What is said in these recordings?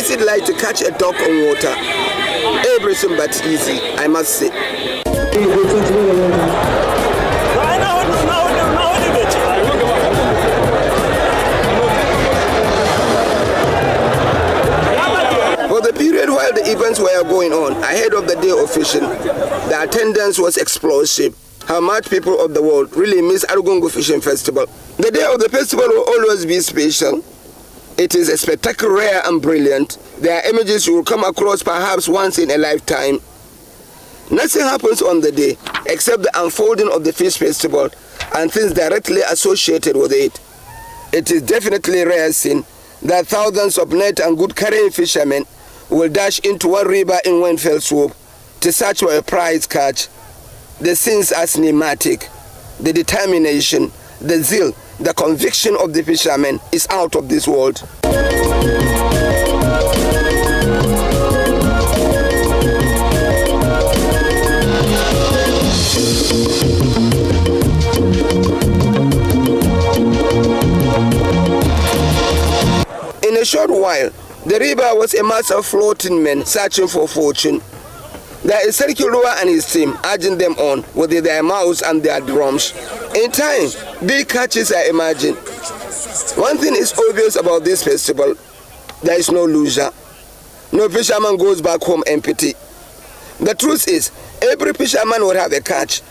is it like to catch a duck on water? Everything but easy, I must say. For the period while the events were going on, ahead of the day of fishing, the attendance was explosive. How much people of the world really miss Argungu Fishing Festival. The day of the festival will always be special. It is a spectacle, rare and brilliant. There are images you will come across perhaps once in a lifetime. Nothing happens on the day except the unfolding of the fish festival and things directly associated with it. It is definitely a rare scene that thousands of net and good carrying fishermen will dash into one river in one fell swoop to search for a prize catch. The scenes are cinematic. The determination, the zeal, the conviction of the fishermen is out of this world. In a short while, the river was a mass of floating men searching for fortune. There is Serikilua and his team urging them on with their mouths and their drums. In time, big catches are emerging. One thing is obvious about this festival: there is no loser. No fisherman goes back home empty. The truth is, every fisherman will have a catch.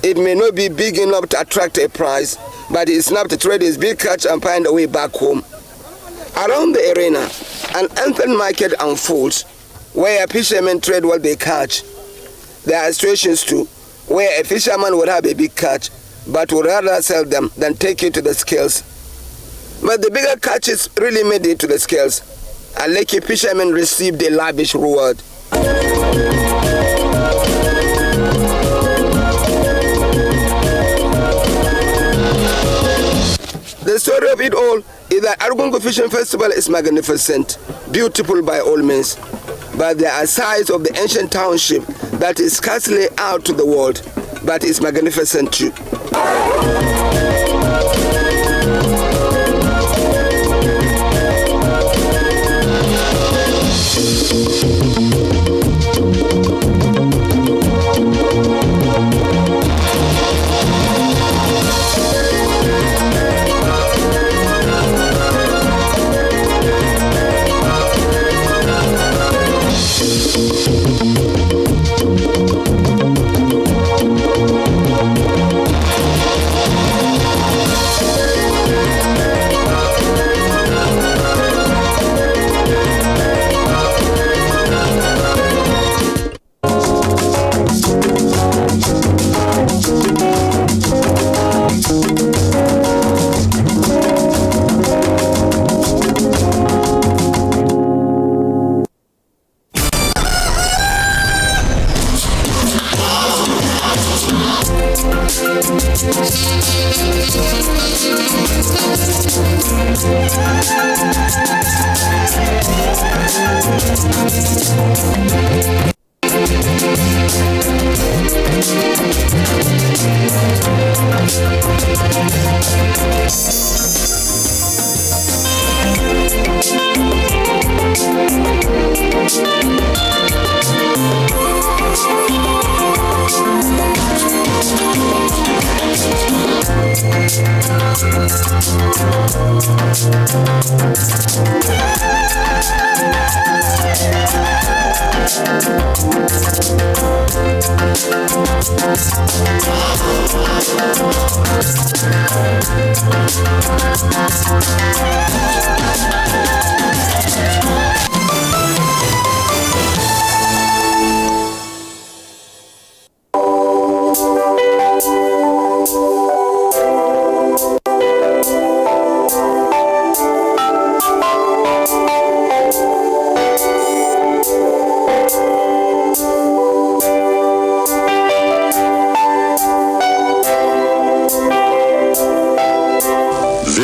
It may not be big enough to attract a prize, but he is enough to trade his big catch and find a way back home. Around the arena, an anthem market unfolds, where fishermen trade what they catch. There are situations too, where a fisherman would have a big catch, but would rather sell them than take it to the scales. But the bigger catches really made it to the scales, and lucky fishermen received a lavish reward. The story of it all is that Argungu Fishing Festival is magnificent, beautiful by all means. But there are sides of the ancient township that is scarcely out to the world, but is magnificent too.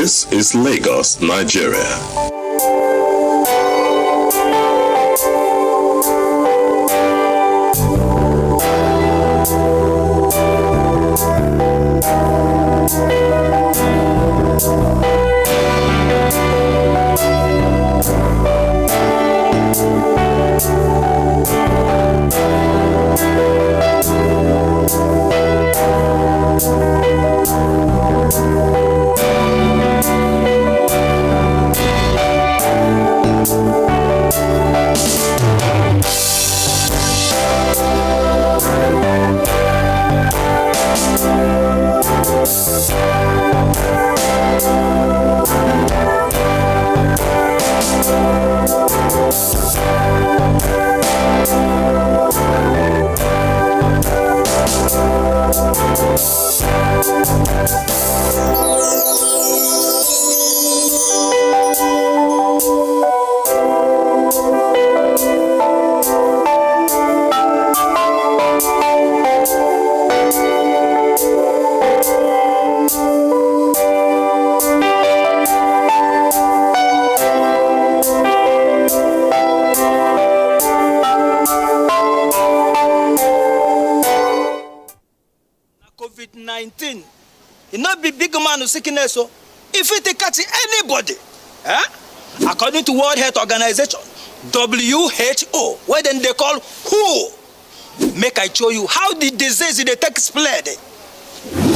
This is Lagos, Nigeria. COVID-19, it not be big man who sickness, so if it catch anybody, according to World Health Organization, WHO, where then they call WHO, make I show you how the disease they take spread.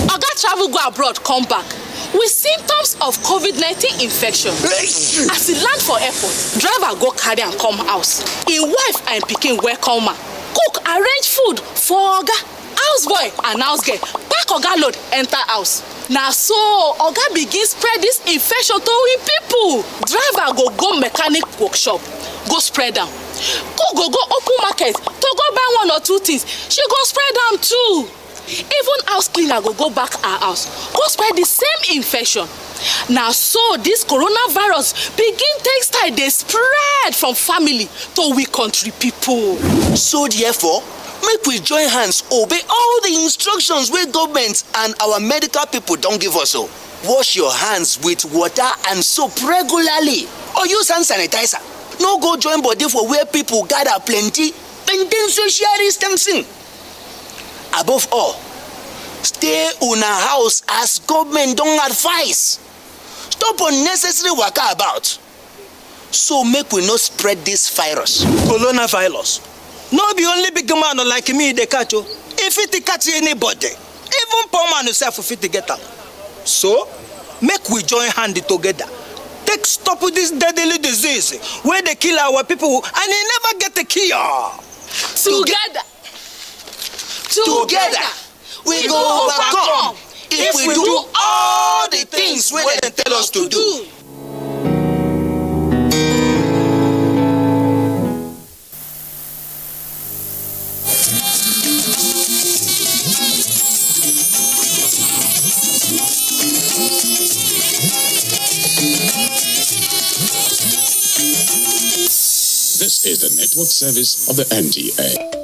Oga travel go abroad, come back with symptoms of COVID-19 infection. As he land for airport, driver go carry and come house. His wife and pikin welcome her. Cook arrange food for Oga. Houseboy and house girl pack Oga load enter house. Now so Oga begin spread this infection to him people. Driver go mechanic workshop, go spread them. Cook go open market to go buy 1 or 2 things. She go spread them too. Even house cleaner go back her house, go spread the same infection. Now so this coronavirus begin take style they spread from family to we country people. So therefore, make we join hands obey all the instructions wey government and our medical people don't give us. So wash your hands with water and soap regularly, or use hand sanitizer. No go join body for where people gather plenty, maintain social distancing. Above all, stay una house as government don't advise. Stop unnecessary waka about, so make we not spread this virus. Coronavirus no be only big man like me they catch you. If it catch anybody, even poor man himself fit to get am. So make we join hand together, take stop with this deadly disease where they kill our people and they never get a cure. Together we go overcome if we do all the things where they tell us to do. This is the network service of the NTA.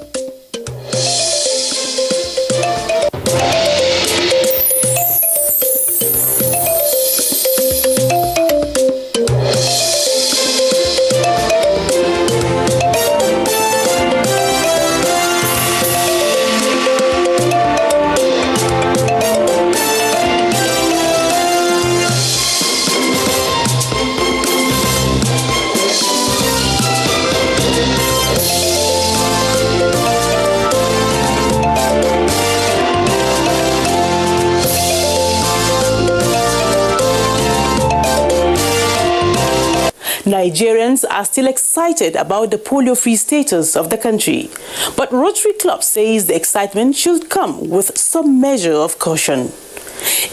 Nigerians are still excited about the polio-free status of the country, but Rotary Club says the excitement should come with some measure of caution.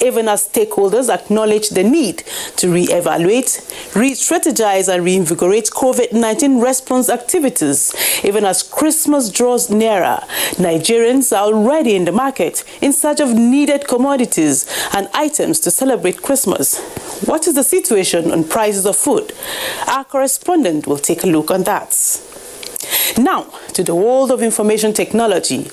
Even as stakeholders acknowledge the need to re-evaluate, re-strategize and reinvigorate COVID-19 response activities, even as Christmas draws nearer, Nigerians are already in the market in search of needed commodities and items to celebrate Christmas. What is the situation on prices of food? Our correspondent will take a look on that. Now, to the world of information technology.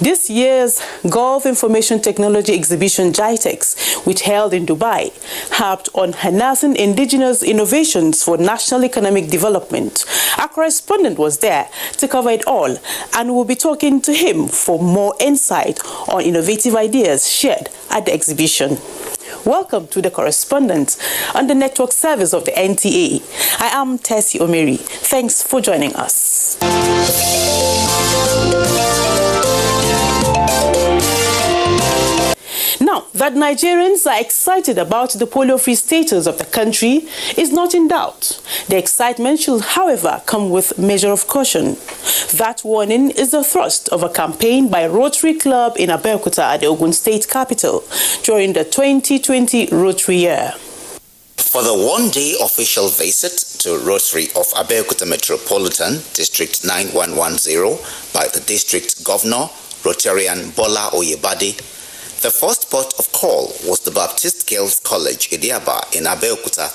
This year's Gulf Information Technology Exhibition GITEX, which held in Dubai, harped on harnessing indigenous innovations for national economic development. Our correspondent was there to cover it all, and we'll be talking to him for more insight on innovative ideas shared at the exhibition. Welcome to the correspondent on the network service of the NTA. I am Tessie Omeri. Thanks for joining us. Now, that Nigerians are excited about the polio-free status of the country is not in doubt. The excitement should, however, come with measure of caution. That warning is the thrust of a campaign by Rotary Club in Abuja at the Ogun State capital during the 2020 Rotary year. For the one-day official visit to Rotary of Abuja Metropolitan District 9110 by the District Governor, Rotarian Bola Oyebade, The first port of call was the Baptist Girls College, Idiaba, in Abeokuta,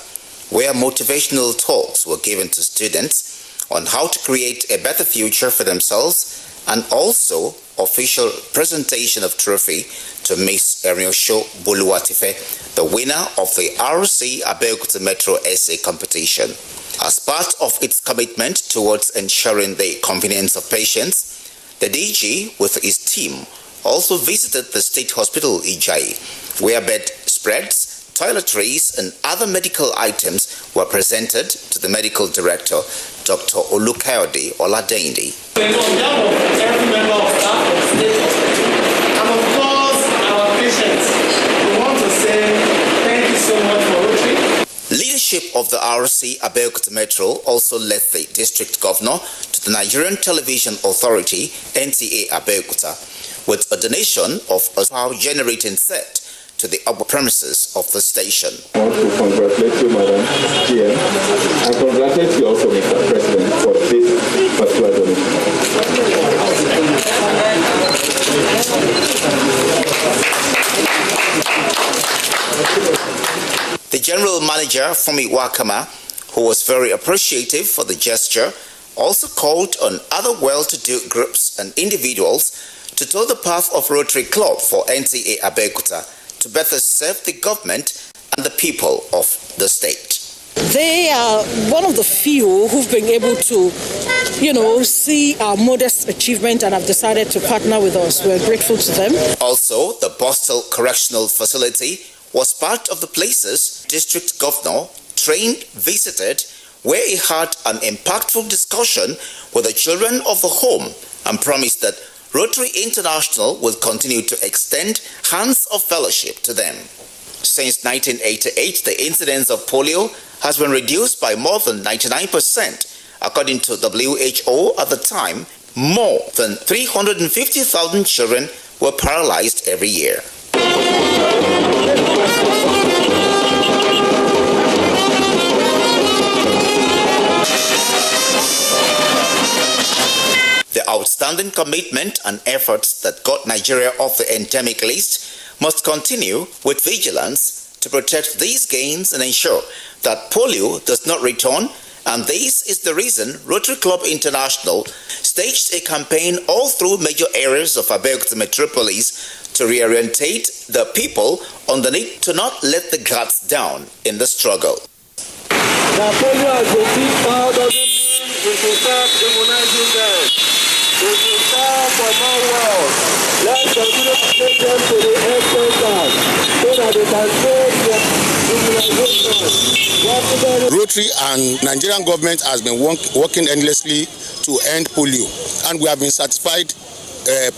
where motivational talks were given to students on how to create a better future for themselves, and also official presentation of trophy to Miss Eriosho Boluwatife, the winner of the RC Abeokuta Metro Essay Competition. As part of its commitment towards ensuring the convenience of patients, the DG, with his team, also visited the State Hospital Ijai, where bed spreads, toiletries, and other medical items were presented to the medical director, Dr. Olukayode Oladendi. On behalf of every member of staff of the State Hospital, and of course our patients, we want to say thank you so much for Rotary. Leadership of the RC Abeokuta Metro also led the district governor to the Nigerian Television Authority, NTA Abeokuta, with a donation of a power generating set to the upper premises of the station. I want to congratulate you, Madam GM, and congratulate you also, Mr. President, for this particular donation. The General Manager, Fumi Wakama, who was very appreciative for the gesture, also called on other well-to-do groups and individuals to tow the path of Rotary Club for NTA Abeokuta to better serve the government and the people of the state. They are one of the few who've been able to, see our modest achievement and have decided to partner with us. We're grateful to them. Also, the Boston Correctional Facility was part of the places District Governor Train visited, where he had an impactful discussion with the children of the home and promised that Rotary International will continue to extend hands of fellowship to them. Since 1988, the incidence of polio has been reduced by more than 99%. According to WHO at the time, more than 350,000 children were paralyzed every year. The outstanding commitment and efforts that got Nigeria off the endemic list must continue with vigilance to protect these gains and ensure that polio does not return, and this is the reason Rotary Club International staged a campaign all through major areas of Abeokuta metropolis to reorientate the people on the need to not let the guards down in the struggle. polio has been deep out doesn't mean we should start immunizing them. We should start for more world. Let's continue to take them to the health centers so that they can take their immunization. Rotary and Nigerian government has been working endlessly to end polio, and we have been certified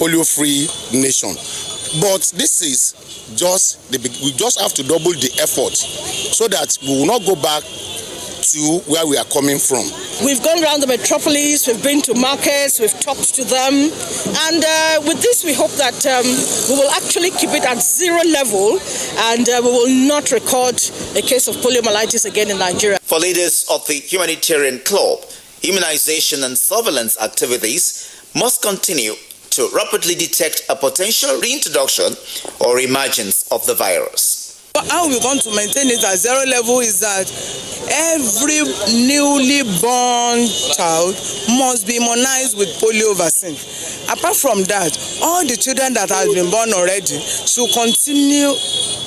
polio-free nation. But this is we just have to double the effort so that we will not go back to where we are coming from. We've gone around the metropolis, we've been to markets, we've talked to them, and with this we hope that we will actually keep it at zero level, and we will not record a case of poliomyelitis again in Nigeria. For leaders of the humanitarian club, immunization and surveillance activities must continue to rapidly detect a potential reintroduction or reemergence of the virus. How we're going to maintain it at zero level is that every newly born child must be immunized with polio vaccine. Apart from that, all the children that have been born already should continue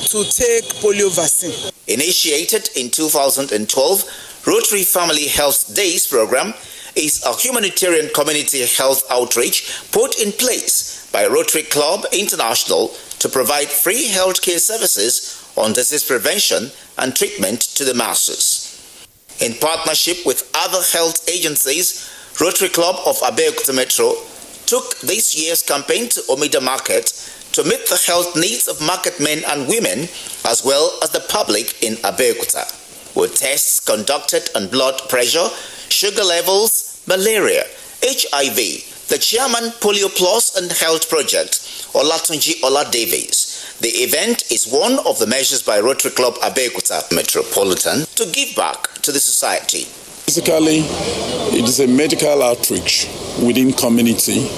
to take polio vaccine. Initiated in 2012, Rotary Family Health Days program is a humanitarian community health outreach put in place by Rotary Club International to provide free healthcare services on disease prevention and treatment to the masses. In partnership with other health agencies, Rotary Club of Abeokuta Metro took this year's campaign to Omida Market to meet the health needs of market men and women as well as the public in Abeokuta, with tests conducted on blood pressure, sugar levels, malaria, HIV. The chairman Polio Plus and Health Project, Olatunji Ola Davies. The event is one of the measures by Rotary Club Abeokuta Metropolitan to give back to the society. Basically, it is a medical outreach within community,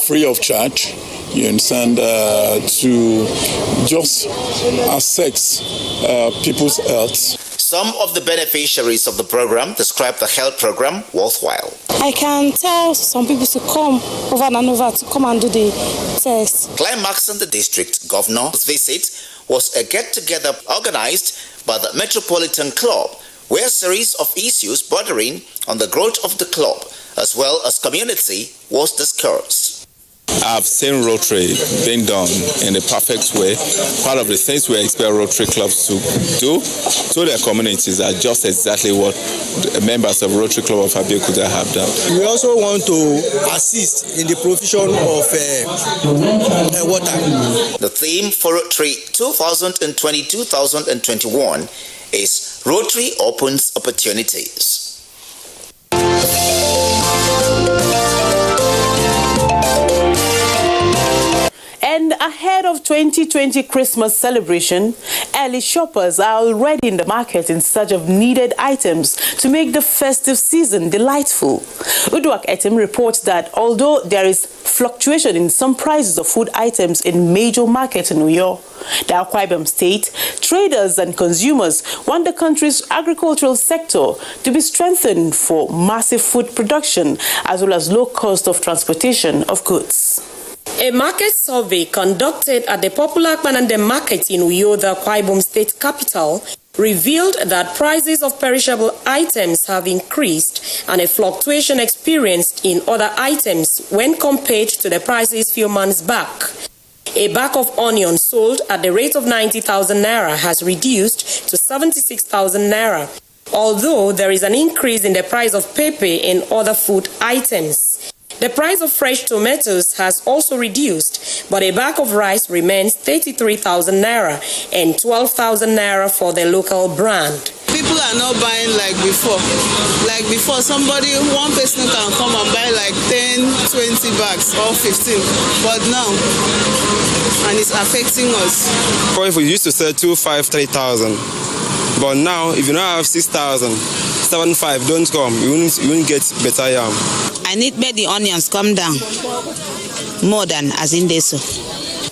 free of charge, you understand, to just assess people's health. Some of the beneficiaries of the program describe the health program worthwhile. I can tell some people to come over and over to come and do the test. Climaxing the district governor's visit was a get-together organized by the Metropolitan Club, where a series of issues bordering on the growth of the club as well as community was discussed. I've seen Rotary being done in the perfect way. Part of the things we expect Rotary clubs to do to their communities are just exactly what the members of Rotary Club of Abuja have done. We also want to assist in the provision of water. The theme for Rotary 2020-2021 is Rotary Opens Opportunities. And ahead of 2020 Christmas celebration, early shoppers are already in the market in search of needed items to make the festive season delightful. Uduak Etim reports that although there is fluctuation in some prices of food items in major markets in Uyo, the Akwa Ibom state, traders and consumers want the country's agricultural sector to be strengthened for massive food production as well as low cost of transportation of goods. A market survey conducted at the popular Kpanande market in Uyo, the Akwa Ibom state capital, revealed that prices of perishable items have increased and a fluctuation experienced in other items when compared to the prices few months back. A bag of onions sold at the rate of 90,000 naira has reduced to 76,000 naira, although there is an increase in the price of pepper and other food items. The price of fresh tomatoes has also reduced, but a bag of rice remains 33,000 naira and 12,000 naira for the local brand. People are not buying like before. Like before, one person can come and buy like 10, 20 bags or 15. But now, and it's affecting us. If we used to sell 2,500, 3,000, but now if you don't have 6,000, 7,500, don't come. You won't get better yam. I need make the onions come down more than as in this.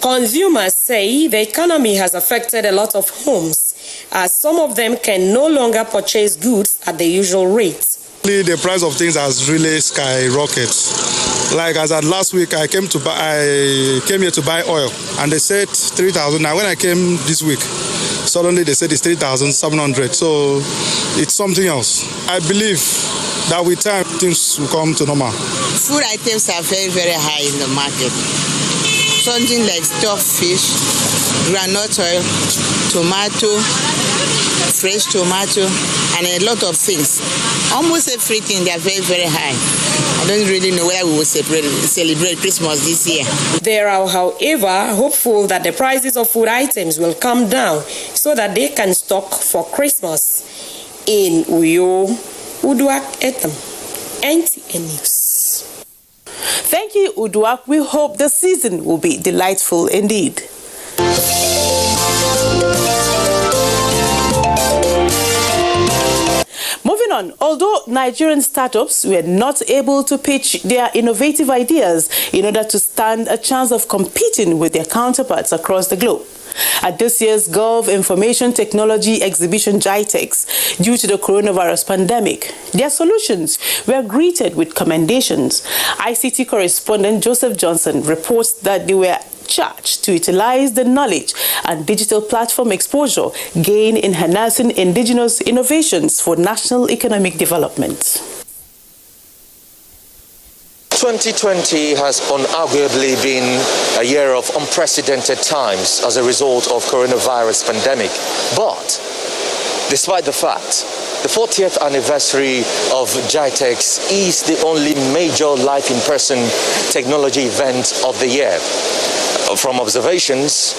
Consumers say the economy has affected a lot of homes, as some of them can no longer purchase goods at the usual rates. The price of things has really skyrocketed. Like as at last week, I came here to buy oil, and they said 3,000. Now when I came this week, suddenly they said it's 3,700. So it's something else. I believe that with time things will come to normal. Food items are very, very high in the market. Something like stuffed fish, groundnut oil, tomato, fresh tomato, and a lot of things. Almost everything, they are very, very high. I don't really know whether we will celebrate Christmas this year. They are, however, hopeful that the prices of food items will come down so that they can stock for Christmas. In Uyo, Uduak Etam, NTA News. Thank you, Uduak. We hope the season will be delightful indeed. Moving on, although Nigerian startups were not able to pitch their innovative ideas in order to stand a chance of competing with their counterparts across the globe, at this year's Gulf Information Technology Exhibition GITEX, due to the coronavirus pandemic, their solutions were greeted with commendations. ICT correspondent Joseph Johnson reports that they were charged to utilize the knowledge and digital platform exposure gained in harnessing indigenous innovations for national economic development. 2020 has unarguably been a year of unprecedented times as a result of coronavirus pandemic. But despite the fact, the 40th anniversary of GITEX is the only major live in-person technology event of the year. From observations,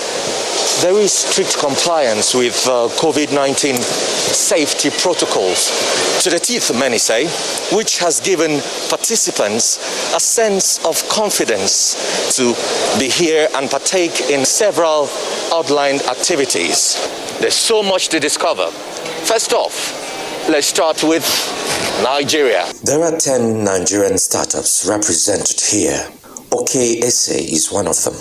there is strict compliance with COVID-19 safety protocols, to the teeth, many say, which has given participants a sense of confidence to be here and partake in several outlined activities. There's so much to discover. First off, let's start with Nigeria. There are 10 Nigerian startups represented here, Okay Esse is one of them.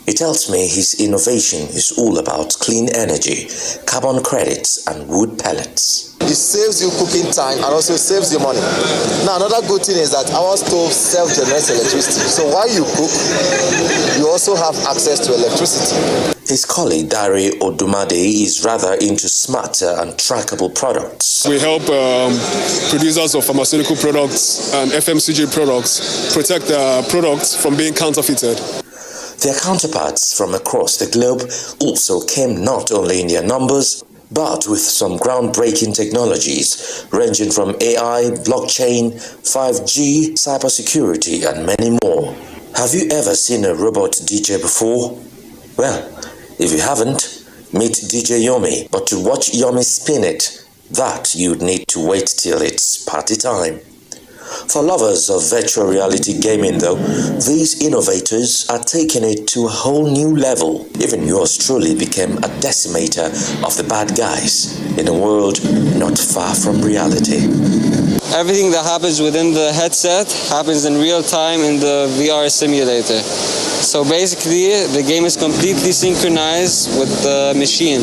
He tells me his innovation is all about clean energy, carbon credits and wood pellets. It saves you cooking time and also saves you money. Now another good thing is that our stove self-generates electricity. So while you cook, you also have access to electricity. His colleague Dari Odumade is rather into smarter and trackable products. We help producers of pharmaceutical products and FMCG products protect their products from being counterfeited. Their counterparts from across the globe also came not only in their numbers, but with some groundbreaking technologies ranging from AI, blockchain, 5G, cybersecurity, and many more. Have you ever seen a robot DJ before? Well, if you haven't, meet DJ Yomi. But to watch Yomi spin it, that you'd need to wait till it's party time. For lovers of virtual reality gaming though, these innovators are taking it to a whole new level. Even yours truly became a decimator of the bad guys in a world not far from reality. Everything that happens within the headset happens in real time in the VR simulator. So basically, the game is completely synchronized with the machine.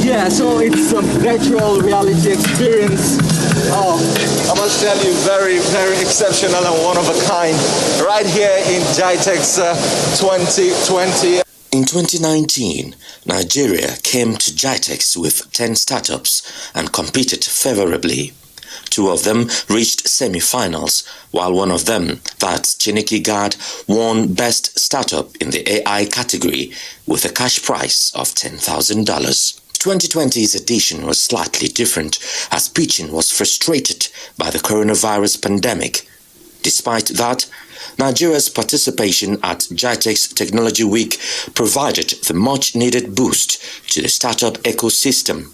Yeah, so it's a virtual reality experience. Oh, I must tell you, very, very exceptional and one of a kind. Right here in GITEX 2020. In 2019, Nigeria came to GITEX with 10 startups and competed favorably. 2 of them reached semi-finals, while one of them, that's Chineke Guard, won Best Startup in the AI category with a cash prize of $10,000. 2020's edition was slightly different as pitching was frustrated by the coronavirus pandemic. Despite that, Nigeria's participation at GITEX Technology Week provided the much-needed boost to the startup ecosystem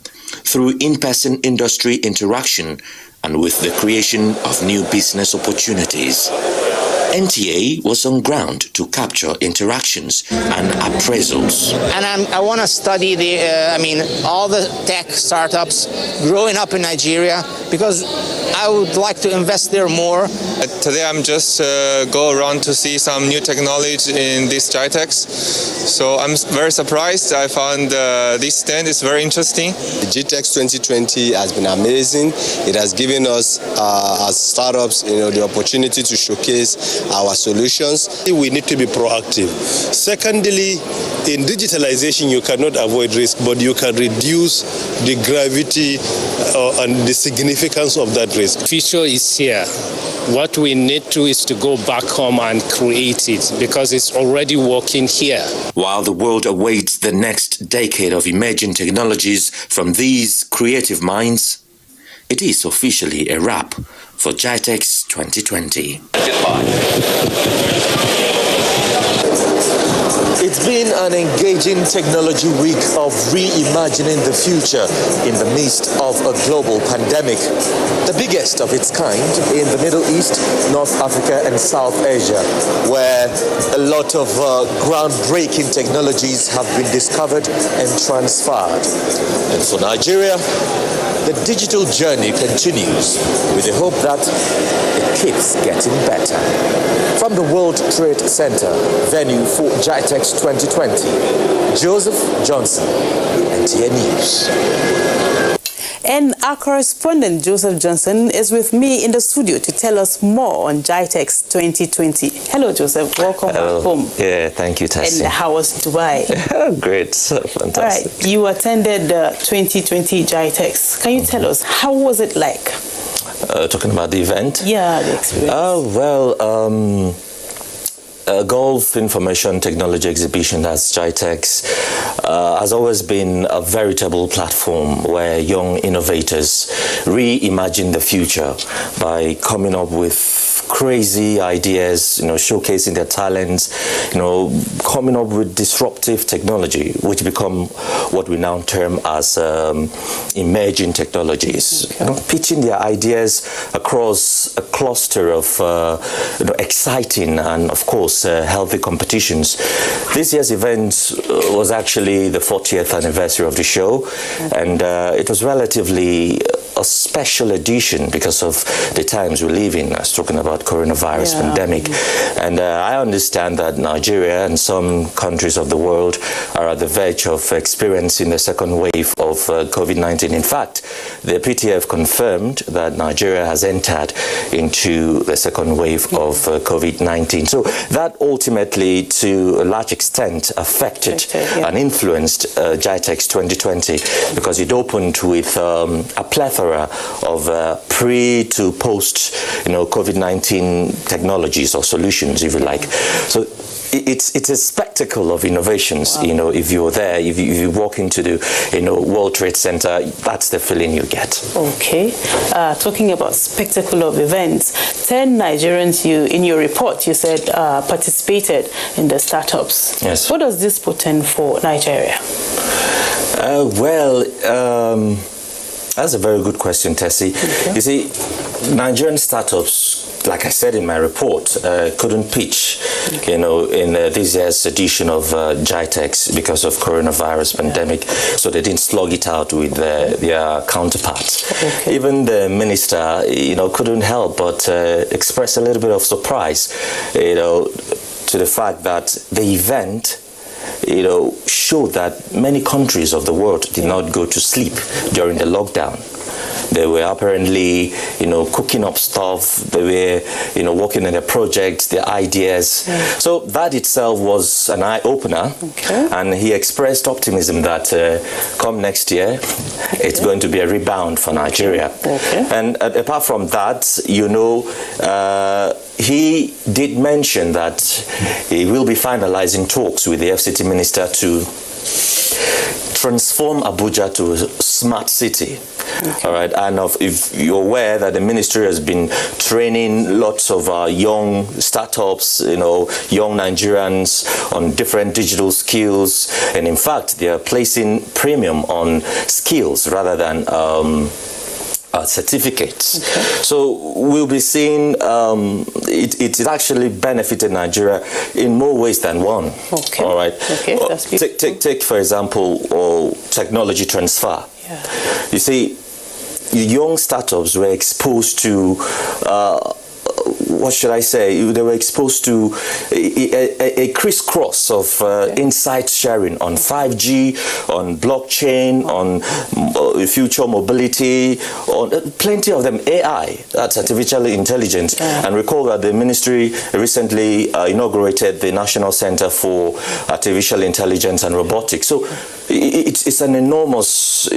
through in-person industry interaction and with the creation of new business opportunities. NTA was on ground to capture interactions and appraisals. And I want to study all the tech startups growing up in Nigeria because I would like to invest there more. Today I'm just go around to see some new technology in this GITEX. So I'm very surprised. I found this stand is very interesting. The GITEX 2020 has been amazing. It has given us as startups, the opportunity to showcase our solutions. We need to be proactive. Secondly, in digitalization, you cannot avoid risk, but you can reduce the gravity and the significance of that risk. The future is here. What we need to is to go back home and create it because it's already working here. While the world awaits the next decade of emerging technologies from these creative minds, it is officially a wrap for GITEX 2020. It's been an engaging technology week of reimagining the future in the midst of a global pandemic. The biggest of its kind in the Middle East, North Africa and South Asia, where a lot of groundbreaking technologies have been discovered and transferred. And for Nigeria, the digital journey continues with the hope that it keeps getting better. From the World Trade Center, venue for GITEX 2020, Joseph Johnson, NTA News. And our correspondent Joseph Johnson is with me in the studio to tell us more on GITEX 2020. Hello, Joseph. Welcome back home. Yeah, thank you, Tessie. And how was Dubai? Great. Fantastic. All right. You attended the 2020 GITEX. Can you tell us, how was it like? Talking about the event? Yeah, the experience. Golf Information Technology Exhibition, that's GITEX, has always been a veritable platform where young innovators reimagine the future by coming up with crazy ideas, showcasing their talents, coming up with disruptive technology, which become what we now term as emerging technologies. Okay. Pitching their ideas across a cluster of exciting and, of course, healthy competitions. This year's event was actually the 40th anniversary of the show, and it was relatively a special edition because of the times we live in. I was talking about coronavirus pandemic. And I understand that Nigeria and some countries of the world are at the verge of experiencing the second wave of COVID-19. In fact, the PTF confirmed that Nigeria has entered into the second wave of COVID-19. So that ultimately, to a large extent, affected and influenced GITEX 2020 because it opened with a plethora of pre to post, COVID-19 technologies or solutions, if you like. So it's a spectacle of innovations. If you're there, if you walk into the World Trade Center, that's the feeling you get. Okay. Talking about spectacle of events, 10 Nigerians, in your report, you said participated in the startups. Yes. What does this portend for Nigeria? That's a very good question, Tessie. Okay. You see, Nigerian startups, like I said in my report, couldn't pitch, in this year's edition of GITEX because of coronavirus pandemic, so they didn't slug it out with their counterparts. Okay. Even the minister, couldn't help but express a little bit of surprise, to the fact that the event showed that many countries of the world did not go to sleep during the lockdown. They were apparently, cooking up stuff. They were, working on their projects, their ideas. Yeah. So that itself was an eye-opener. Okay. And he expressed optimism that come next year, it's going to be a rebound for Nigeria. Okay. And apart from that, he did mention that he will be finalizing talks with the FCT minister to transform Abuja to a smart city. Okay. All right, and if you're aware that the ministry has been training lots of young startups, young Nigerians on different digital skills, and in fact, they are placing premium on skills rather than certificates. Okay. So we'll be seeing it actually benefited Nigeria in more ways than one. Okay. All right. Okay. That's beautiful. Take for example, technology transfer. Yeah. You see, young startups were exposed to what should I say? They were exposed to a crisscross of insight sharing on 5G, on blockchain, on future mobility, on plenty of them. AI, that's artificial intelligence. Yeah. And recall that the ministry recently inaugurated the National Center for Artificial Intelligence and Robotics. So it's an enormous,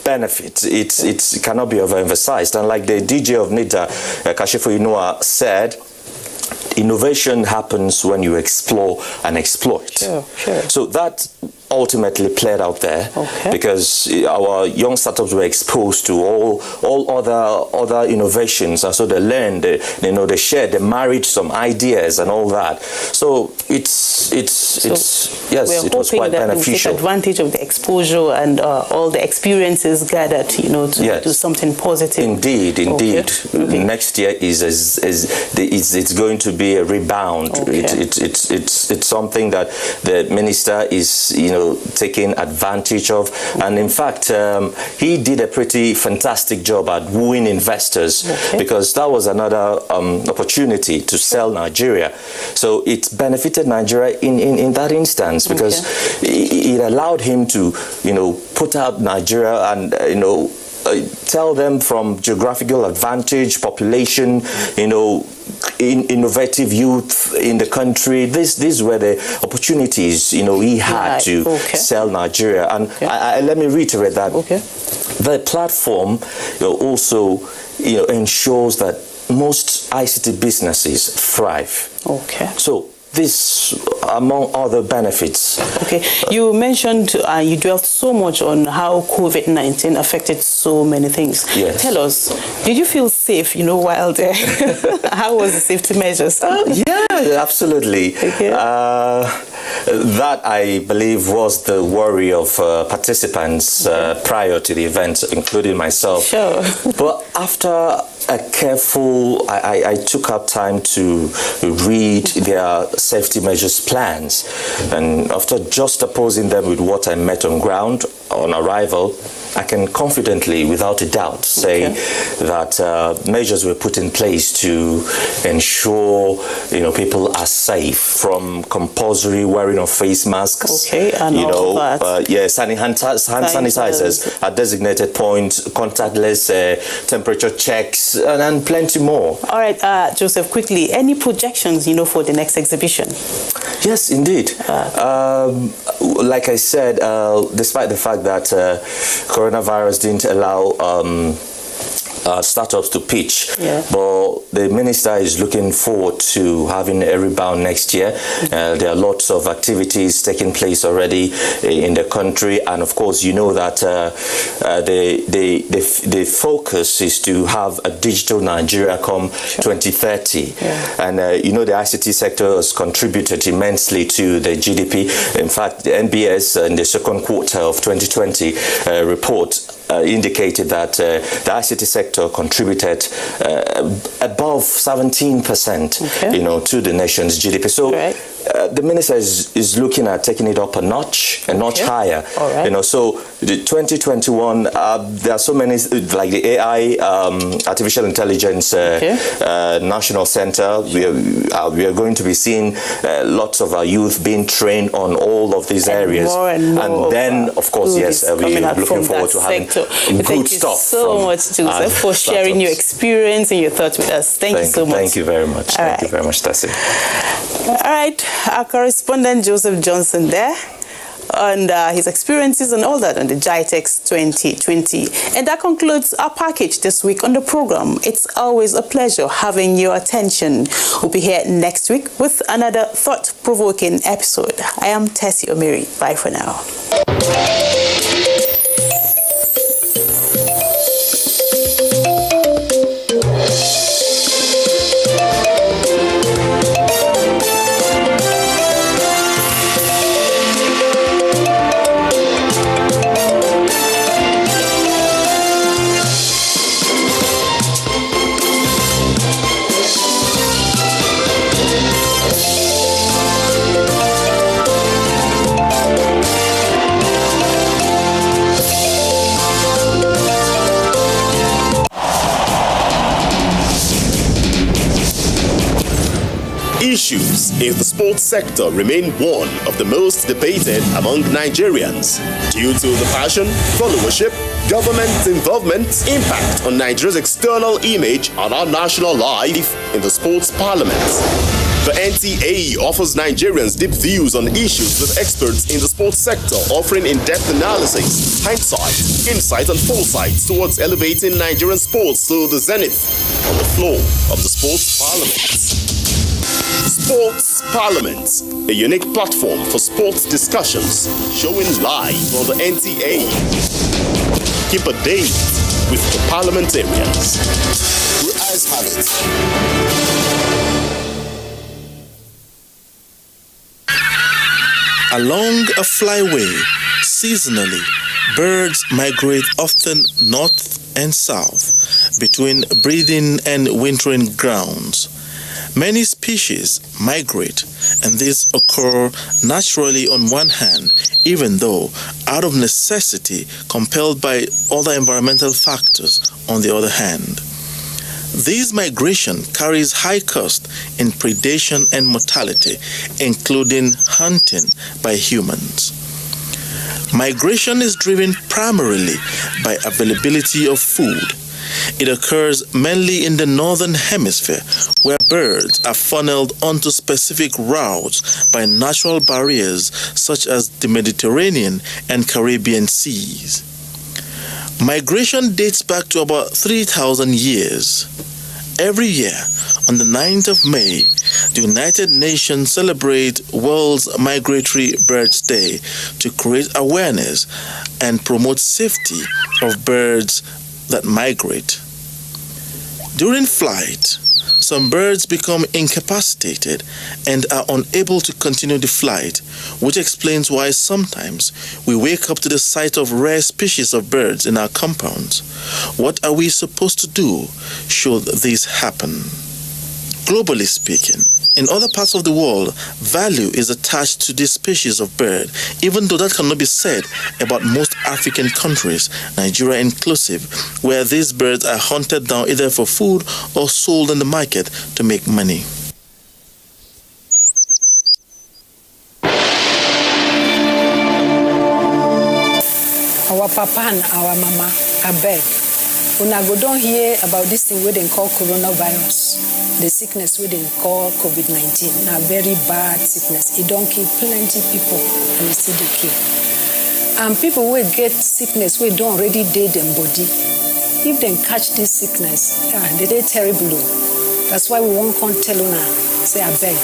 benefit. It cannot be overemphasized. And like the DJ of NIDA, Kashifo Inua, said, innovation happens when you explore and exploit. Sure. So that ultimately played out there because our young startups were exposed to all other innovations, and so they learned, they shared, they married some ideas and all that. So it was quite beneficial. Take advantage of the exposure and all the experiences gathered, to do something positive. Indeed. Okay. Next year it's going to be a rebound. Okay. It's something that the minister is taking advantage of, and in fact he did a pretty fantastic job at wooing investors, because that was another opportunity to sell Nigeria. So it benefited Nigeria in that instance, because it allowed him to put out Nigeria and tell them from geographical advantage, population, innovative youth in the country. These were the opportunities, he had to sell Nigeria. And let me reiterate that the platform also, ensures that most ICT businesses thrive. Okay. So this, among other benefits. Okay, you mentioned, you dwelt so much on how COVID-19 affected so many things. Yes. Tell us, did you feel safe, while there? How was the safety measures? Yeah, absolutely. Okay. That, I believe, was the worry of participants prior to the event, including myself. Sure. But after a careful, I took out time to read their safety measures plans, and after just opposing them with what I met on ground, on arrival, I can confidently, without a doubt, say that measures were put in place to ensure, people are safe, from compulsory wearing of face masks, and all that. Hand sanitizers at designated points, contactless temperature checks, and plenty more. All right, Joseph, quickly, any projections, for the next exhibition? Yes, indeed. Like I said, despite the fact that coronavirus didn't allow startups to pitch, but the minister is looking forward to having a rebound next year. There are lots of activities taking place already in the country, and of course you know that the focus is to have a digital Nigeria come 2030, and the ICT sector has contributed immensely to the GDP. In fact, the NBS in the second quarter of 2020 report indicated that the ICT sector contributed above 17%, to the nation's GDP. So the minister is looking at taking it up a notch higher. So the 2021, there are so many, like the AI, artificial intelligence national center. We are going to be seeing lots of our youth being trained on all of these areas, and then of course, we're looking forward to having good Thank you so much, Joseph, for sharing your experience and your thoughts with us. Thank you so much. Thank you very much. Thank you very much, Tassie. All right, our correspondent Joseph Johnson there, and his experiences and all that on the GITEX 2020. And that concludes our package this week on the program. It's always a pleasure having your attention. We'll be here next week with another thought-provoking episode. I am Tessie Omiri. Bye for now. Issues in the sports sector remain one of the most debated among Nigerians due to the passion, followership, government involvement, impact on Nigeria's external image and our national life in the sports parliament. The NTA offers Nigerians deep views on issues with experts in the sports sector, offering in-depth analysis, hindsight, insight and foresight towards elevating Nigerian sports to the zenith on the floor of the sports parliament. Sports Parliament, a unique platform for sports discussions, showing live on the NTA. Keep a date with the parliamentarians. Your eyes have it. Along a flyway, seasonally, birds migrate often north and south between breeding and wintering grounds. Many species migrate, and these occur naturally on one hand, even though out of necessity compelled by other environmental factors on the other hand. This migration carries high cost in predation and mortality, including hunting by humans. Migration is driven primarily by availability of food. It occurs mainly in the northern hemisphere, where birds are funneled onto specific routes by natural barriers such as the Mediterranean and Caribbean seas. Migration dates back to about 3,000 years. Every year, on the 9th of May, the United Nations celebrate World's Migratory Birds Day to create awareness and promote safety of birds that migrate. During flight, some birds become incapacitated and are unable to continue the flight, which explains why sometimes we wake up to the sight of rare species of birds in our compounds. What are we supposed to do should this happen? Globally speaking, in other parts of the world, value is attached to this species of bird, even though that cannot be said about most African countries, Nigeria inclusive, where these birds are hunted down either for food or sold in the market to make money. Our papa and our mama, I beg. Una go don't hear about this thing we they call coronavirus, the sickness we they call COVID-19. A very bad sickness. It don't kill plenty people and it still they kill. And people will get sickness we don't already dead them body. If they catch this sickness, they terrible. That's why we won't come tell una, say I beg.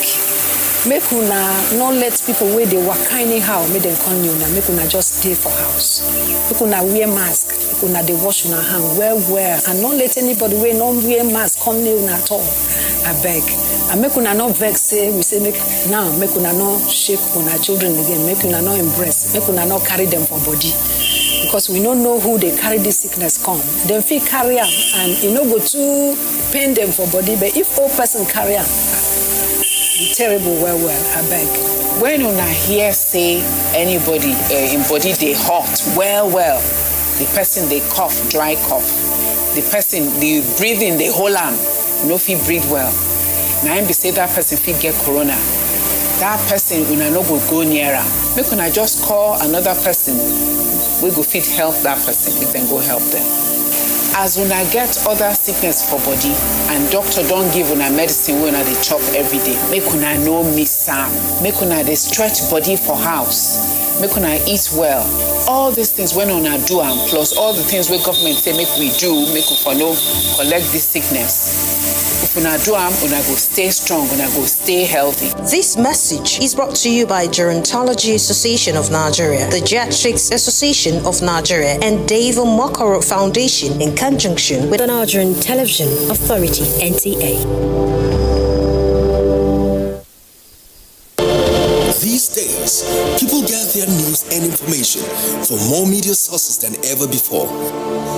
Make una not let people where they work anyhow, make them come you, make una just stay for house. Make una wear mask, make una they wash una hand well, and not let anybody wear no wear mask come near una at all. I beg. And make una not vex say we say make una not shake una children again, make una not embrace, make una not carry them for body. Because we don't know who they carry this sickness come. Then feel carry them and you know go to pain them for body, but if all person carry them, terrible well, I beg. When una hear say anybody in body they hot well, the person they cough, dry cough. The person the breathing they hold am, no fit breathe well. Now be say that person fit get corona. That person una no go near am. Make una just call another person. We go fit help that person if then go help them. As una get other sickness for body and doctor don't give una medicine when they chop every day, make una no miss am. Make una they stretch body for house. Make una eat well. All these things when una do am plus all the things where government say make we do, make we for no collect this sickness. If una do am, una go stay strong, una go stay healthy. This message is brought to you by Gerontology Association of Nigeria, the GITEX Association of Nigeria, and David Mokoro Foundation in conjunction with the Nigerian Television Authority, NTA. These days, people get their news and information from more media sources than ever before.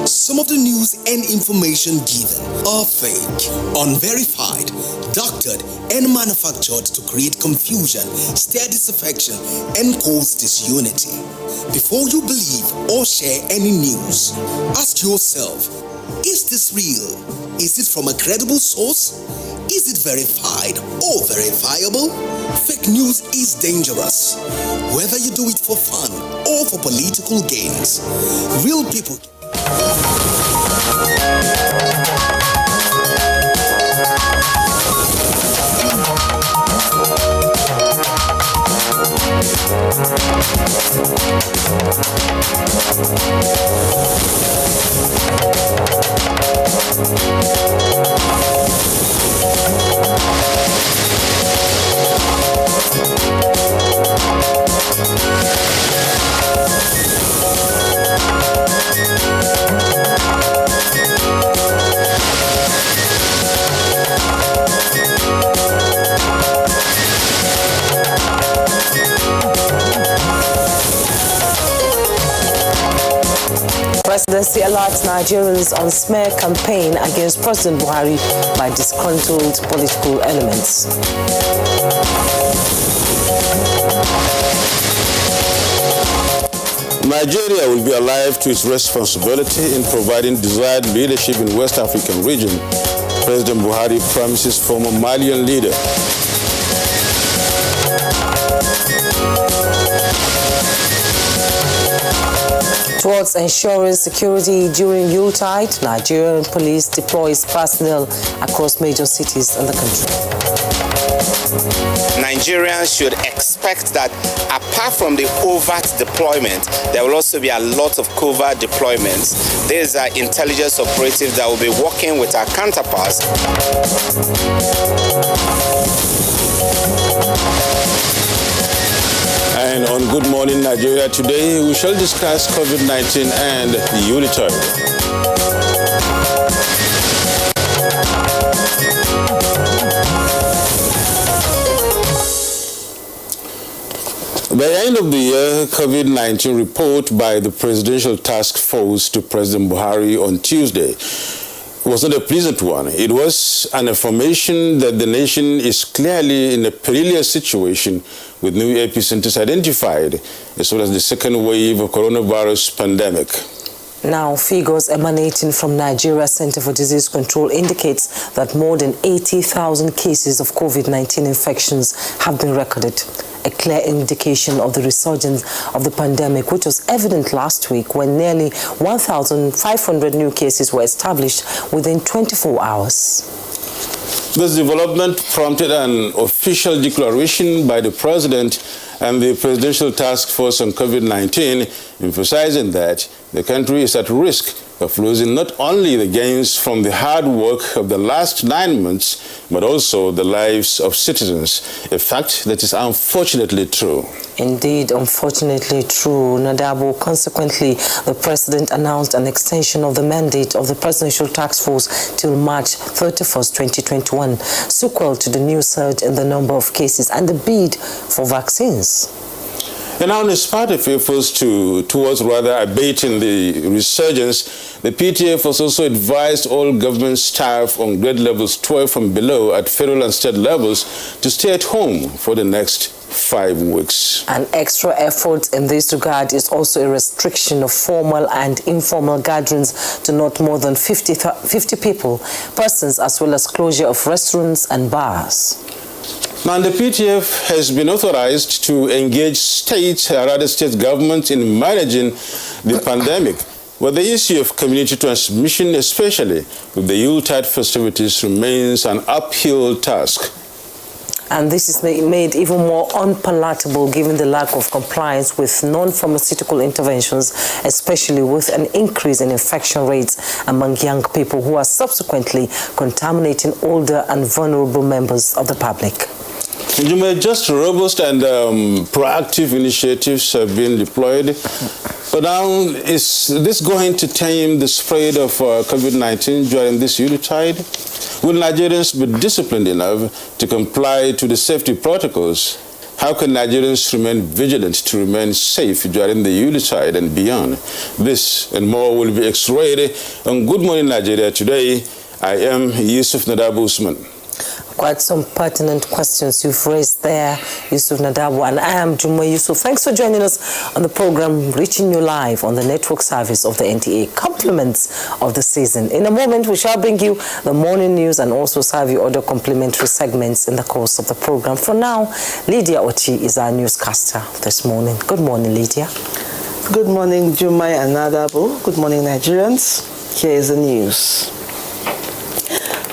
Some of the news and information given are fake, unverified, doctored, and manufactured to create confusion, stir disaffection, and cause disunity. Before you believe or share any news, ask yourself, is this real? Is it from a credible source? Is it verified or verifiable? Fake news is dangerous, whether you do it for fun or for political gains. Real people. Presidency alerts Nigerians on smear campaign against President Buhari by disgruntled political elements. Nigeria will be alive to its responsibility in providing desired leadership in West African region, President Buhari promises former Malian leader. Towards ensuring security during Yuletide, Nigerian police deploys personnel across major cities in the country. Nigerians should expect that apart from the overt deployment, there will also be a lot of covert deployments. These are intelligence operatives that will be working with our counterparts. And on Good Morning Nigeria today, we shall discuss COVID-19 and the Yuletide. By the end of the year, COVID-19 report by the Presidential Task Force to President Buhari on Tuesday was not a pleasant one. It was an affirmation that the nation is clearly in a perilous situation with new epicenters identified, as well as the second wave of coronavirus pandemic. Now, figures emanating from Nigeria Center for Disease Control indicates that more than 80,000 cases of COVID-19 infections have been recorded. A clear indication of the resurgence of the pandemic, which was evident last week when nearly 1,500 new cases were established within 24 hours. This development prompted an official declaration by the President and the Presidential Task Force on COVID-19, emphasizing that the country is at risk of losing not only the gains from the hard work of the last 9 months, but also the lives of citizens, a fact that is unfortunately true. Indeed, unfortunately true, Nadabo. Consequently, the President announced an extension of the mandate of the Presidential Task Force till March 31st, 2021, sequel to the new surge in the number of cases and the bid for vaccines. And now, as part of efforts towards abating the resurgence, the PTF has also advised all government staff on grade levels 12 and below at federal and state levels to stay at home for the next 5 weeks. An extra effort in this regard is also a restriction of formal and informal gatherings to not more than 50 persons, as well as closure of restaurants and bars. Now, the PTF has been authorized to engage state governments in managing the pandemic, but the issue of community transmission, especially with the Yuletide festivities, remains an uphill task. And this is made even more unpalatable given the lack of compliance with non-pharmaceutical interventions, especially with an increase in infection rates among young people who are subsequently contaminating older and vulnerable members of the public. Just robust and proactive initiatives have been deployed. But now, is this going to tame the spread of COVID-19 during this Yuletide? Will Nigerians be disciplined enough to comply to the safety protocols? How can Nigerians remain vigilant to remain safe during the Yuletide and beyond? This and more will be x-rayed on Good Morning Nigeria today. I am Yusuf Nadabu Usman. Quite some pertinent questions you've raised there, Yusuf Nadabu, and I am Juma Yusuf. Thanks for joining us on the program, reaching you live on the network service of the NTA, compliments of the season. In a moment, we shall bring you the morning news and also serve you other complimentary segments in the course of the program. For now, Lydia Ochi is our newscaster this morning. Good morning, Lydia. Good morning, Juma and Nadabu. Good morning, Nigerians. Here is the news.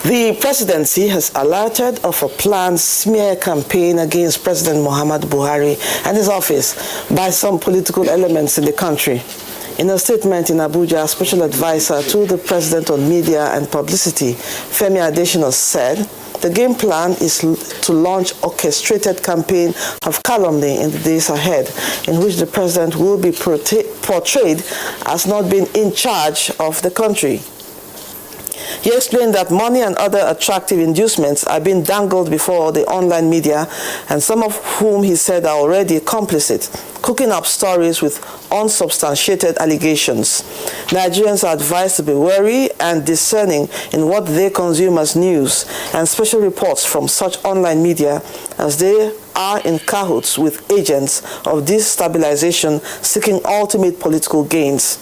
The presidency has alerted of a planned smear campaign against President Muhammadu Buhari and his office by some political elements in the country. In a statement in Abuja, Special Advisor to the President on Media and Publicity, Femi Adesina, said the game plan is to launch orchestrated campaign of calumny in the days ahead, in which the President will be portrayed as not being in charge of the country. He explained that money and other attractive inducements are being dangled before the online media, and some of whom he said are already complicit, cooking up stories with unsubstantiated allegations. Nigerians are advised to be wary and discerning in what they consume as news and special reports from such online media, as they are in cahoots with agents of destabilization seeking ultimate political gains.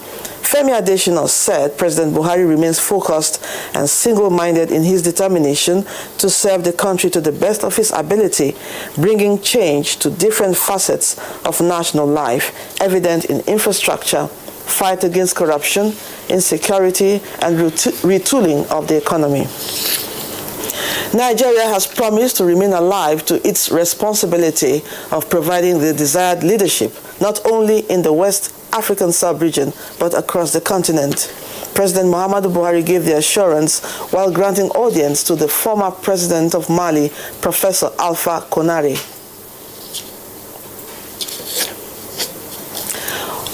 Femi Adesina said President Buhari remains focused and single-minded in his determination to serve the country to the best of his ability, bringing change to different facets of national life, evident in infrastructure, fight against corruption, insecurity, and retooling of the economy. Nigeria has promised to remain alive to its responsibility of providing the desired leadership, not only in the West African sub-region, but across the continent. President Muhammadu Buhari gave the assurance while granting audience to the former president of Mali, Professor Alpha Konare.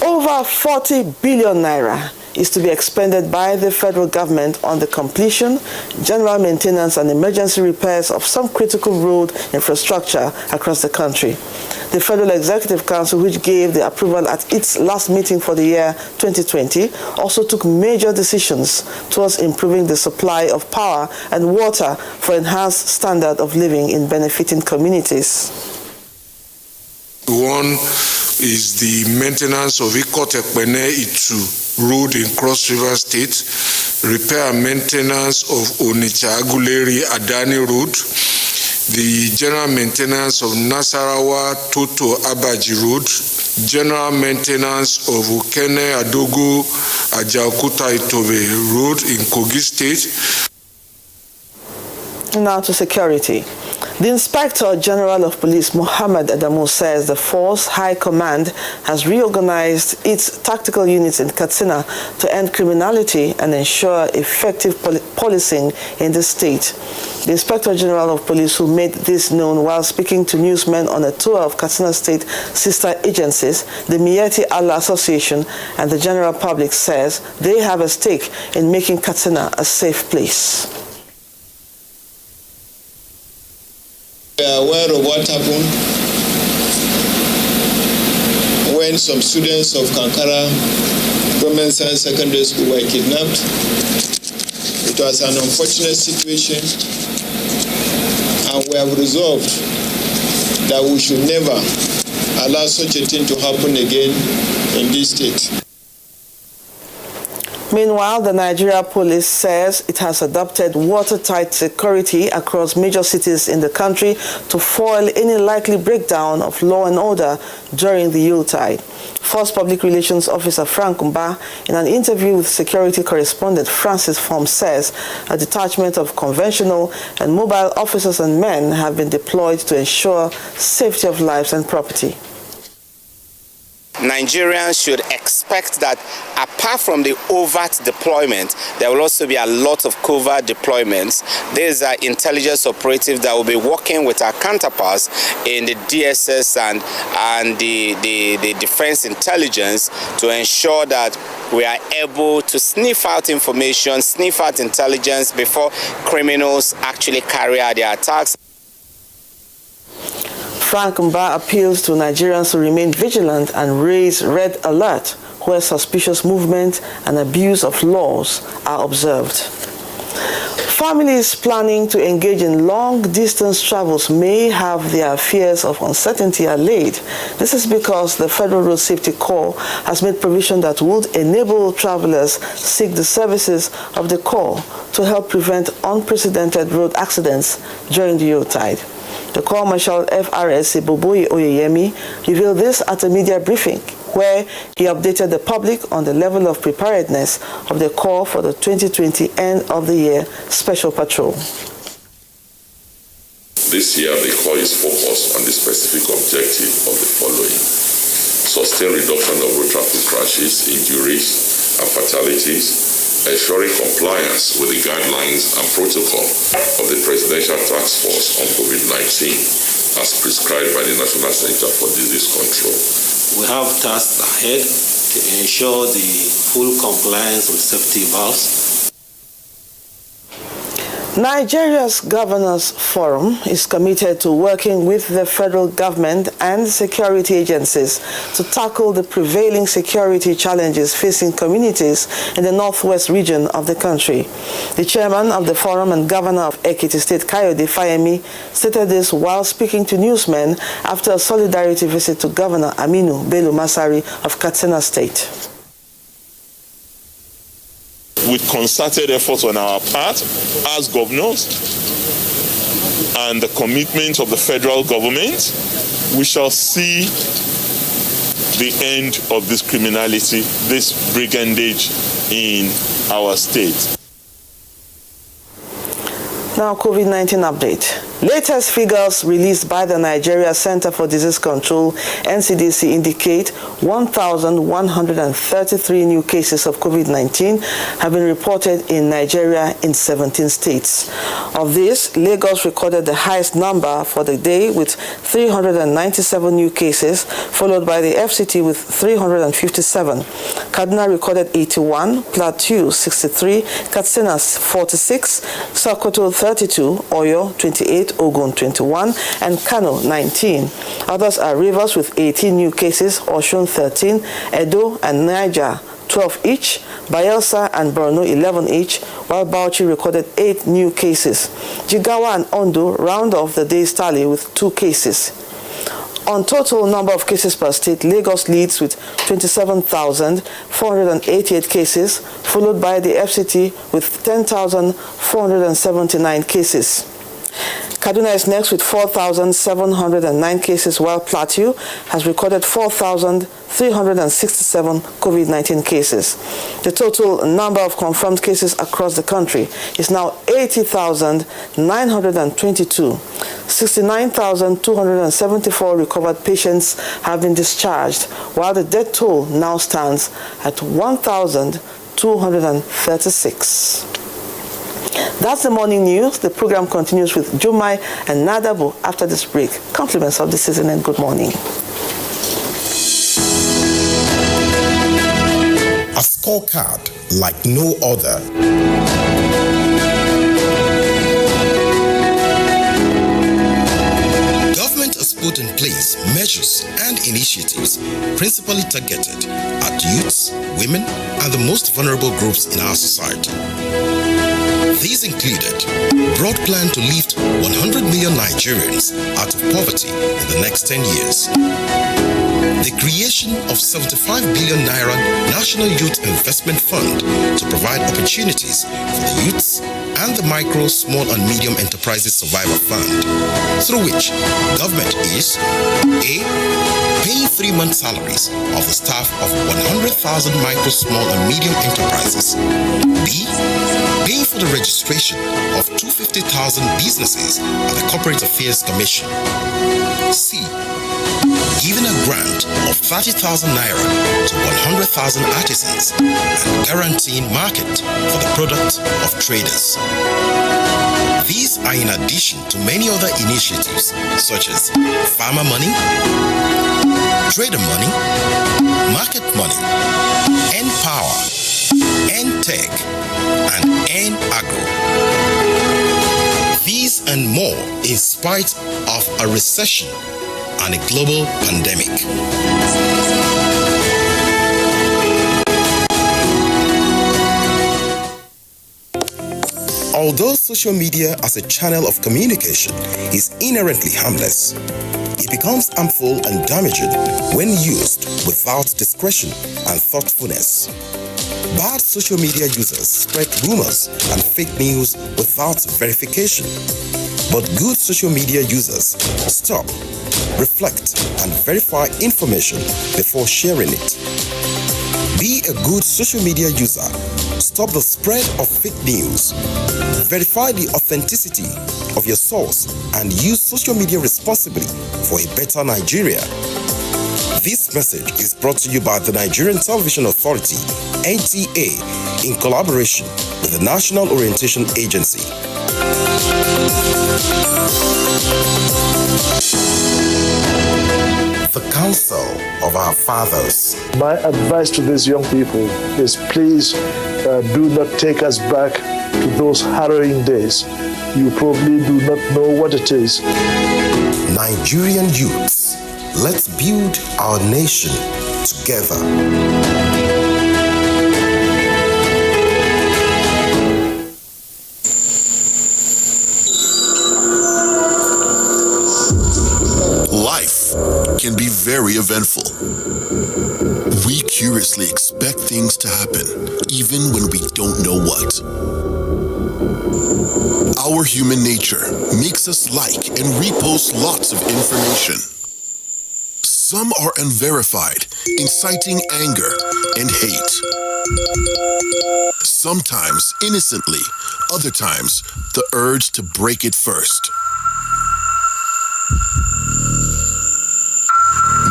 Over 40 billion naira is to be expended by the federal government on the completion, general maintenance, and emergency repairs of some critical road infrastructure across the country. The Federal Executive Council, which gave the approval at its last meeting for the year 2020, also took major decisions towards improving the supply of power and water for enhanced standard of living in benefiting communities. One is the maintenance of Ikotekpene-Itu Road in Cross River State, repair and maintenance of Onitsha-Aguleri-Adani Road, the general maintenance of Nasarawa-Toto-Abaji Road, general maintenance of Okene-Adogo-Ajaokuta-Itobe Road in Kogi State. Now to security. The Inspector General of Police, Mohammed Adamu, says the Force High Command has reorganized its tactical units in Katsina to end criminality and ensure effective policing in the state. The Inspector General of Police, who made this known while speaking to newsmen on a tour of Katsina State sister agencies, the Miyetti Allah Association, and the general public, says they have a stake in making Katsina a safe place. We are aware of what happened when some students of Kankara Government Science Secondary School were kidnapped. It was an unfortunate situation, and we have resolved that we should never allow such a thing to happen again in this state. Meanwhile, the Nigeria Police says it has adopted watertight security across major cities in the country to foil any likely breakdown of law and order during the Yuletide. Force Public Relations Officer Frank Mba, in an interview with security correspondent Francis Form, says a detachment of conventional and mobile officers and men have been deployed to ensure safety of lives and property. Nigerians should expect that apart from the overt deployment, there will also be a lot of covert deployments. These are intelligence operatives that will be working with our counterparts in the DSS and the defense intelligence to ensure that we are able to sniff out information, sniff out intelligence before criminals actually carry out their attacks. Frank Mba appeals to Nigerians to remain vigilant and raise red alert where suspicious movement and abuse of laws are observed. Families planning to engage in long-distance travels may have their fears of uncertainty allayed. This is because the Federal Road Safety Corps has made provision that would enable travelers seek the services of the Corps to help prevent unprecedented road accidents during the Yuletide. The Corps Marshal FRS Boboyi Oyeyemi revealed this at a media briefing where he updated the public on the level of preparedness of the Corps for the 2020 end-of-the-year special patrol. This year, the Corps is focused on the specific objective of the following: sustained reduction of road traffic crashes, injuries, and fatalities, ensuring compliance with the guidelines and protocol of the Presidential Task Force on COVID-19 as prescribed by the National Center for Disease Control. We have tasks ahead to ensure the full compliance with safety valves. Nigeria's Governors Forum is committed to working with the federal government and security agencies to tackle the prevailing security challenges facing communities in the northwest region of the country. The chairman of the forum and governor of Ekiti State, Kayode Fayemi, stated this while speaking to newsmen after a solidarity visit to Governor Aminu Bello Masari of Katsina State. With concerted efforts on our part as governors and the commitment of the federal government, we shall see the end of this criminality, this brigandage in our state. Now, COVID-19 update. Latest figures released by the Nigeria Center for Disease Control, NCDC, indicate 1,133 new cases of COVID-19 have been reported in Nigeria in 17 states. Of this, Lagos recorded the highest number for the day with 397 new cases, followed by the FCT with 357. Kaduna recorded 81, Plateau 63, Katsina 46, Sokoto 32, Oyo 28, Ogun 21, and Kano 19. Others are Rivers with 18 new cases, Osun 13, Edo and Niger 12 each, Bayelsa and Borno 11 each, while Bauchi recorded 8 new cases. Jigawa and Ondo round off the day's tally with 2 cases. On total number of cases per state, Lagos leads with 27,488 cases, followed by the FCT with 10,479 cases. Kaduna is next with 4,709 cases, while Plateau has recorded 4,367 COVID-19 cases. The total number of confirmed cases across the country is now 80,922. 69,274 recovered patients have been discharged, while the death toll now stands at 1,236. That's the morning news. The program continues with Jumai and Nadabu after this break. Compliments of the season and good morning. A scorecard like no other. Government has put in place measures and initiatives principally targeted at youths, women, and the most vulnerable groups in our society. These included broad plan to lift 100 million Nigerians out of poverty in the next 10 years. The creation of 75 billion Naira National Youth Investment Fund to provide opportunities for the youths, and the Micro, Small and Medium Enterprises Survival Fund, through which government is A. paying 3-month salaries of the staff of 100,000 micro, small and medium enterprises. B. paying for the registration of 250,000 businesses at the Corporate Affairs Commission. C. giving a grant of 30,000 Naira to 100,000 artisans and guaranteeing market for the product of traders. These are in addition to many other initiatives such as farmer money, trader money, market money, N-Power, N-Tech, and N-Agro. These and more in spite of a recession and a global pandemic. Although social media as a channel of communication is inherently harmless, it becomes harmful and damaging when used without discretion and thoughtfulness. Bad social media users spread rumors and fake news without verification. But good social media users stop, reflect, and verify information before sharing it. Be a good social media user. Stop the spread of fake news. Verify the authenticity of your source and use social media responsibly for a better Nigeria. This message is brought to you by the Nigerian Television Authority, NTA, in collaboration with the National Orientation Agency. The Council of Our Fathers. My advice to these young people is please do not take us back to those harrowing days. You probably do not know what it is. Nigerian youths, let's build our nation together. Life can be very eventful. We curiously expect things to happen, even when we don't know what. Our human nature makes us like and repost lots of information. Some are unverified, inciting anger and hate. Sometimes innocently, other times the urge to break it first.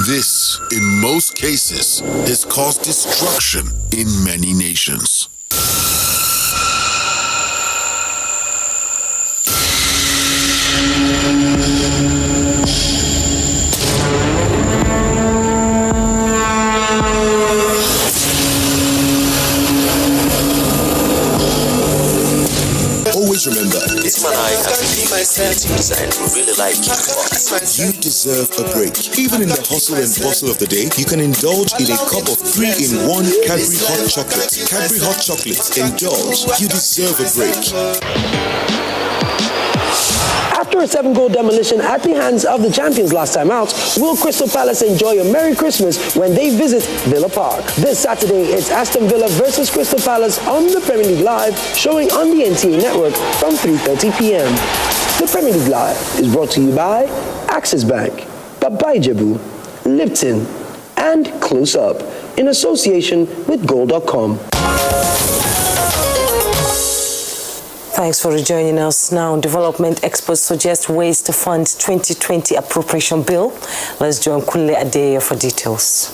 This, in most cases, has caused destruction in many nations. Always remember, this man I can see myself innovative design we really like it. You deserve a break. Even in the hustle and bustle of the day, you can indulge in a cup of 3-in-1 Cadbury Hot Chocolate. Cadbury Hot Chocolate. Indulge. You deserve a break. After a 7-goal demolition at the hands of the champions last time out, will Crystal Palace enjoy a Merry Christmas when they visit Villa Park? This Saturday, it's Aston Villa versus Crystal Palace on the Premier League Live, showing on the NTA network from 3:30 p.m. The Premier League Live is brought to you by Axis Bank, Babai Jebu, Lipton, and Close Up, in association with Goal.com. Thanks for rejoining us. Now, development experts suggest ways to fund 2020 appropriation bill. Let's join Kunle Adeya for details.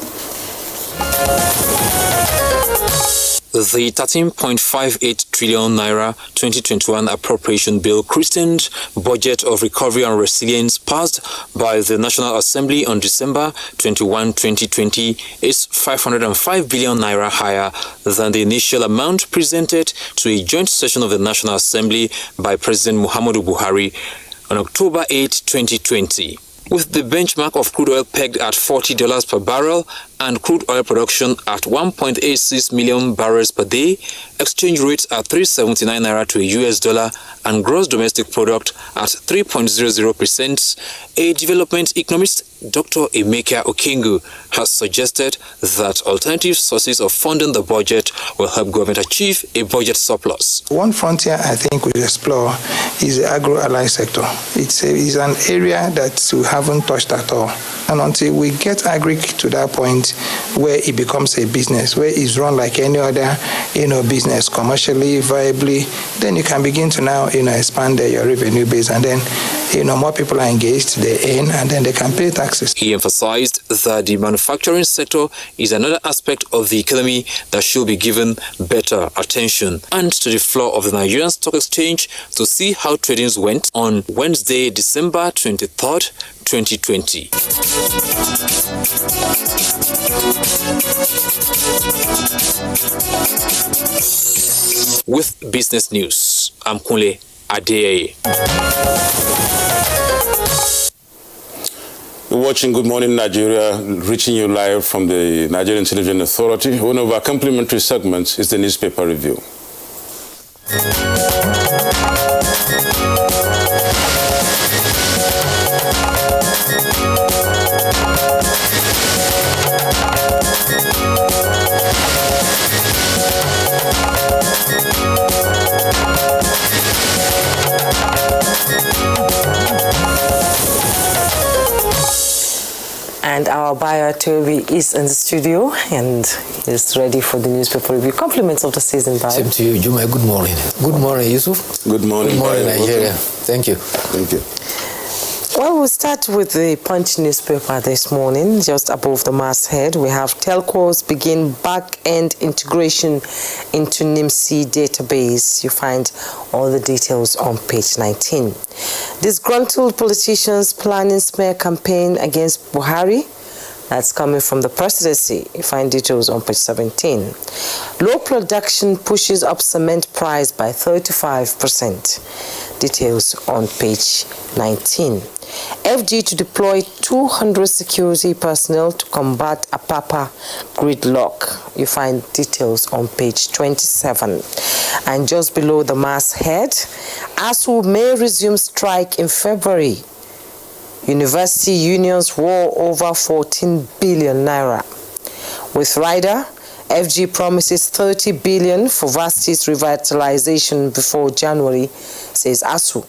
The 13.58 trillion naira 2021 appropriation bill, christened Budget of Recovery and Resilience, passed by the National Assembly on December 21, 2020, is 505 billion naira higher than the initial amount presented to a joint session of the National Assembly by President Muhammadu Buhari on October 8, 2020. With the benchmark of crude oil pegged at $40 per barrel and crude oil production at 1.86 million barrels per day, exchange rates at 379 naira to a US dollar, and gross domestic product at 3.00%, a development economist, Dr. Emeka Okengu, has suggested that alternative sources of funding the budget will help government achieve a budget surplus. One frontier I think we'll explore is the agro-allied sector. It's an area that we haven't touched at all. And until we get agri to that point where it becomes a business, where it's run like any other, business, commercially, viably, then you can begin to now, expand your revenue base, and then, more people are engaged, they earn, and then they can pay taxes. He emphasized that the manufacturing sector is another aspect of the economy that should be given better attention, and to the floor of the Nigerian Stock Exchange to see how tradings went on Wednesday, December 23rd, 2020. With business news, I'm Kunle Adeye. You're watching Good Morning Nigeria, reaching you live from the Nigerian Television Authority. One of our complimentary segments is the newspaper review. And our buyer, Toby, is in the studio and is ready for the newspaper review. Compliments of the season, buyer. Same to you, Juma. Good morning. Good morning, Yusuf. Good morning. Good morning, Nigeria. Thank you. Thank you. Well, we'll start with the Punch newspaper this morning. Just above the masthead, we have telcos begin back-end integration into NIMC database. You find all the details on page 19. Disgruntled politicians planning smear campaign against Buhari. That's coming from the presidency. You find details on page 17. Low production pushes up cement price by 35%. Details on page 19. FG to deploy 200 security personnel to combat Apapa gridlock. You find details on page 27. And just below the masthead, ASU may resume strike in February. University unions war over 14 billion naira. With Rider, FG promises 30 billion for varsities revitalization before January, says ASU.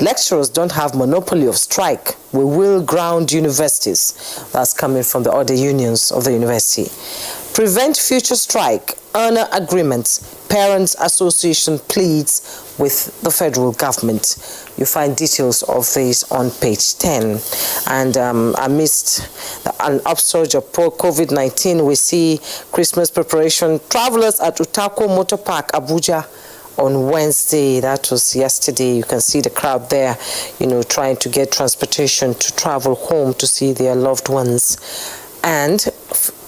Lecturers don't have monopoly of strike. We will ground universities. That's coming from the other unions of the university. Prevent future strike. Honor agreements. Parents Association pleads with the federal government. You find details of this on page 10. And amidst an upsurge of COVID-19, we see Christmas preparation. Travelers at Utako Motor Park, Abuja, on Wednesday, that was yesterday. You can see the crowd there, trying to get transportation to travel home to see their loved ones. And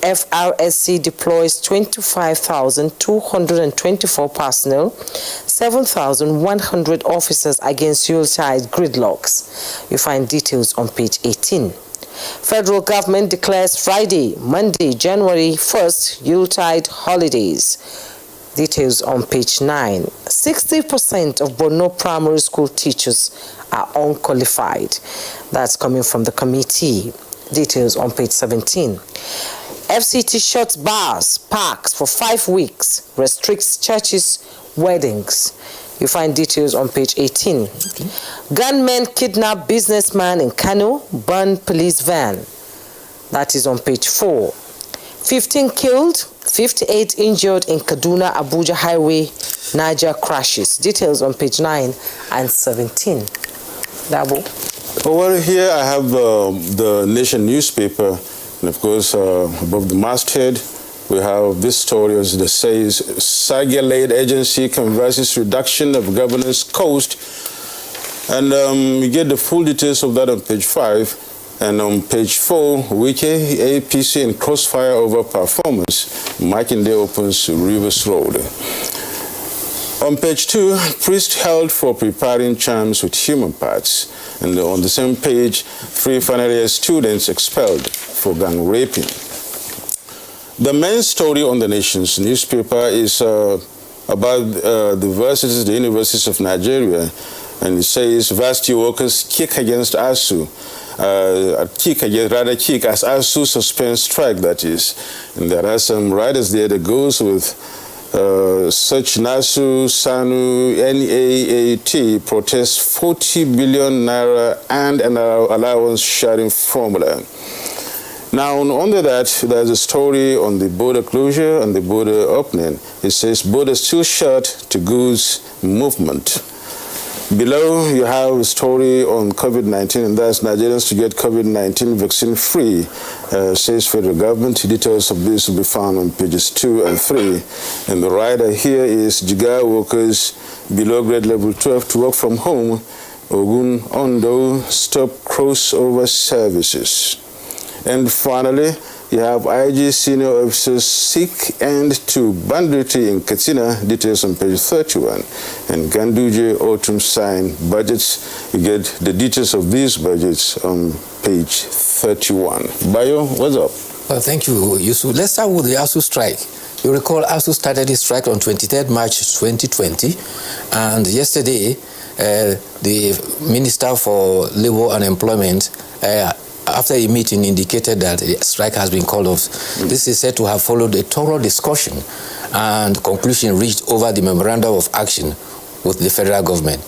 FRSC deploys 25,224 personnel, 7,100 officers against Yuletide gridlocks. You find details on page 18. Federal government declares Friday, Monday, January 1st, Yuletide holidays. Details on page 9. 60% of Borno primary school teachers are unqualified. That's coming from the committee. Details on page 17. FCT shuts bars, parks for 5 weeks, restricts churches, weddings. You find details on page 18. Okay. Gunmen kidnap businessman in Kano, burn police van. That is on page 4. 15 killed, 58 injured in Kaduna Abuja Highway, Niger crashes. Details on page 9 and 17. Dabo. Well, here I have the Nation newspaper, and of course, above the masthead, we have this story that says, Saga-led agency converses reduction of governance cost. And you get the full details of that on page 5. And on page 4, Wiki, APC, and crossfire over performance. Makinde opens Rivers Road. On page 2, priest held for preparing charms with human parts. And on the same page, 3 final year students expelled for gang raping. The main story on the Nation's newspaper is about the universities of Nigeria. And it says, varsity workers kick against ASU. Kick as ASU suspends strike, that is. And there are some riders there that goes with such NASU, SANU, NAAT protests 40 billion naira and an allowance sharing formula. Now, under that, there's a story on the border closure and the border opening. It says, border still shut to goods movement. Below, you have a story on COVID-19, and that's Nigerians to get COVID-19 vaccine free, says federal government. Details of this will be found on pages 2 and 3. And the rider here is Jigar workers below grade level 12 to work from home. Ogun Ondo stop crossover services. And finally, you have IG senior officers seek end to banditry in Katsina, details on page 31. And Ganduje autumn sign budgets. You get the details of these budgets on page 31. Bayo, what's up? Well, thank you, Yusuf. Let's start with the ASU strike. You recall ASU started the strike on 23rd March 2020, and yesterday the Minister for Labour and Employment after a meeting indicated that the strike has been called off. This is said to have followed a thorough discussion and conclusion reached over the memorandum of action with the federal government.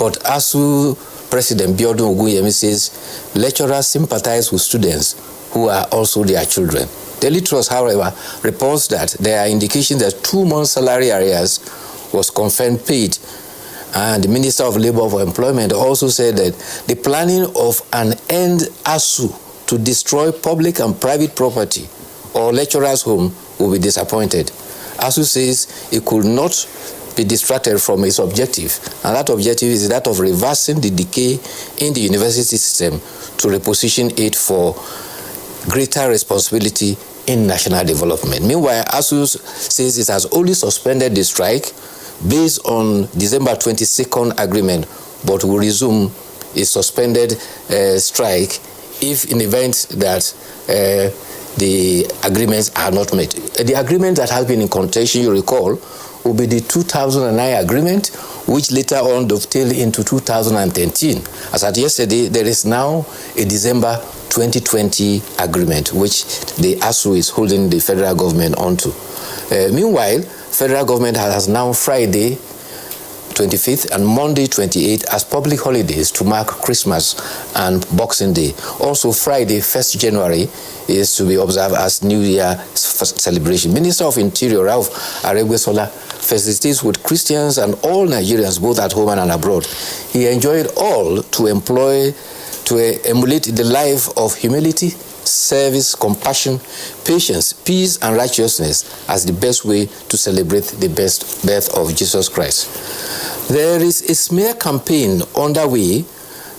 But ASU President Biodun Oguyemi says lecturers sympathize with students who are also their children. Daily Trust, however, reports that there are indications that 2 months' salary arrears was confirmed paid. And the Minister of Labour for Employment also said that the planning of an end ASU to destroy public and private property or lecturers' home will be disappointed. ASU says it could not be distracted from its objective, and that objective is that of reversing the decay in the university system to reposition it for greater responsibility in national development. Meanwhile, ASU says it has only suspended the strike based on December 22nd agreement, but will resume a suspended strike if in the event that the agreements are not met. The agreement that has been in contention, you recall, will be the 2009 agreement, which later on dovetailed into 2013. As at yesterday, there is now a December 2020 agreement, which the ASU is holding the federal government onto. Meanwhile, federal government has now Friday 25th and Monday 28th as public holidays to mark Christmas and Boxing Day. Also, Friday 1st January is to be observed as New Year celebration. Minister of Interior Ralph Aregbesola felicitates with Christians and all Nigerians, both at home and abroad. He enjoined all to emulate the life of humility, service, compassion, patience, peace, and righteousness as the best way to celebrate the best birth of Jesus Christ. There is a smear campaign underway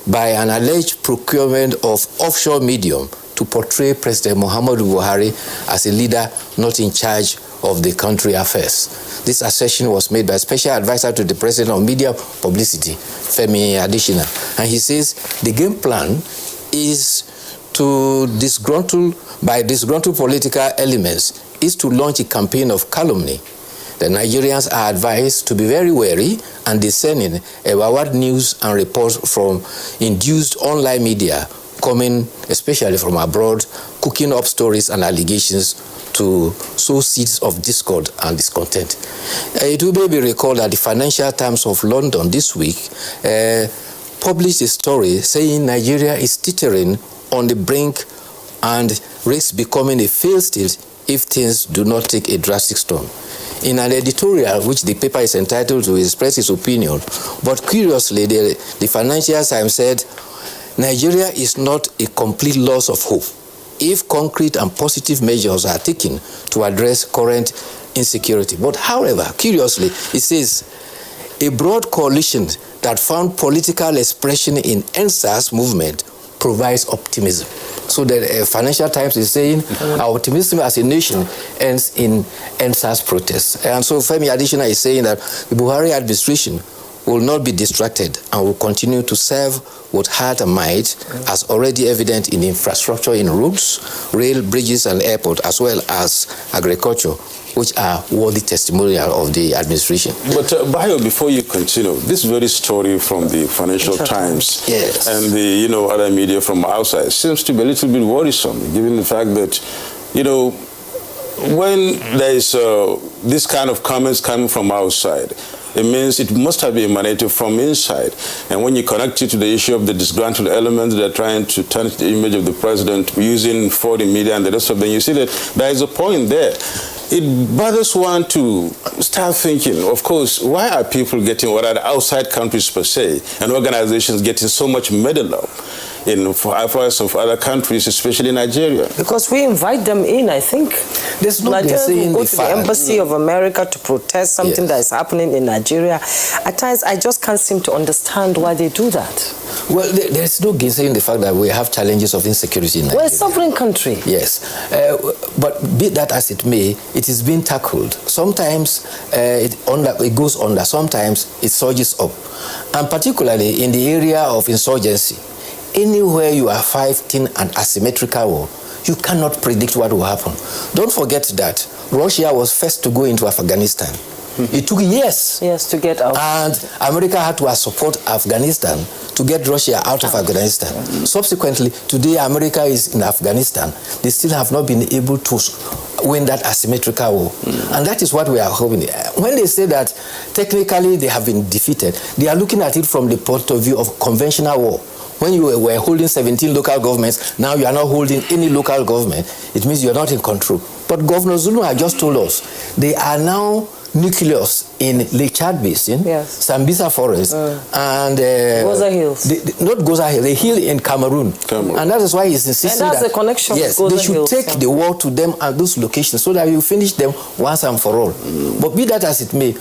by an alleged procurement of offshore medium to to portray President Muhammadu Buhari as a leader not in charge of the country affairs. This assertion was made by Special Advisor to the President on Media Publicity, Femi Adesina. And he says the game plan is to disgruntled political elements is to launch a campaign of calumny. The Nigerians are advised to be very wary and discerning about what news and reports from induced online media coming, especially from abroad, cooking up stories and allegations to sow seeds of discord and discontent. It will be recalled that the Financial Times of London this week published a story saying Nigeria is teetering on the brink and risks becoming a failed state if things do not take a drastic turn. In an editorial, which the paper is entitled to express its opinion, but curiously, the Financial Times said, Nigeria is not a complete loss of hope if concrete and positive measures are taken to address current insecurity. But however, curiously, it says, a broad coalition that found political expression in NSAS movement provides optimism. So the Financial Times is saying our optimism as a nation ends in NSAS protests. And so Femi Adesina is saying that the Buhari administration will not be distracted and will continue to serve with heart and might, as already evident in infrastructure in roads, rail, bridges, and airport, as well as agriculture, which are worthy testimonial of the administration. But Bayo, before you continue, this very story from the Financial Times and the other media from outside seems to be a little bit worrisome, given the fact that when there is this kind of comments coming from outside, it means it must have been emanated from inside. And when you connect it to the issue of the disgruntled elements that are trying to tarnish the image of the president using foreign media and the rest of them, you see that there is a point there. It bothers one to start thinking, of course, why are people getting, what are the outside countries per se, and organizations getting so much meddled up in affairs of other countries, especially Nigeria? Because we invite them in, I think. There's no Nigerians go to the Embassy of America to protest something that is happening in Nigeria. At times, I just can't seem to understand why they do that. Well, there's no gainsaying the fact that we have challenges of insecurity in Nigeria. We're a sovereign country. Yes. But be that as it may, it is being tackled. Sometimes it goes under, sometimes it surges up. And particularly in the area of insurgency, anywhere you are fighting an asymmetrical war, you cannot predict what will happen. Don't forget that Russia was first to go into Afghanistan. It took years to get out. And America had to support Afghanistan to get Russia out of Afghanistan. Subsequently, today America is in Afghanistan. They still have not been able to win that asymmetrical war. And that is what we are hoping. When they say that technically they have been defeated, they are looking at it from the point of view of conventional war. When you were holding 17 local governments, now you are not holding any local government. It means you are not in control. But Governor Zulu has just told us they are now nucleus in Lake Chad Basin, Sambisa Forest, and Goza Hills. Not Goza Hills, the hill in Cameroon. And that is why he's insisting and that's the connection with Goza they should Hills, take the war to them at those locations so that you finish them once and for all. But be that as it may,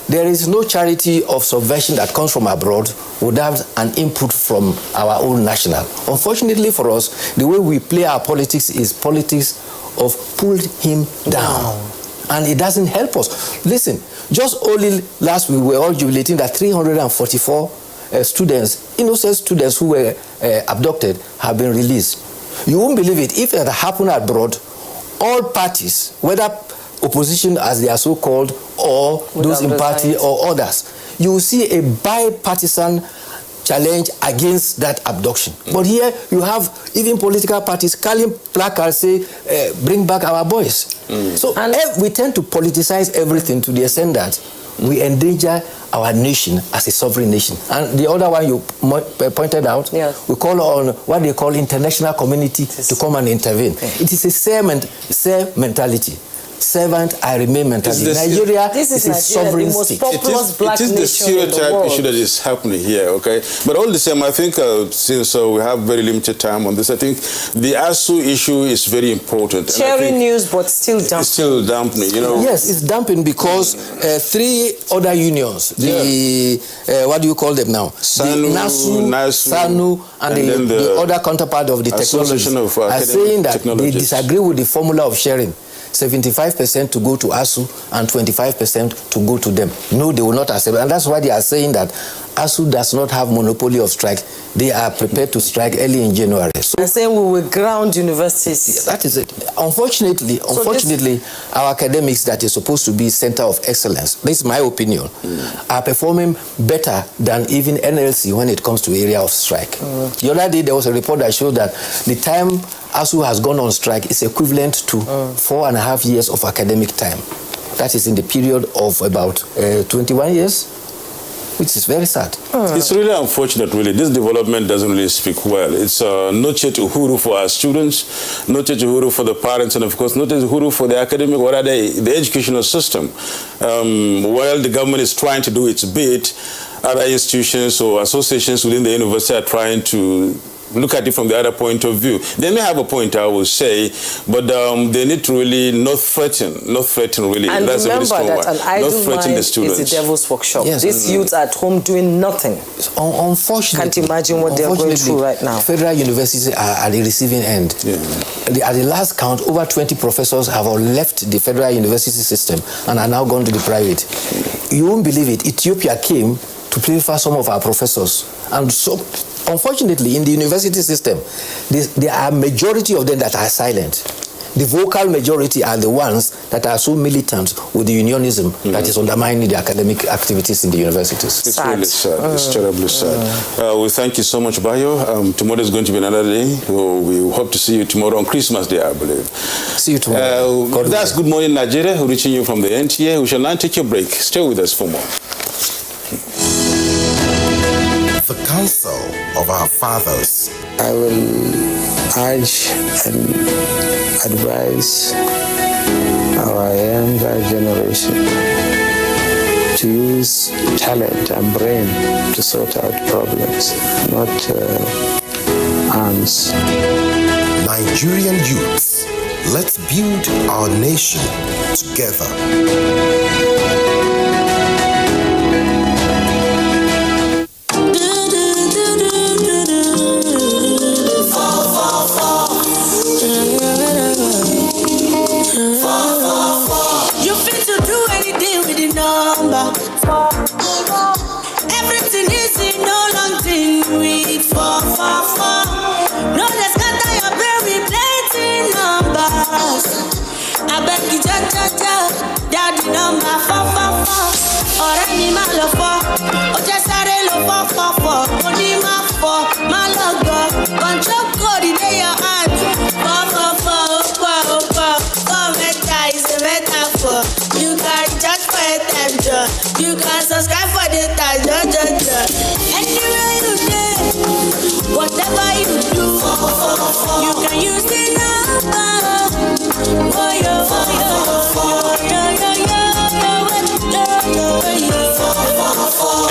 there is no charity of subversion that comes from abroad without an input from our own national. Unfortunately for us, the way we play our politics is politics of pull him down. And it doesn't help us. Listen, just only last week we were all jubilating that 344 students, innocent students who were abducted, have been released. You won't believe it. If it happened abroad, all parties, whether opposition as they are so called, or those in party or others, you will see a bipartisan challenge against that abduction. But here you have even political parties carrying placards say, bring back our boys. So we tend to politicize everything to the extent that we endanger our nation as a sovereign nation. And the other one you pointed out, we call on what they call international community to come and intervene. It is a say mentality. servant, I remain mentality. Nigeria is a sovereign state. It is the stereotype issue that is happening here, okay? But all the same, I think since we have very limited time on this, I think the ASU issue is very important. Sharing news, but still dumping. It's still dumping, you know. Yes, it's dumping because 3 other unions, the what do you call them now? SANU, the NASU, SANU, and the other counterpart of the technology are saying that they disagree with the formula of sharing. 75% to go to ASU and 25% to go to them. No, they will not accept. And that's why they are saying that ASU does not have monopoly of strike. They are prepared to strike early in January. So they're saying we will ground universities. That is it. Unfortunately, our academics that is supposed to be center of excellence, this is my opinion, are performing better than even NLC when it comes to area of strike. The other day there was a report that showed that the time ASU has gone on strike is equivalent to 4.5 years of academic time. That is in the period of about 21 years, which is very sad. It's really unfortunate, really. This development doesn't really speak well. It's noche to huru for our students, noche to huru for the parents, and of course, noche to huru for the academic, or rather the educational system. While the government is trying to do its bit, other institutions or associations within the university are trying to look at it from the other point of view. They may have a point, I will say, but they need to really not threaten really. And that's remember a very strong that one. an idle not threaten mind the students. is the devil's workshop. Yes. These youths at home doing nothing. Unfortunately, can't imagine what they're going through right now. Federal universities are at the receiving end. At the last count, over 20 professors have all left the federal university system and are now gone to the private. You won't believe it. Ethiopia came to prefer some of our professors. And so, unfortunately, in the university system, there are majority of them that are silent. The vocal majority are the ones that are so militant with the unionism that is undermining the academic activities in the universities. It's really sad. It's terribly sad. We thank you so much, Bayo. Tomorrow is going to be another day. We hope to see you tomorrow on Christmas Day, I believe. See you tomorrow. That's Good Morning Nigeria, reaching you from the NTA. We shall now take a break. Stay with us for more. The counsel of our fathers. I will urge and advise our younger generation to use talent and brain to sort out problems, not arms. Nigerian youths, let's build our nation together. Everything is in no long thing with 444. No, let's scatter your brain with plenty numbers. I beg you, daddy number 444. Ọ̀rẹ́ mi máa lọ fọ́, ó jẹ́ sáré lọ 444. Mo ní máa fọ́, máa lọ gọ̀, control code in your hand. 444, mẹ́ta is a metaphor. You can charge for attention. You can subscribe for the time. Anywhere you live, whatever you do, you can use the number.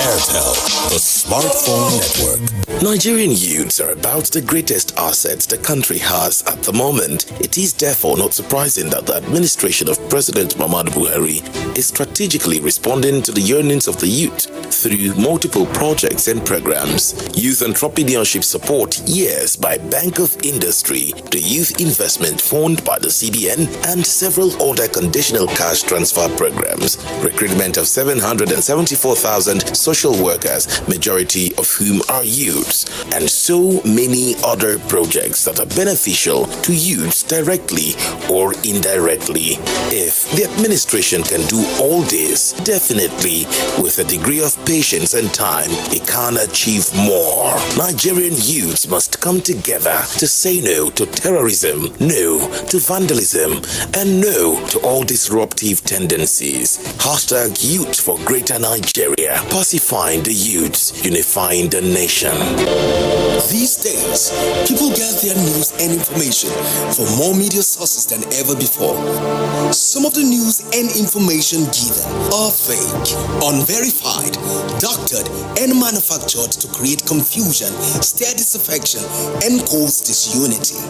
Airtel, the smartphone network. Nigerian youths are about the greatest assets the country has at the moment. It is therefore not surprising that the administration of President Muhammadu Buhari is strategically responding to the yearnings of the youth through multiple projects and programs. Youth entrepreneurship support years by Bank of Industry, the Youth Investment Fund by the CBN, and several other conditional cash transfer programs. Recruitment of 774,000 social workers, majority of whom are youths, and so many other projects that are beneficial to youths directly or indirectly. If the administration can do all this, definitely with a degree of patience and time, it can achieve more. Nigerian youths must come together to say no to terrorism, no to vandalism, and no to all disruptive tendencies. Hashtag Youth for Greater Nigeria. Pacifying the youths, unifying the nation. These days, people get their news and information from more media sources than ever before. Some of the news and information given are fake, unverified, doctored, and manufactured to create confusion, stir disaffection, and cause disunity.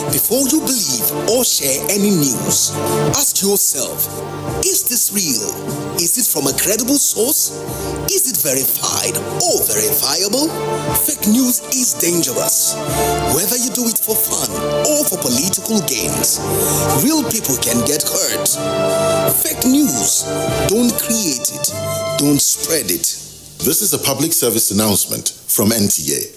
Before you believe or share any news, ask yourself, is this real? Is it from a credible source? Is it verified or verifiable? Fake news is dangerous, whether you do it for fun or for political gains. Real people can get hurt. Fake news, don't create it, don't spread it. This is a public service announcement from NTA.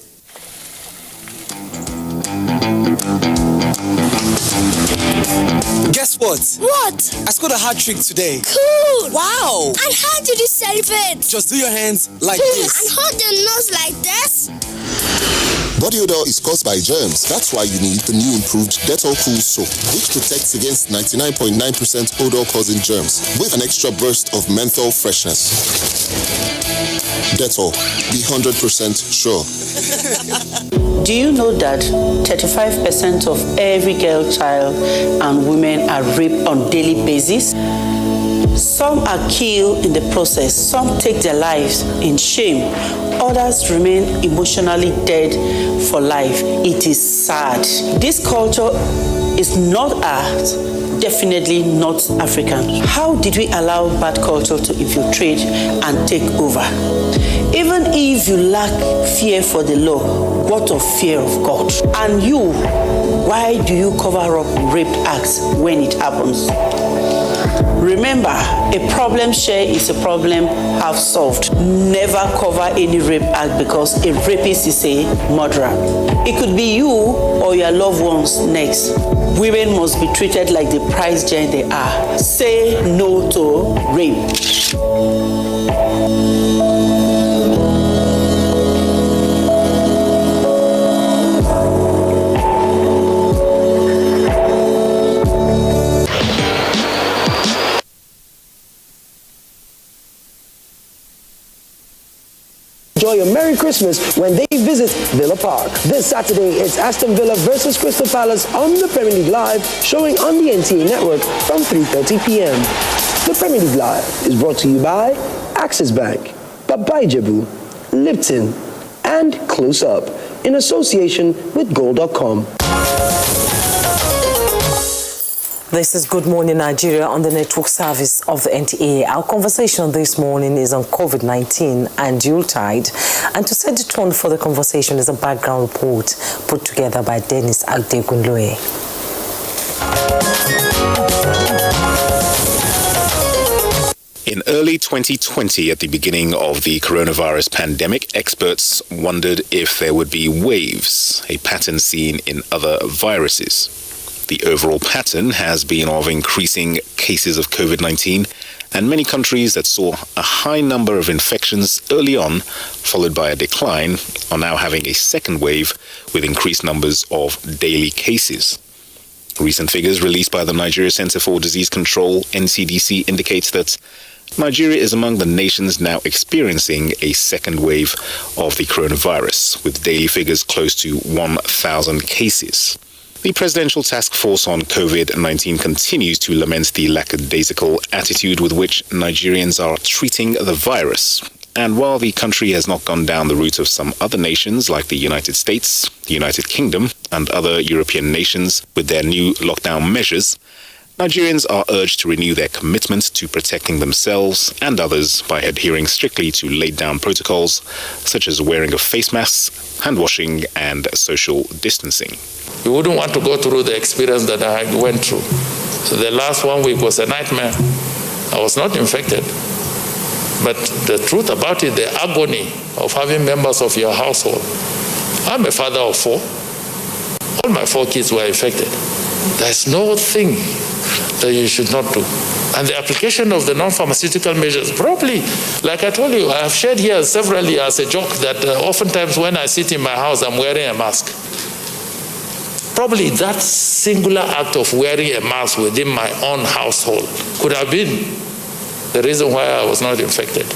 Guess what? What? I scored a hat-trick today. Cool! Wow! And how did you celebrate? Just do your hands like this. And hold your nose like this? Body odor is caused by germs. That's why you need the new improved Dettol Cool Soap, which protects against 99.9% odor-causing germs with an extra burst of menthol freshness. Dettol, be 100% sure. Do you know that 35% of every girl child and women are raped on daily basis? Some are killed in the process, some take their lives in shame, others remain emotionally dead for life. It is sad. This culture is not ours, definitely not African. How did we allow bad culture to infiltrate and take over? Even if you lack fear for the law, what of fear of God? And you, why do you cover up rape acts when it happens? Remember, a problem shared is a problem half solved. Never cover any rape act because a rapist is a murderer. It could be you or your loved ones next. Women must be treated like the prize gem they are. Say no to rape. Enjoy a Merry Christmas when they visit Villa Park. This Saturday, it's Aston Villa versus Crystal Palace on the Premier League Live, showing on the NTA network from 3:30 p.m. The Premier League Live is brought to you by Access Bank, Baba Ijebu, Lipton, and Close Up, in association with Gold.com. This is Good Morning Nigeria on the network service of the NTA. Our conversation this morning is on COVID-19 and Yuletide. And to set the tone for the conversation is a background report put together by Dennis Agdegunloe. In early 2020, at the beginning of the coronavirus pandemic, experts wondered if there would be waves, a pattern seen in other viruses. The overall pattern has been of increasing cases of COVID-19, and many countries that saw a high number of infections early on, followed by a decline, are now having a second wave with increased numbers of daily cases. Recent figures released by the Nigeria Center for Disease Control, NCDC, indicates that Nigeria is among the nations now experiencing a second wave of the coronavirus, with daily figures close to 1,000 cases. The Presidential Task Force on COVID-19 continues to lament the lackadaisical attitude with which Nigerians are treating the virus. And while the country has not gone down the route of some other nations like the United States, the United Kingdom, and other European nations with their new lockdown measures, Nigerians are urged to renew their commitment to protecting themselves and others by adhering strictly to laid-down protocols such as wearing of face masks, hand washing, and social distancing. You wouldn't want to go through the experience that I went through. So the last 1 week was a nightmare. I was not infected. But the truth about it, the agony of having members of your household. I'm a father of 4. All my 4 kids were infected. There's no thing that you should not do. And the application of the non-pharmaceutical measures, probably, like I told you, I have shared here severally as a joke that oftentimes when I sit in my house, I'm wearing a mask. Probably that singular act of wearing a mask within my own household could have been the reason why I was not infected.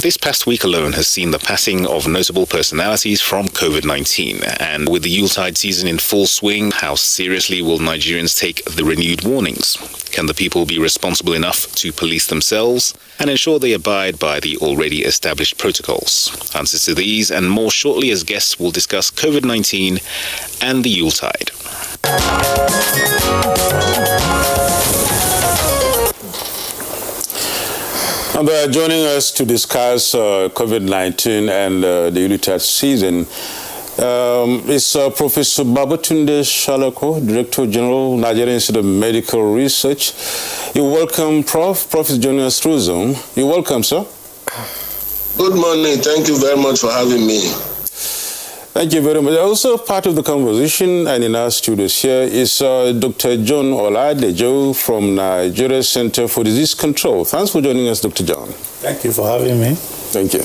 This past week alone has seen the passing of notable personalities from COVID-19. And with the Yuletide season in full swing, how seriously will Nigerians take the renewed warnings? Can the people be responsible enough to police themselves and ensure they abide by the already established protocols? Answers to these and more shortly, as guests will discuss COVID-19 and the Yuletide. And joining us to discuss COVID-19 and the Yuletide season is Professor Babatunde Shalako, Director General, Nigerian Institute of Medical Research. You're welcome, Prof. Prof is joining us through Zoom. You're welcome, sir. Good morning. Thank you very much for having me. Thank you very much. Also part of the conversation and in our studios here is Dr. John Oladejo from Nigeria Center for Disease Control. Thanks for joining us, Dr. John. Thank you for having me. Thank you.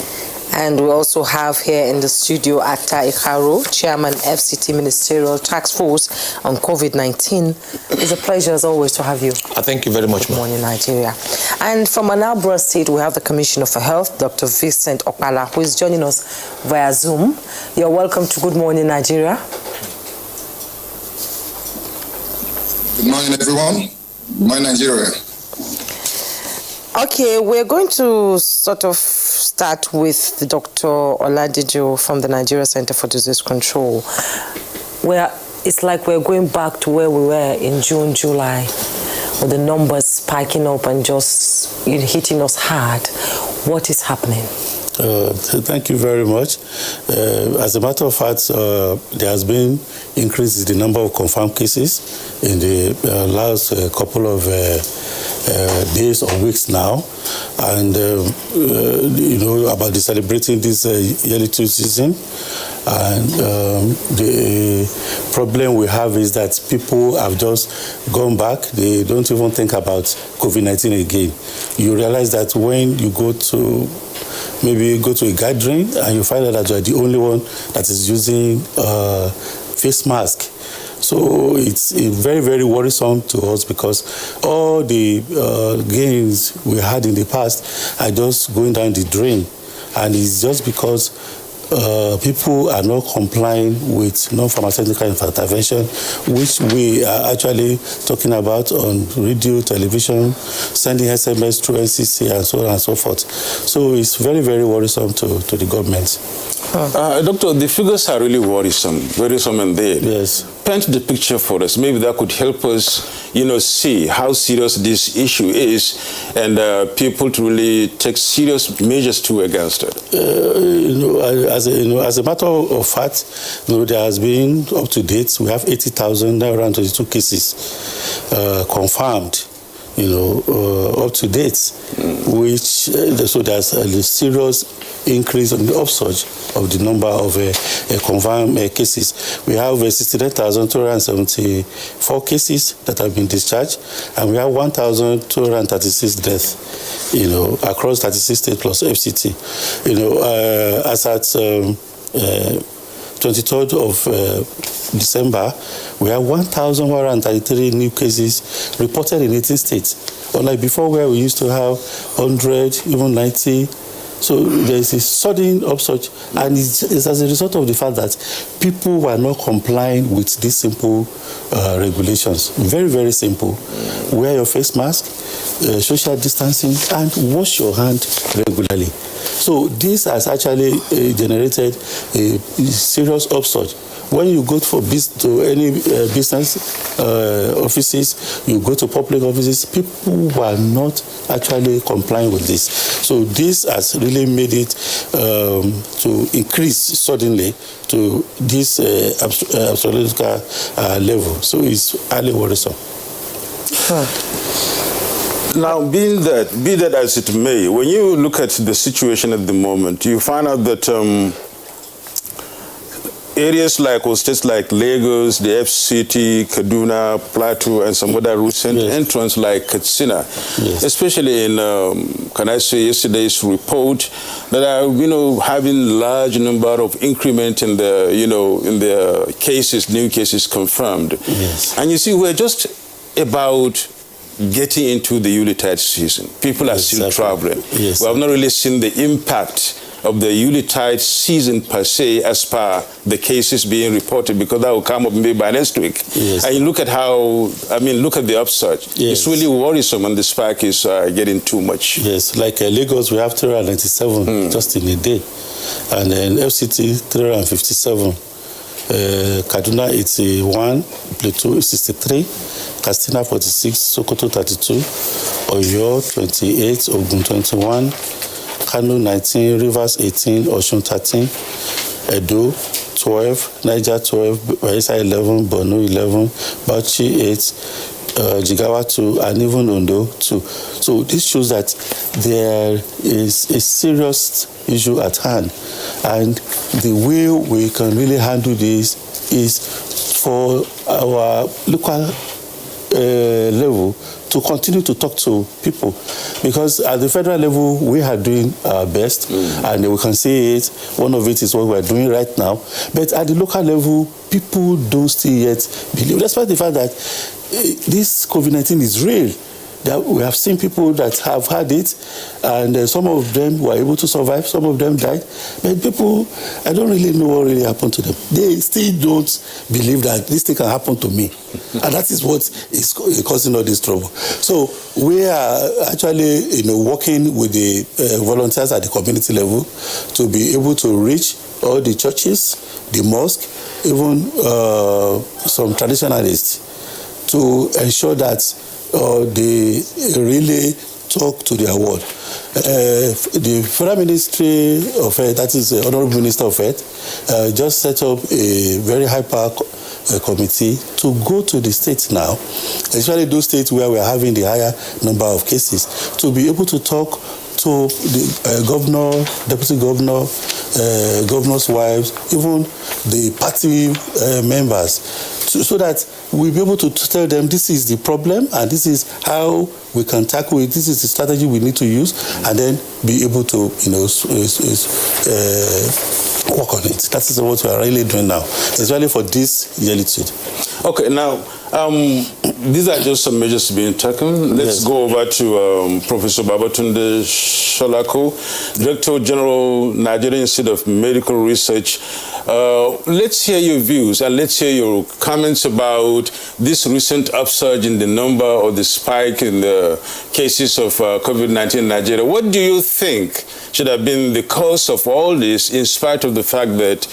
And we also have here in the studio Atta Ikaro, Chairman FCT Ministerial Task Force on COVID-19. It's a pleasure as always to have you. Thank you very much. Good morning, Nigeria. And from Anambra State, we have the Commissioner for Health, Dr. Vincent Okpala, who is joining us via Zoom. You're welcome to Good Morning, Nigeria. Good morning, everyone. Good morning, Nigeria. Okay, we're going to sort of start with Dr. Oladejo from the Nigeria Center for Disease Control, where it's like we're going back to where we were in June, July, with the numbers spiking up and just hitting us hard. What is happening? Thank you very much. As a matter of fact, there has been increase in the number of confirmed cases in the last couple of days or weeks now, and about the celebrating this yearly season. And the problem we have is that people have just gone back. They don't even think about COVID-19 again. You realize that when you go to maybe go to a gathering and you find out that you are the only one that is using face mask. So it's very, very worrisome to us because all the gains we had in the past are just going down the drain. And it's just because people are not complying with non-pharmaceutical intervention, which we are actually talking about on radio, television, sending SMS through NCC and so on and so forth. So it's very, very worrisome to the government. Doctor, the figures are really worrisome indeed. Yes. Paint the picture for us. Maybe that could help us, see how serious this issue is and people to really take serious measures against it. As a matter of fact, there has been up to date, we have 80,922 cases confirmed. Up to date, which so there's a serious increase on the upsurge of the number of confirmed cases. We have 69,274 cases that have been discharged, and we have 1,236 deaths, across 36 states plus FCT. As at 23rd of December, we have 1,133 new cases reported in 18 states. Unlike before, where we used to have 100, even 90. So there is a sudden upsurge, and it's as a result of the fact that people were not complying with these simple regulations. Very, very simple. Wear your face mask, social distancing, and wash your hand regularly. So this has actually generated a serious upsurge. When you go to any business offices, you go to public offices, people were not actually complying with this. So this has really made it to increase suddenly to this absolute level. So it's highly worrisome. Now, be that as it may, when you look at the situation at the moment, you find out that areas or states like Lagos, the FCT, Kaduna, Plateau, and some other recent entrants like Katsina, especially in, yesterday's report, that are, having large number of increment in the, in the cases, new cases confirmed. Yes. And you see, we're just about getting into the Yuletide season. People are still traveling. Yes. We have not really seen the impact of the Yuletide season per se as per the cases being reported, because that will come up maybe by next week. Yes. And you look at look at the upsurge. Yes. It's really worrisome, and the spike is getting too much. Yes, like Lagos, we have 397 just in a day. And then FCT, 357. Kaduna, 81. Plateau, 63. Katsina, 46. Sokoto, 32. Oyo, 28. Ogun, 21. Kano 19, Rivers 18, Osun 13, Edo 12, Niger 12, Bayelsa 11, Borno 11, Bauchi 8, Jigawa 2, and even Ondo 2. So this shows that there is a serious issue at hand, and the way we can really handle this is for our local level to continue to talk to people, because at the federal level we are doing our best, and we can see it. One of it is what we are doing right now. But at the local level, people don't still yet believe, despite the fact that this COVID-19 is real. That we have seen people that have had it, and some of them were able to survive, some of them died. But people, I don't really know what really happened to them. They still don't believe that this thing can happen to me. And that is what is causing all this trouble. So we are actually working with the volunteers at the community level to be able to reach all the churches, the mosque, even some traditionalists, to ensure that they really talk to their word. The Federal Ministry of Health, that is the Honorable Minister of Health, just set up a very high-power committee to go to the states now, especially those states where we are having the higher number of cases, to be able to talk to the governor, deputy governor, governor's wives, even the party members, so that we'll be able to tell them this is the problem and this is how we can tackle it, this is the strategy we need to use, and then be able to work on it. That is what we are really doing now, especially for this yearitude. Okay, now these are just some measures being taken. Let's go over to Professor Babatunde Sholako, Director General, Nigerian Institute of Medical Research. Let's hear your views and let's hear your comments about this recent upsurge in the number or the spike in the cases of COVID-19 in Nigeria. What do you think should have been the cause of all this, in spite of the fact that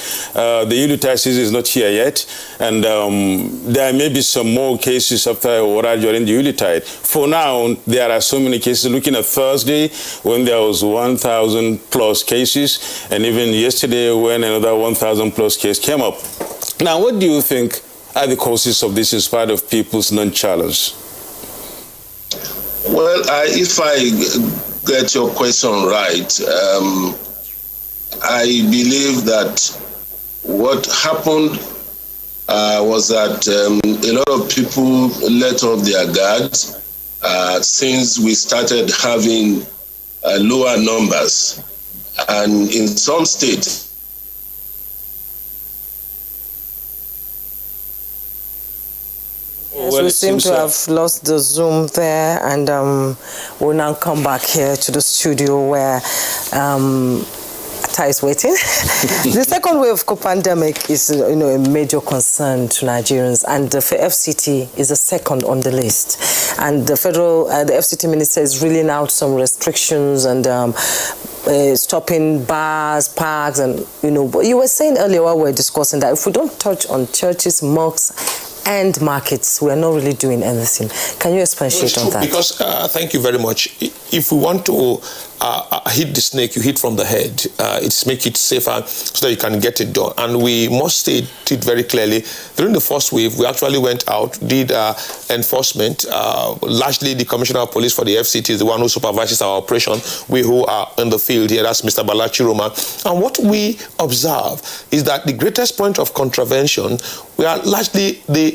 the Yuletide season is not here yet, and there may be some more cases after or during the Yuletide? For now, there are so many cases. Looking at Thursday, when there was 1,000 plus cases, and even yesterday when another 1,000 plus case came up. Now, what do you think are the causes of this in spite of people's nonchalance? Well, if I get your question right, I believe that what happened was that a lot of people let off their guards since we started having lower numbers. And in some states, Yes, we seem to have lost the Zoom there, and we'll now come back here to the studio where Atta is waiting. The second wave of pandemic is, a major concern to Nigerians, and the FCT is the second on the list. And the FCT minister is reeling out some restrictions and stopping bars, parks, and But you were saying earlier while we were discussing that if we don't touch on churches, mosques, and markets, we are not really doing anything. Can you expatiate on that? Because, thank you very much. If we want to hit the snake, you hit from the head. It's make it safer so that you can get it done. And we must state it very clearly. During the first wave, we actually went out, did enforcement. Largely, the Commissioner of Police for the FCT is the one who supervises our operation. We who are in the field here, that's Mr. Balachi Roma. And what we observe is that the greatest point of contravention, we are largely the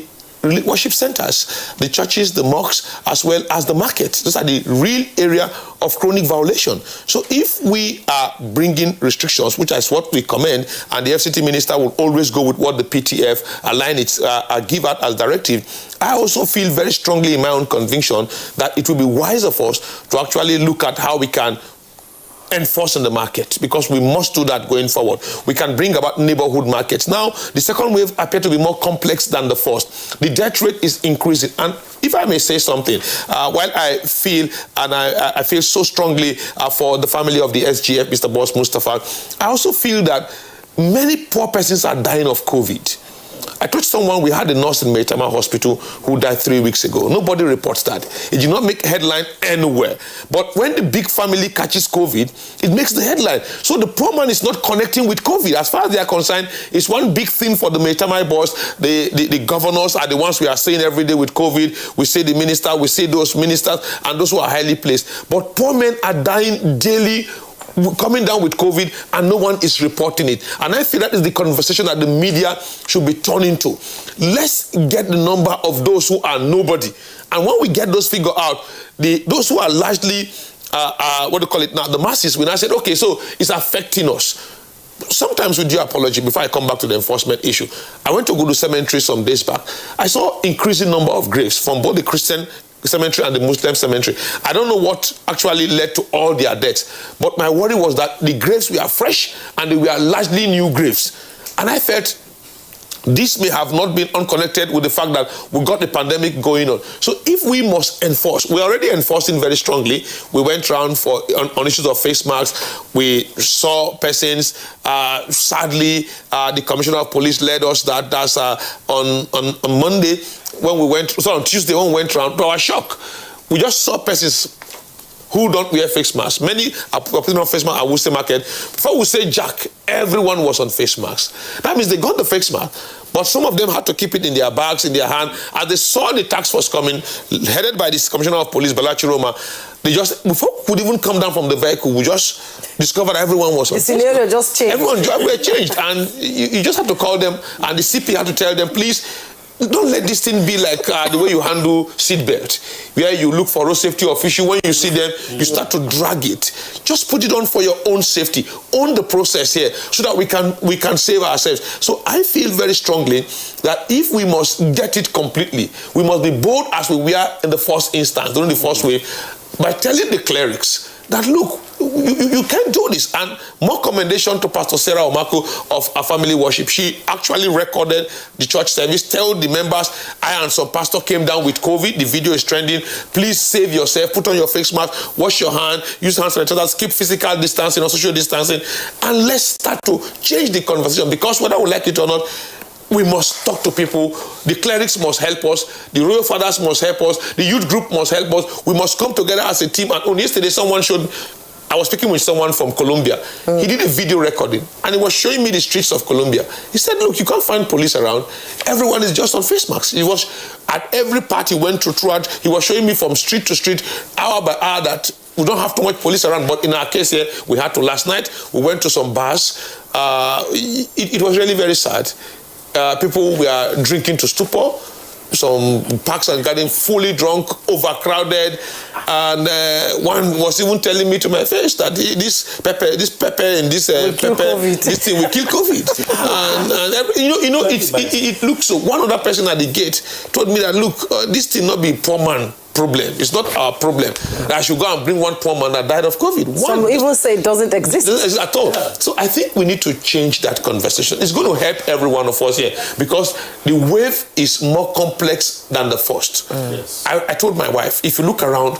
worship centers, the churches, the mosques, as well as the markets. Those are the real area of chronic violation. So if we are bringing restrictions, which is what we commend, and the FCT minister will always go with what the PTF align its give out as directive, I also feel very strongly in my own conviction that it will be wiser for us to actually look at how we can enforce in the market, because we must do that going forward. We can bring about neighborhood markets. Now, the second wave appears to be more complex than the first. The death rate is increasing. And if I may say something, while I feel, and I feel so strongly for the family of the SGF, Mr. Boss Mustafa, I also feel that many poor persons are dying of COVID. I told someone we had a nurse in Maitama Hospital who died 3 weeks ago. Nobody reports that. It did not make headline anywhere. But when the big family catches COVID, it makes the headline. So the poor man is not connecting with COVID. As far as they are concerned, it's one big thing for the Maitama boss. The governors are the ones we are seeing every day with COVID. We see the minister, we see those ministers, and those who are highly placed. But poor men are dying daily, coming down with COVID, and no one is reporting it. And I feel that is the conversation that the media should be turning to. Let's get the number of those who are nobody. And when we get those figures out, those who are largely, the masses, when I said, okay, so it's affecting us. Sometimes with due apology, before I come back to the enforcement issue, I went to go to cemetery some days back. I saw increasing number of graves from both the Christian cemetery and the Muslim cemetery. I don't know what actually led to all their deaths, but my worry was that the graves were fresh and they were largely new graves. And I felt this may have not been unconnected with the fact that we got the pandemic going on. So if we must enforce, we're already enforcing very strongly. We went around on issues of face masks. We saw persons, sadly, the Commissioner of Police led us that's on Monday when we went, so on Tuesday when we went around, to our shock, we just saw persons who don't wear face masks. Many are putting on face masks at Worcester Market. Before we say Jack, everyone was on face masks. That means they got the face mask, but some of them had to keep it in their bags, in their hand. As they saw the task force coming, headed by the Commissioner of Police, Balachi Roma, they just, before we could even come down from the vehicle, we just discovered everyone was on face mask. The scenario just changed. Everyone were changed, and you just have to call them, and the CP had to tell them, please, don't let this thing be like the way you handle seatbelt, where you look for road safety official. When you see them, you start to drag it. Just put it on for your own safety. Own the process here, so that we can save ourselves. So I feel very strongly that if we must get it completely, we must be bold as we were in the first instance, during the first wave, by telling the clerics that, look, you can't do this. And more commendation to Pastor Sarah Omako of our family worship. She actually recorded the church service, told the members, I and some pastor came down with COVID. The video is trending. Please save yourself. Put on your face mask. Wash your hand. Use hand sanitizer. Keep physical distancing or social distancing. And let's start to change the conversation. Because whether we like it or not, we must talk to people. The clerics must help us. The royal fathers must help us. The youth group must help us. We must come together as a team. And only yesterday, I was speaking with someone from Colombia. He did a video recording, and he was showing me the streets of Colombia. He said, look, you can't find police around. Everyone is just on face masks. He was at every part he went throughout. He was showing me from street to street, hour by hour, that we don't have too much police around. But in our case here, we had to. Last night, we went to some bars. It was really very sad. People were drinking to stupor. Some parks and gardens fully drunk, overcrowded, and one was even telling me to my face that this pepper and this thing will kill COVID. It looks so. One other person at the gate told me that, look, this thing not be poor man problem. It's not our problem. I should go and bring one poor man that died of COVID. Some even say it doesn't exist. It doesn't exist at all. So I think we need to change that conversation. It's going to help every one of us here, because the wave is more complex than the first. Yes. I told my wife, if you look around,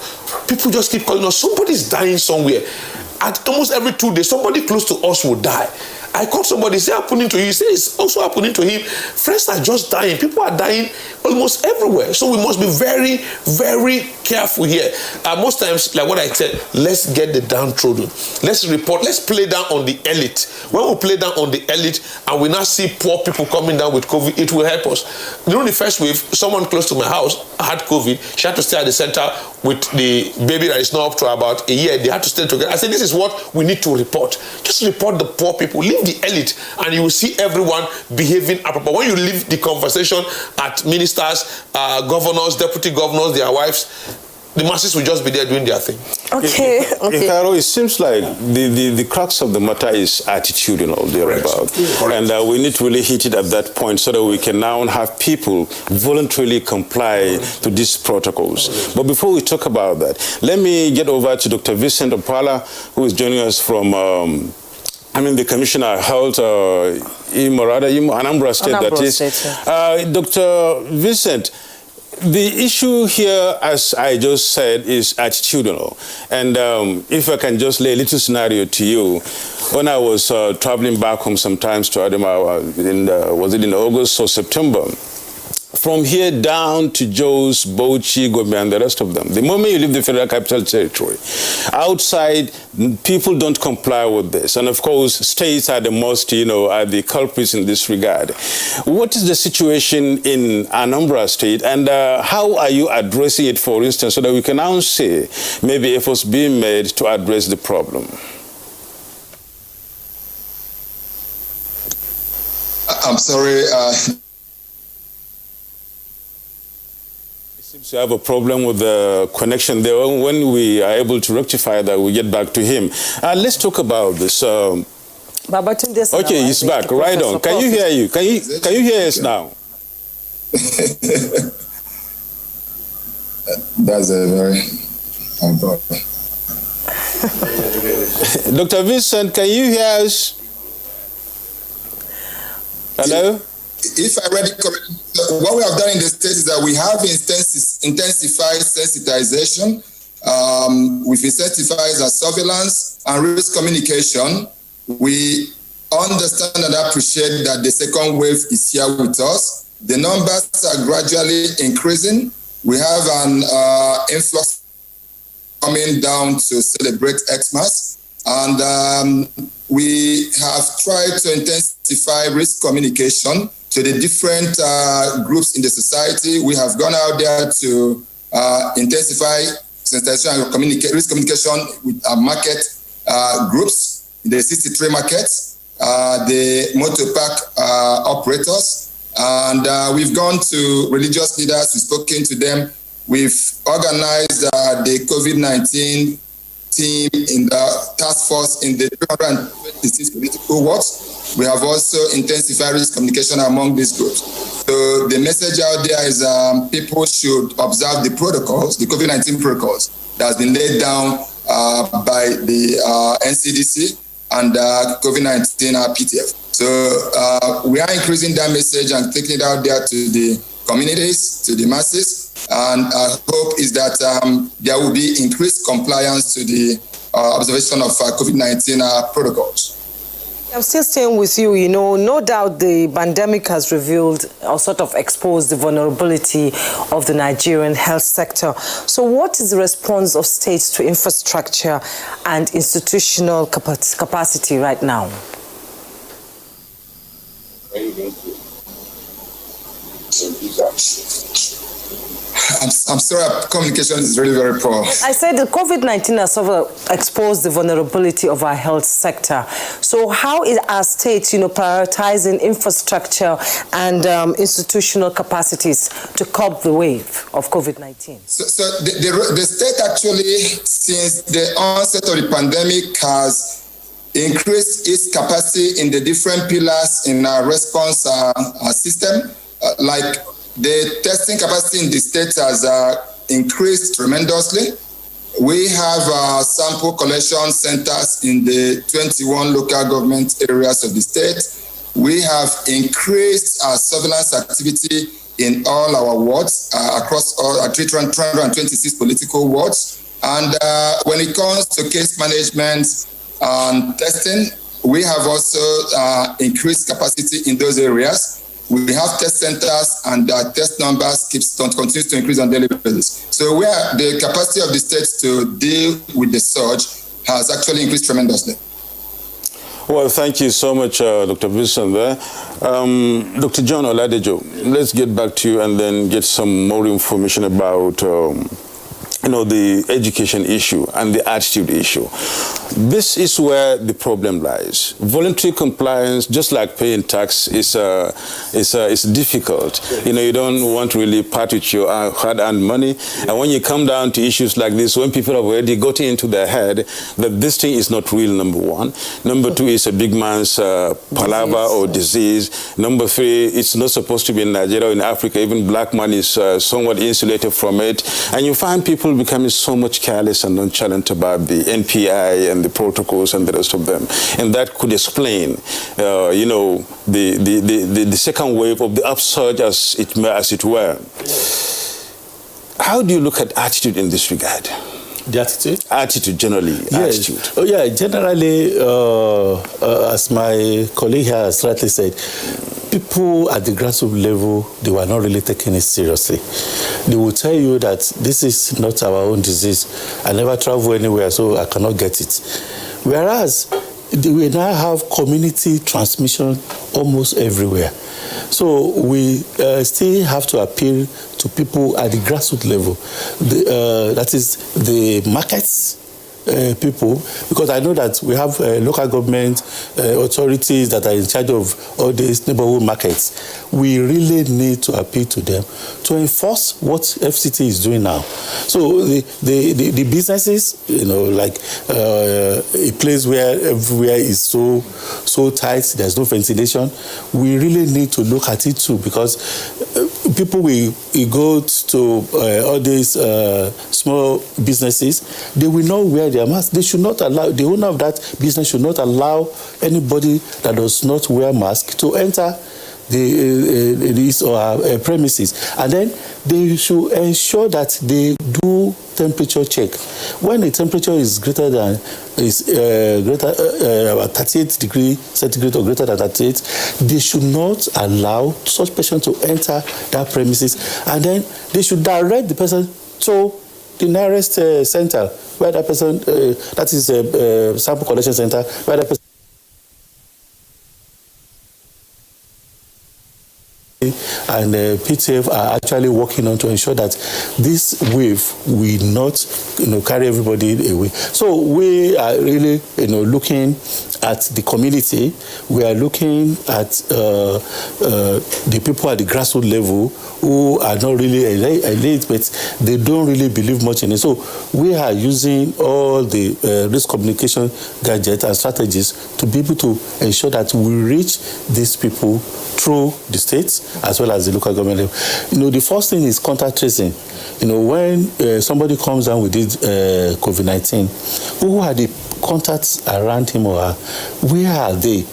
people just keep calling us, somebody's dying somewhere. At almost every 2 days, somebody close to us will die. I called somebody, say happening to you. He said it's also happening to him. Friends are just dying. People are dying almost everywhere. So we must be very, very careful here. Most times, like what I said, let's get the downtrodden. Let's report, let's play down on the elite. When we play down on the elite and we now see poor people coming down with COVID, it will help us. During the first wave, someone close to my house had COVID. She had to stay at the center with the baby that is now up to about a year. They had to stay together. I said, this is what we need to report. Just report the poor people. Leave the elite and you will see everyone behaving appropriately. When you leave the conversation at ministers, governors, deputy governors, their wives, the masses will just be there doing their thing. Okay. It seems like the crux of the matter is attitudinal thereabout. And we need to really hit it at that point so that we can now have people voluntarily comply to these protocols. But before we talk about that, let me get over to Dr. Vincent Opala, who is joining us from the Commissioner held Anambra State, that is. Dr. Vincent, the issue here, as I just said, is attitudinal. And if I can just lay a little scenario to you, when I was traveling back home sometimes to Adamawa, was it in August or September? From here down to Jos, Bauchi, Gombe, and the rest of them. The moment you leave the Federal Capital Territory, outside, people don't comply with this. And of course, states are the most, are the culprits in this regard. What is the situation in Anambra State, and how are you addressing it, for instance, so that we can now say maybe efforts being made to address the problem? I'm sorry. Seems to have a problem with the connection there. When we are able to rectify that, we get back to him. Let's talk about this. Okay, he's back. Right on. Can you hear you? Can you hear us now? That's a very Dr. Vincent, can you hear us? Hello? If I read it correctly, what we have done in the state is that we have intensified sensitization. We've intensified our surveillance and risk communication. We understand and appreciate that the second wave is here with us. The numbers are gradually increasing. We have an influx coming down to celebrate Xmas. And we have tried to intensify risk communication to the different groups in the society. We have gone out there to intensify sensitization and risk communication with our market groups, the 63 markets, the motor park operators, and we've gone to religious leaders, we've spoken to them. We've organized the COVID-19 team in the task force in the 326 political wards. We have also intensified risk communication among these groups. So the message out there is people should observe the protocols, the COVID-19 protocols that has been laid down by the NCDC and COVID-19 PTF. So we are increasing that message and taking it out there to the communities, to the masses. And our hope is that there will be increased compliance to the observation of COVID-19 protocols. I'm still staying with you. No doubt the pandemic has revealed or sort of exposed the vulnerability of the Nigerian health sector. So what is the response of states to infrastructure and institutional capacity right now? I'm sorry, communication is really very poor. I said the COVID-19 has sort of exposed the vulnerability of our health sector. So how are states, prioritizing infrastructure and institutional capacities to cope the wave of COVID-19? So the state actually, since the onset of the pandemic, has increased its capacity in the different pillars in our response system, like the testing capacity in the state has increased tremendously. We have sample collection centers in the 21 local government areas of the state. We have increased our surveillance activity in all our wards across all our 326 political wards. And when it comes to case management and testing, we have also increased capacity in those areas. we have test centers, and our test numbers continues to increase on daily basis. So where the capacity of the states to deal with the surge has actually increased tremendously. Well, thank you so much, Dr. Wilson there. Dr. John Oladejo, let's get back to you and then get some more information about the education issue and the attitude issue. This is where the problem lies. Voluntary compliance, just like paying tax, is difficult. You don't want to really part with your hard-earned money. And when you come down to issues like this, when people have already got into their head that this thing is not real, number one. Number two, it's a big man's palaver or disease. Number three, it's not supposed to be in Nigeria or in Africa. Even black man is somewhat insulated from it. And you find people becoming so much careless and nonchalant about the NPI and the protocols and the rest of them. And that could explain, the second wave of the upsurge, as it were. How do you look at attitude in this regard? The attitude? Attitude, generally. Yes. Attitude. Oh, yeah, generally, as my colleague has rightly said, people at the grassroots level, they were not really taking it seriously. They will tell you that this is not our own disease. I never travel anywhere, so I cannot get it. Whereas, we now have community transmission almost everywhere. So we still have to appeal to people at the grassroots level. That is the markets people, because I know that we have local government authorities that are in charge of all these neighborhood markets. We really need to appeal to them to enforce what FCT is doing now. So the businesses, like a place where everywhere is so tight, there's no ventilation, we really need to look at it too, because people will go to all these small businesses, they will not wear their mask. They should not allow, the owner of that business should not allow anybody that does not wear mask to enter these premises. And then they should ensure that they do temperature check. When the temperature is greater than about 38 degrees centigrade or greater than 38, they should not allow such person to enter that premises. And then they should direct the person to the nearest center where that person, that is a sample collection center, where that person and PTF are actually working on to ensure that this wave will not, carry everybody away. So we are really, looking at the community. We are looking at the people at the grassroots level who are not really elite, but they don't really believe much in it. So we are using all the risk communication gadgets and strategies to be able to ensure that we reach these people through the states as well as the local government level. The first thing is contact tracing. When somebody comes down with this COVID-19, who are the contacts around him or her? Where are they?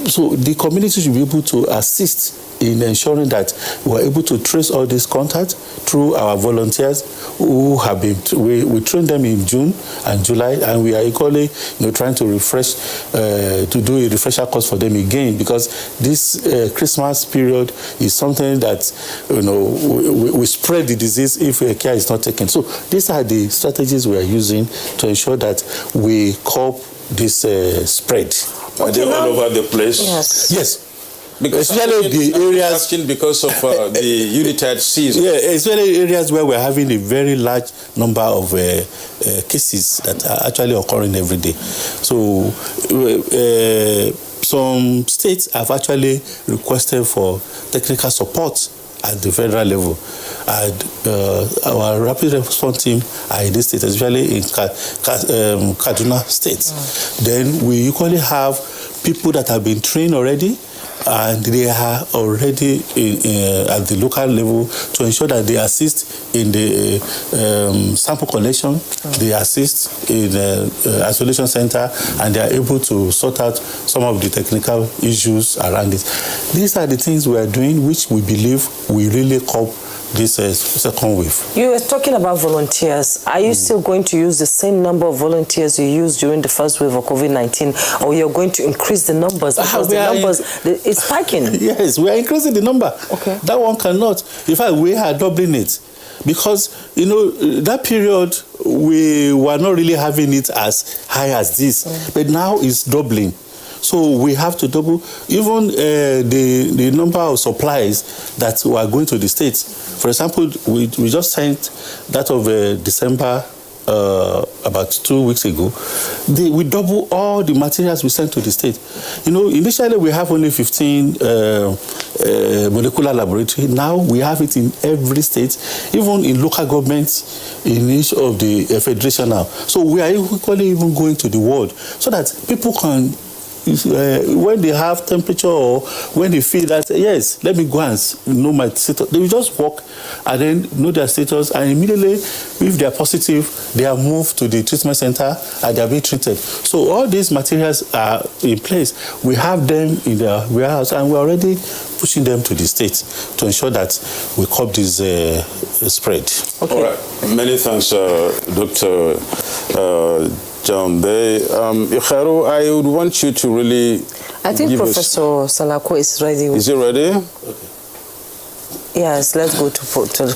So the community should be able to assist in ensuring that we are able to trace all these contacts through our volunteers who have been, we trained them in June and July, and we are equally trying to refresh, to do a refresher course for them again, because this Christmas period is something that, we spread the disease if care is not taken. So these are the strategies we are using to ensure that we cope this spread. Are they all over the place? Yes. Because especially the areas because of the United season. Yeah, especially areas where we're having a very large number of cases that are actually occurring every day. So some states have actually requested for technical support at the federal level. And our rapid response team are in this state, especially in Kaduna State. Then we equally have people that have been trained already, and they are already at the local level to ensure that they assist in the sample collection, they assist in the isolation center, and they are able to sort out some of the technical issues around it. These are the things we are doing, which we believe will really cope this second wave. You were talking about volunteers. Are you still going to use the same number of volunteers you used during the first wave of COVID-19, or you're going to increase the numbers? Because the numbers, it's spiking. Yes, we are increasing the number. Okay. That one cannot. In fact, we are doubling it. Because, that period, we were not really having it as high as this. But now it's doubling. So we have to double. Even the number of supplies that were going to the States. For example, we just sent that of December about 2 weeks ago. We double all the materials we sent to the state. Initially we have only 15 molecular laboratory. Now we have it in every state, even in local governments, in each of the federation now. So we are equally even going to the world so that people can, when they have temperature or when they feel that, yes, let me go and know my status, they will just walk and then know their status, and immediately, if they are positive, they are moved to the treatment center and they are being treated. So all these materials are in place. We have them in the warehouse, and we're already pushing them to the states to ensure that we curb this spread. Okay. All right. Many thanks, Dr. John Bay. Ikharu, I would want you to really... I think Professor Salako is ready. Is he ready? Okay. Yes, let's go to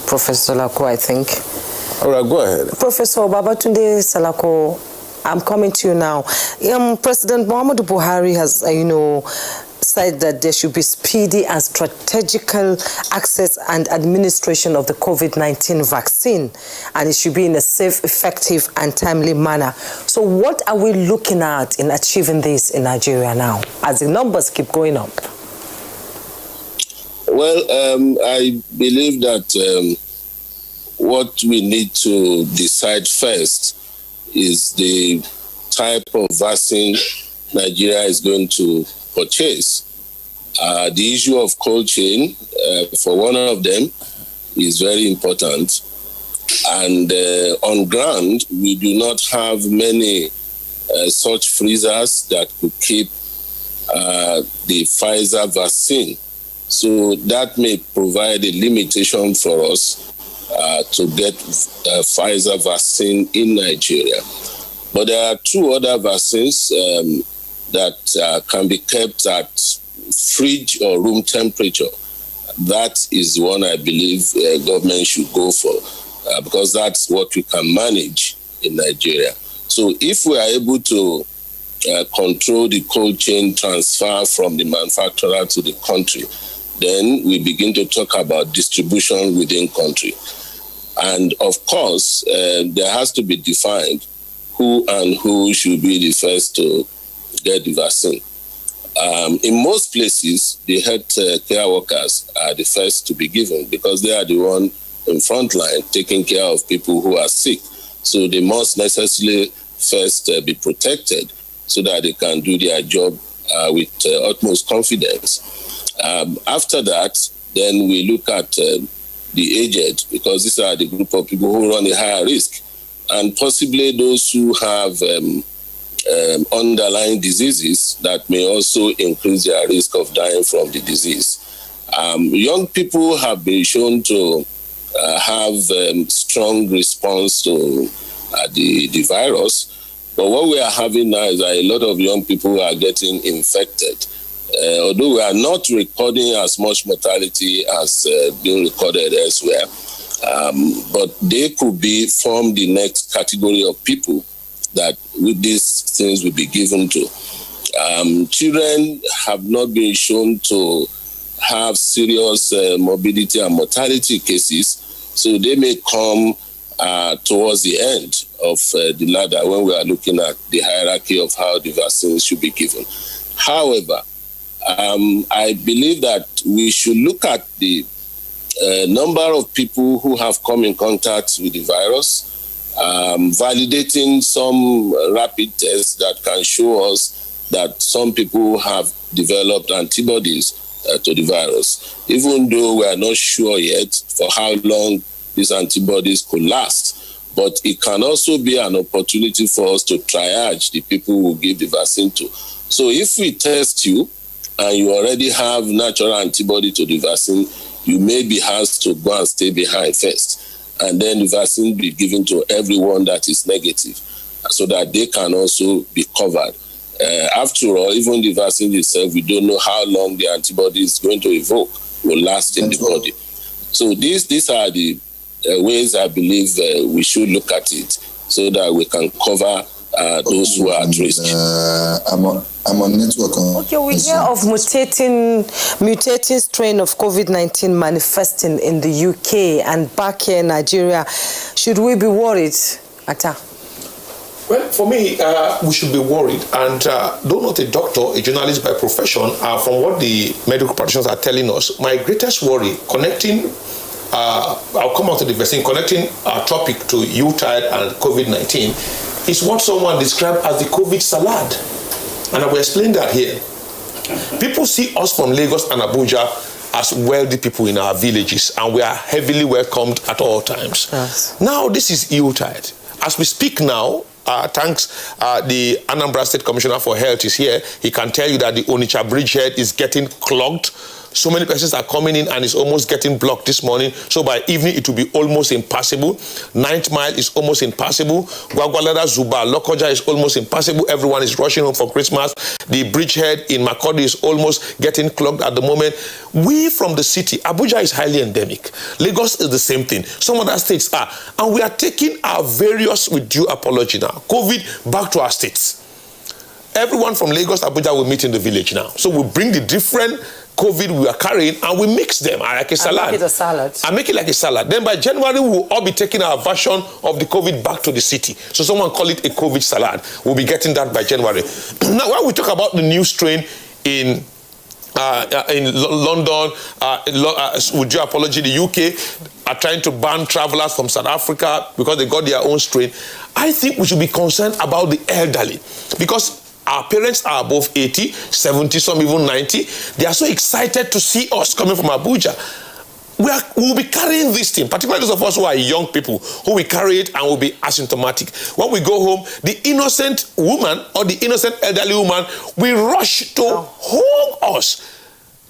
Professor Salako, I think. All right, go ahead. Professor Babatunde Salako, I'm coming to you now. President Muhammadu Buhari has, said that there should be speedy and strategical access and administration of the COVID-19 vaccine, and it should be in a safe, effective, and timely manner. So what are we looking at in achieving this in Nigeria now, as the numbers keep going up? Well, I believe that what we need to decide first is the type of vaccine Nigeria is going to purchase. The issue of cold chain, for one of them, is very important. And on ground, we do not have many such freezers that could keep the Pfizer vaccine. So that may provide a limitation for us to get Pfizer vaccine in Nigeria. But there are two other vaccines that can be kept at fridge or room temperature. That is one I believe government should go for because that's what we can manage in Nigeria. So if we are able to control the cold chain transfer from the manufacturer to the country, then we begin to talk about distribution within country. And of course, there has to be defined who should be the first to get the vaccine. In most places, the health care workers are the first to be given because they are the one in front line taking care of people who are sick. So they must necessarily first be protected so that they can do their job with utmost confidence. After that, then we look at the aged, because these are the group of people who run a higher risk, and possibly those who have underlying diseases that may also increase their risk of dying from the disease. Young people have been shown to have strong response to the virus, but what we are having now is that a lot of young people are getting infected. Although we are not recording as much mortality as being recorded elsewhere, but they could form the next category of people that with these things will be given to. Children have not been shown to have serious morbidity and mortality cases, so they may come towards the end of the ladder when we are looking at the hierarchy of how the vaccines should be given. However, I believe that we should look at the number of people who have come in contact with the virus, validating some rapid tests that can show us that some people have developed antibodies to the virus, even though we are not sure yet for how long these antibodies could last. But it can also be an opportunity for us to triage the people who give the vaccine to. So if we test you, and you already have natural antibody to the vaccine, you may be asked to go and stay behind first, and then the vaccine be given to everyone that is negative, so that they can also be covered. After all, even the vaccine itself, we don't know how long the antibody is going to evoke, will last in the body. So these are the ways I believe we should look at it, so that we can cover those who are at risk. I'm on network. Okay, we hear of mutating strain of COVID-19 manifesting in the UK and back here in Nigeria. Should we be worried, Atta? Well, for me, we should be worried. And though not a doctor, a journalist by profession, from what the medical practitioners are telling us, my greatest worry, connecting, I'll come out to the vaccine, connecting our topic to Yuletide and COVID-19, is what someone described as the COVID salad. And I will explain that here. People see us from Lagos and Abuja as wealthy people in our villages, and we are heavily welcomed at all times. Yes. Now, this is Yuletide. As we speak now, thanks, the Anambra State Commissioner for Health is here. He can tell you that the Onitsha bridgehead is getting clogged. So many persons are coming in and it's almost getting blocked this morning. So by evening, it will be almost impassable. 9th Mile is almost impassable. Gwagwalada, Zuba, Lokoja is almost impassable. Everyone is rushing home for Christmas. The bridgehead in Makurdi is almost getting clogged at the moment. We from the city, Abuja is highly endemic. Lagos is the same thing. Some other states are. And we are taking our various, with due apology now, COVID back to our states. Everyone from Lagos, Abuja will meet in the village now. So we bring the different COVID we are carrying and we mix them like a salad. Make it a salad. I make it like a salad. Then by January, we will all be taking our version of the COVID back to the city. So someone call it a COVID salad. We'll be getting that by January. Now, when we talk about the new strain in London, with due apology, the UK are trying to ban travelers from South Africa because they got their own strain. I think we should be concerned about the elderly, because our parents are above 80, 70, some even 90. They are so excited to see us coming from Abuja. We'll be carrying this thing, particularly those of us who are young people, who will carry it and will be asymptomatic. When we go home, the innocent woman or the innocent elderly woman will rush to hug us,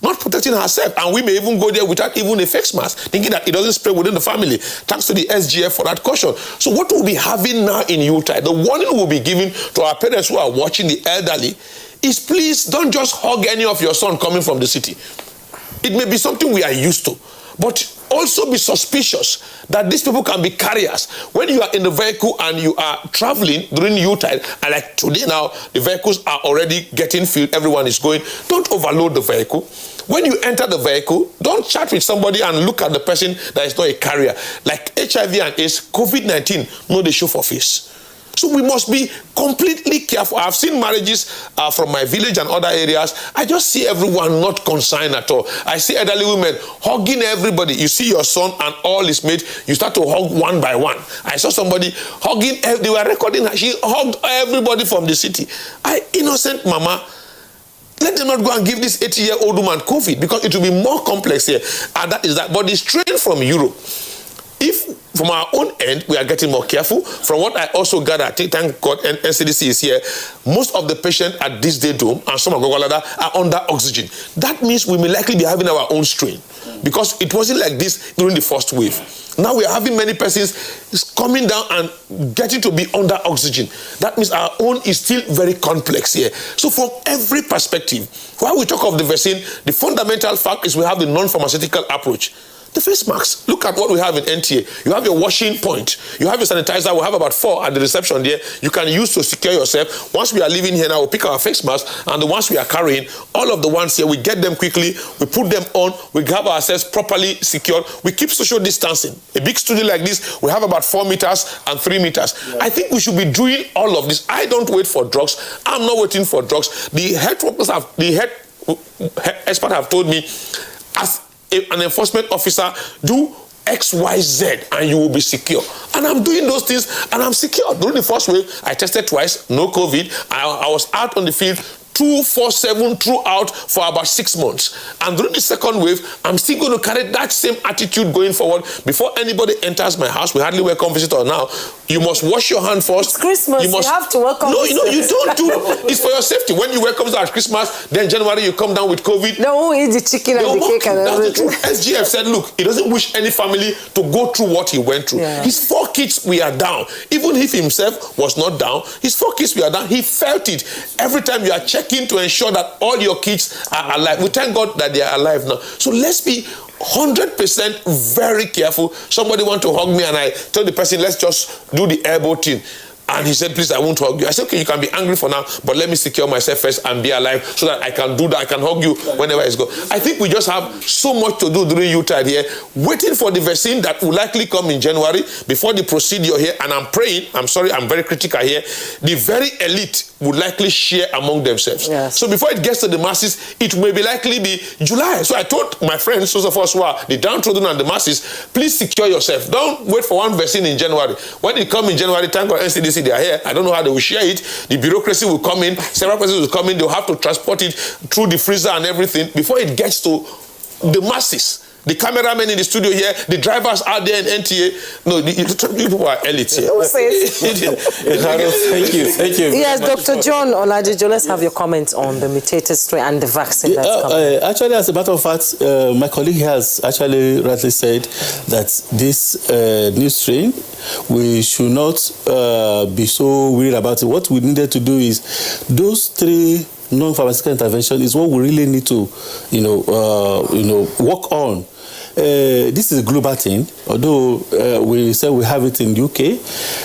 not protecting herself. And we may even go there without even a face mask, thinking that it doesn't spread within the family. Thanks to the SGF for that caution. So what we'll be having now in Yuletide, the warning we'll be giving to our parents who are watching, the elderly, is please don't just hug any of your son coming from the city. It may be something we are used to, but also be suspicious that these people can be carriers. When you are in the vehicle and you are traveling during Yuletide, and like today now, the vehicles are already getting filled, everyone is going, don't overload the vehicle. When you enter the vehicle, don't chat with somebody and look at the person that is not a carrier. Like HIV and AIDS, COVID-19, no, they show for face. So we must be completely careful. I've seen marriages from my village and other areas. I just see everyone not concerned at all. I see elderly women hugging everybody. You see your son and all his mates, you start to hug one by one. I saw somebody hugging, they were recording her. She hugged everybody from the city. Innocent mama, let them not go and give this 80-year-old woman COVID, because it will be more complex here. And that is that. But the strain from Europe, if from our own end, we are getting more careful. From what I also gather, thank God NCDC is here, most of the patients at this day dome and some of Gwagwalada are under oxygen. That means we may likely be having our own strain, because it wasn't like this during the first wave. Now we are having many persons coming down and getting to be under oxygen. That means our own is still very complex here. So from every perspective, while we talk of the vaccine, the fundamental fact is we have the non-pharmaceutical approach. The face masks. Look at what we have in NTA. You have your washing point. You have your sanitizer. We have about 4 at the reception there. You can use to secure yourself. Once we are leaving here now, we'll pick our face masks, and the ones we are carrying, all of the ones here, we get them quickly, we put them on, we have ourselves properly secured. We keep social distancing. A big studio like this, we have about 4 meters and 3 meters. Yeah. I think we should be doing all of this. I don't wait for drugs. I'm not waiting for drugs. The health workers have, the health experts have told me, as an enforcement officer, do X, Y, Z, and you will be secure. And I'm doing those things, and I'm secure. During the first wave, I tested twice, no COVID. I was out on the field 247 throughout for about 6 months. And during the second wave, I'm still going to carry that same attitude going forward. Before anybody enters my house, we hardly welcome visitors now. You must wash your hand first. It's Christmas. You have to welcome visitors. No, you don't do. It's for your safety. When you welcome at Christmas, then January you come down with COVID. No, eat the chicken and the cake and everything. SGF said, look, he doesn't wish any family to go through what he went through. Yeah. His 4 kids were down. Even if himself was not down, his 4 kids were down. He felt it. Every time you are checking to ensure that all your kids are alive. We thank God that they are alive now. So let's be 100% very careful. Somebody want to hug me and I tell the person, let's just do the elbow thing. And he said, please, I won't hug you. I said, okay, you can be angry for now, but let me secure myself first and be alive so that I can do that. I can hug you whenever it's go. I think we just have so much to do during Utah here, waiting for the vaccine that will likely come in January before the procedure here. And I'm praying, I'm sorry, I'm very critical here. The very elite would likely share among themselves. Yes. So before it gets to the masses, it may be likely be July. So I told my friends, those of us who are the downtrodden and the masses, please secure yourself. Don't wait for one vaccine in January. When it comes in January, thank God NCDC, they are here. I don't know how they will share it. The bureaucracy will come in. Several persons will come in. They'll have to transport it through the freezer and everything before it gets to the masses. The cameramen in the studio here, the drivers out there in NTA. No, you people are elites here. Thank you. Yes, Dr. John Oladejo, let's have your comments on the mutated strain and the vaccine that's coming. Actually, as a matter of fact, my colleague has actually rightly said that this new strain, we should not be so worried about it. What we needed to do is those 3 non-pharmaceutical intervention is what we really need to, work on. This is a global thing, although we say we have it in UK,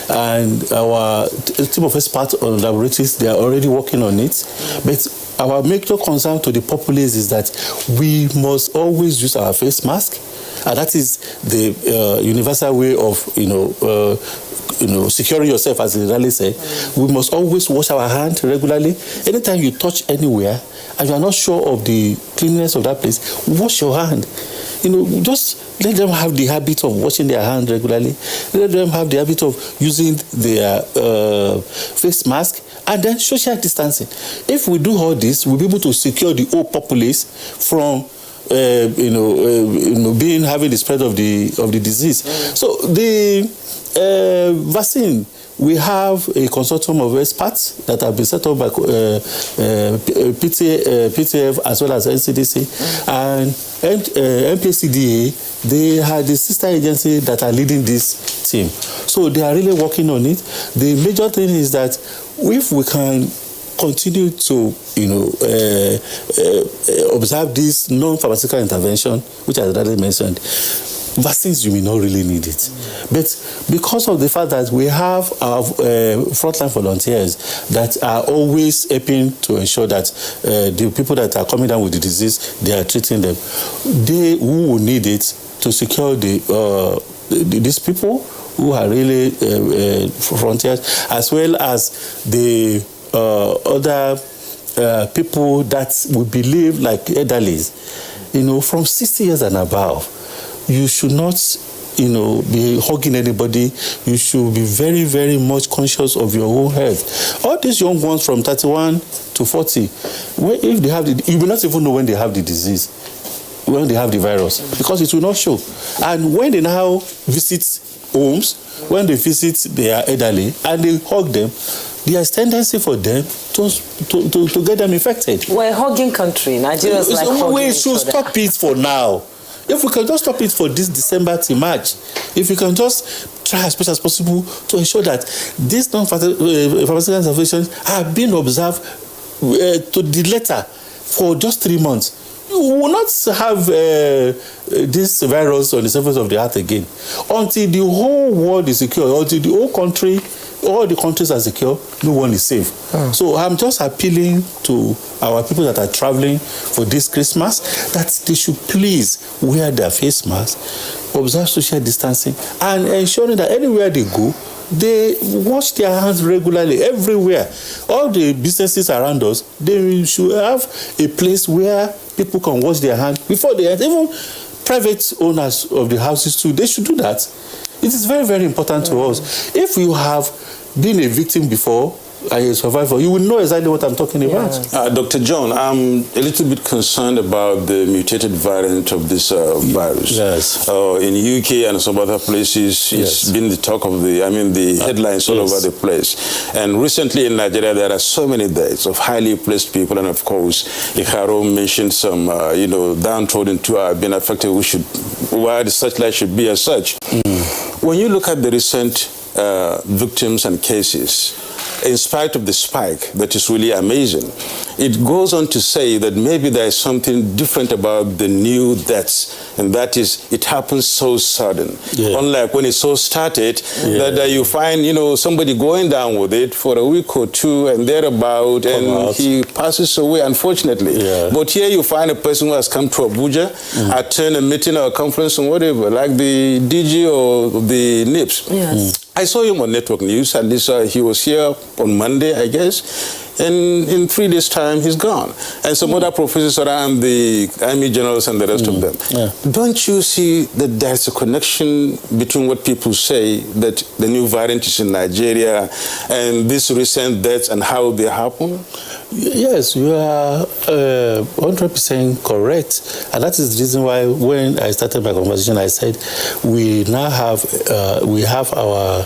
and our team of experts on laboratories, they are already working on it. But our major concern to the populace is that we must always use our face mask, and that is the universal way of, securing yourself, as they really say. We must always wash our hands regularly. Anytime you touch anywhere and you are not sure of the cleanliness of that place, wash your hand. Just let them have the habit of washing their hands regularly. Let them have the habit of using their face mask, and then social distancing. If we do all this, we'll be able to secure the whole populace from having the spread of the disease. So the vaccine, we have a consortium of experts that have been set up by PTF as well as NCDC and MPCDA. They are the sister agency that are leading this team. So they are really working on it. The major thing is that if we can continue to, observe this non-pharmaceutical intervention, which I already mentioned, vaccines, you may not really need it. But because of the fact that we have our frontline volunteers that are always helping to ensure that the people that are coming down with the disease, they are treating them. They who will need it to secure these people who are really frontiers, as well as the other people that we believe, like elderlies, from 60 years and above. You should not, be hugging anybody. You should be very, very much conscious of your own health. All these young ones from 31 to 40, if they have you will not even know when they have the disease, when they have the virus, because it will not show. And when they now visit homes, when they visit their elderly and they hug them, there is tendency for them to get them infected. We're a hugging country. Nigerians like hugging we should stop it for now. If we can just stop it for this December to March, if we can just try as much as possible to ensure that these non-pharmaceutical interventions have been observed to the letter for just 3 months, you will not have this virus on the surface of the earth again until the whole world is secure, until the whole country, all the countries are secure, no one is safe. So I'm just appealing to our people that are traveling for this Christmas that they should please wear their face masks, observe social distancing, and ensuring that anywhere they go, they wash their hands regularly everywhere. All the businesses around us, they should have a place where people can wash their hands before they enter. Even private owners of the houses too, they should do that. It is very, very important to us. If you have been a victim before and you're a survivor, you will know exactly what I'm talking about. Dr. John, I'm a little bit concerned about the mutated variant of this virus. Yes. In UK and some other places, it's been the talk of the headlines all over the place. And recently in Nigeria, there are so many deaths of highly placed people. And of course, Iharo mentioned some, downtrodden who have been affected, why the searchlight should be as such. When you look at the recent victims and cases, in spite of the spike that is really amazing, it goes on to say that maybe there is something different about the new deaths, and that is it happens so sudden. Unlike when it so started, that you find somebody going down with it for a week or two and thereabout, and he passes away, unfortunately. But here you find a person who has come to Abuja, attend a meeting or a conference or whatever, like the DG or the NIPS. I saw him on network news, at least he was here on Monday, I guess, and in 3 days' time, he's gone. And some other professors around, the army generals and the rest of them. Don't you see that there's a connection between what people say, that the new variant is in Nigeria, and these recent deaths and how they happen? Yes, you are 100% correct. And that is the reason why when I started my conversation, I said we now have our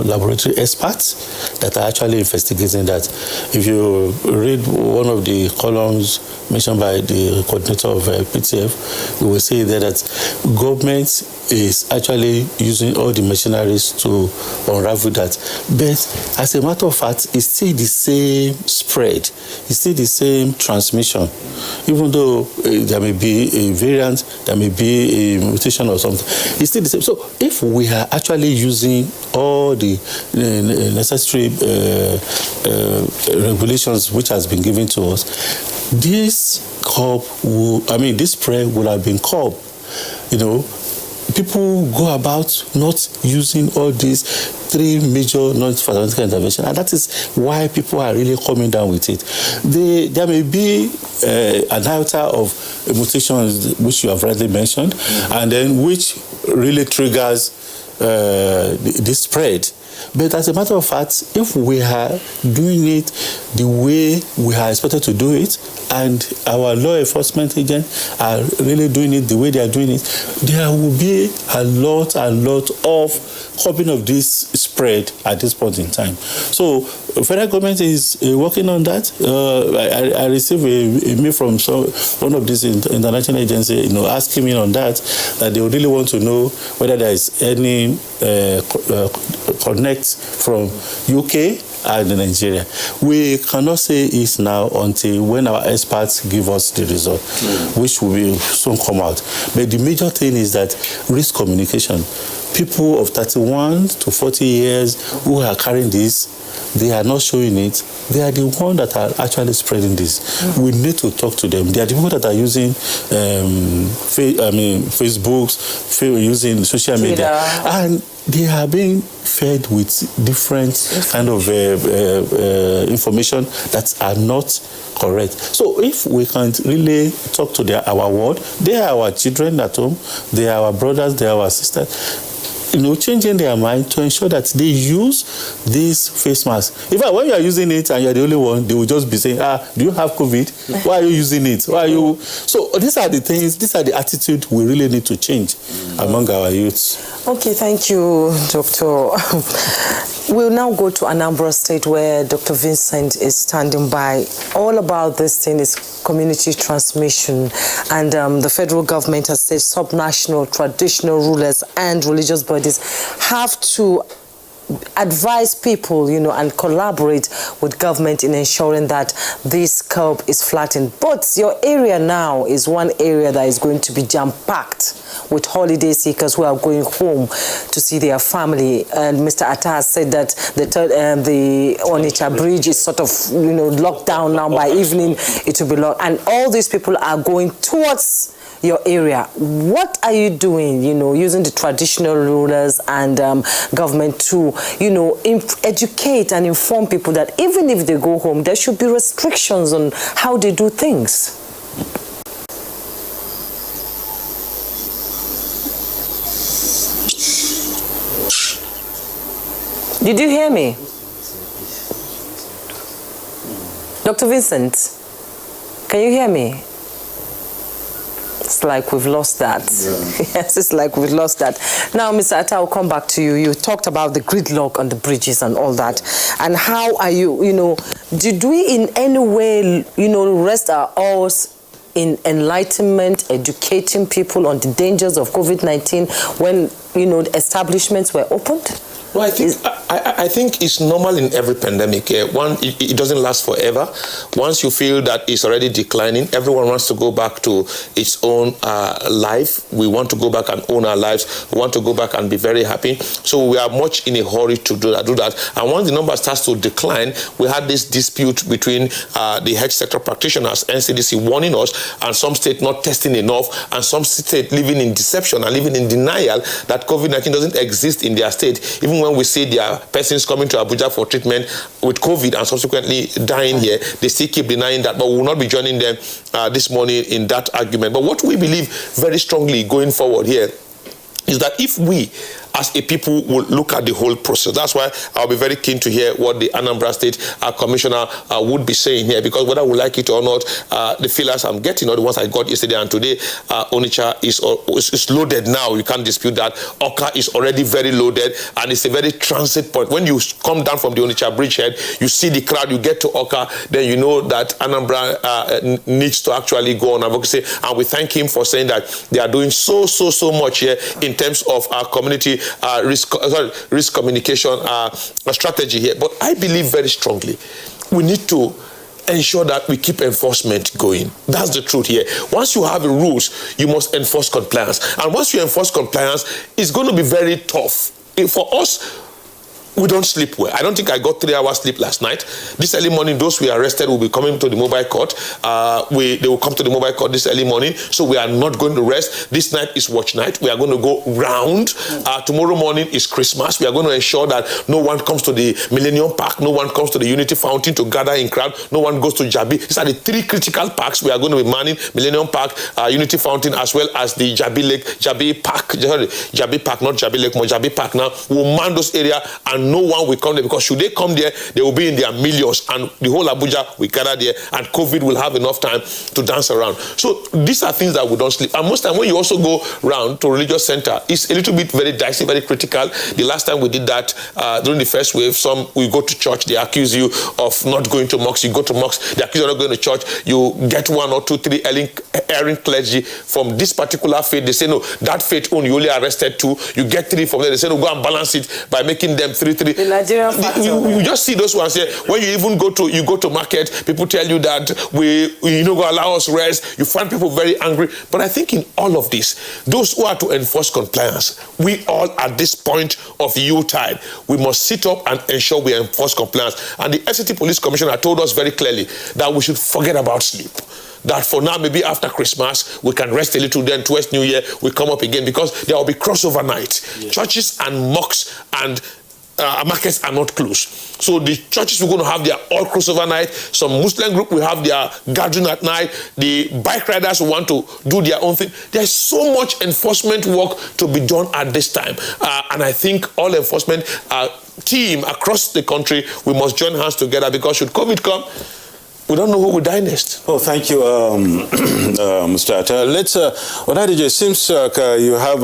laboratory experts that are actually investigating that. If you read one of the columns mentioned by the coordinator of PTF, you will see there that government is actually using all the machineries to unravel that. But as a matter of fact, it's still the same spread. It's still the same transmission. Even though there may be a variant, there may be a mutation or something, it's still the same. So if we are actually using all the necessary regulations which has been given to us, this spread will have been curbed. People go about not using all these 3 major non-pharmaceutical interventions, and that is why people are really coming down with it. There may be an iota of mutations which you have already mentioned, and then which really triggers this spread. But as a matter of fact, if we are doing it the way we are expected to do it, and our law enforcement agents are really doing it the way they are doing it, there will be a lot of curbing of this spread at this point in time. So the federal government is working on that. I received a mail from one of these international agencies, asking me on that they really want to know whether there is any connect from UK and Nigeria. We cannot say it now until when our experts give us the result, which will soon come out. But the major thing is that risk communication. People of 31 to 40 years who are carrying this, they are not showing it. They are the ones that are actually spreading this. We need to talk to them. They are the people that are using Facebook, using social media, and they are being fed with different kind of information that are not correct. So if we can't really talk to our world, they are our children at home, they are our brothers, they are our sisters, changing their mind to ensure that they use this face mask. In fact, when you are using it and you are the only one, they will just be saying, do you have COVID? Why are you using it? Why are you? So these are the things, these are the attitude we really need to change among our youths. Okay, thank you, Doctor. We'll now go to Anambra State, where Dr. Vincent is standing by. All about this thing is community transmission, and the federal government has said subnational traditional rulers and religious bodies have to advise people, and collaborate with government in ensuring that this curve is flattened. But your area now is one area that is going to be jam-packed with holiday seekers who are going home to see their family. And Mr. Atta has said that the Onitsha Bridge is sort of, locked down now. By evening, it will be locked. And all these people are going towards your area. What are you doing, using the traditional rulers and government to, educate and inform people that even if they go home, there should be restrictions on how they do things? Did you hear me? Dr. Vincent, can you hear me? It's like we've lost that. Yeah. Yes, it's like we've lost that. Now, Mr. Atta, I'll come back to you. You talked about the gridlock on the bridges and all that. And how are you, did we in any way, rest our oars in enlightenment, educating people on the dangers of COVID-19 when, establishments were opened? Well, I think it's normal in every pandemic. It doesn't last forever. Once you feel that it's already declining, everyone wants to go back to its own life. We want to go back and own our lives. We want to go back and be very happy. So we are much in a hurry to do that. And once the number starts to decline, we had this dispute between the health sector practitioners, NCDC warning us, and some states not testing enough, and some states living in deception and living in denial that COVID-19 doesn't exist in their state. Even when we see there are persons coming to Abuja for treatment with COVID and subsequently dying here, they still keep denying that, but we will not be joining them this morning in that argument. But what we believe very strongly going forward here is that if we as a people will look at the whole process. That's why I'll be very keen to hear what the Anambra State Commissioner would be saying here, because whether we like it or not, the feelers I'm getting, or the ones I got yesterday and today, Onitsha is loaded now. You can't dispute that. Oka is already very loaded, and it's a very transit point. When you come down from the Onitsha bridgehead, you see the crowd, you get to Oka, then you know that Anambra needs to actually go on advocacy, and we thank him for saying that they are doing so much here in terms of our community risk communication strategy here. But I believe very strongly we need to ensure that we keep enforcement going. That's the truth here. Once you have rules, you must enforce compliance. And once you enforce compliance, it's going to be very tough. For us, we don't sleep well. I don't think I got 3 hours sleep last night. This early morning, those we arrested will be coming to the mobile court. They will come to the mobile court this early morning, so we are not going to rest. This night is watch night. We are going to go round. Tomorrow morning is Christmas. We are going to ensure that no one comes to the Millennium Park, no one comes to the Unity Fountain to gather in crowd, no one goes to Jabi. These are the 3 critical parks we are going to be manning: Millennium Park, Unity Fountain, as well as the Jabi Park, not Jabi Lake, but Jabi Park. Now we'll man those areas, and no one will come there, because should they come there, they will be in their millions, and the whole Abuja will gather there, and COVID will have enough time to dance around. So these are things that we don't sleep. And most time when you also go round to religious center, it's a little bit very dicey, very critical. The last time we did that during the first wave, we go to church, they accuse you of not going to mosque. You go to mosque, they accuse you of not going to church. You get 1 or 2, 3 erring clergy from this particular faith. They say, no, that faith only, you only arrested 2. You get 3 from there. They say, no, go and balance it by making them 3. The Nigerian factor. You just see those ones here. When you even go to market, people tell you that you go allow us rest. You find people very angry. But I think in all of this, those who are to enforce compliance, we all at this point of Yuletide, we must sit up and ensure we enforce compliance. And the FCT Police Commissioner told us very clearly that we should forget about sleep. That for now, maybe after Christmas, we can rest a little, then towards New Year, we come up again, because there will be crossover night. Yeah. Churches and mosques and markets are not closed. So the churches are going to have their all crossover night. Some Muslim group will have their gathering at night. The bike riders will want to do their own thing. There's so much enforcement work to be done at this time. And I think all enforcement team across the country, we must join hands together, because should COVID come, we don't know who will die next. Oh, thank you, Mr. Atta. Let's, Onadije, it seems like you have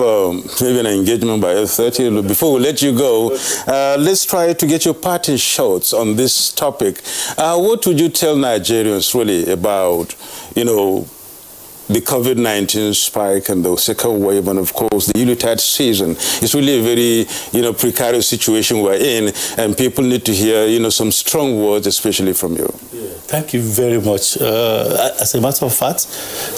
maybe an engagement by 8:30. Before we let you go, let's try to get your parting shots on this topic. What would you tell Nigerians really about, the COVID-19 spike and the second wave, and of course the Yuletide season? It's really a very, precarious situation we're in, and people need to hear, some strong words, especially from you. Yeah. Thank you very much. As a matter of fact,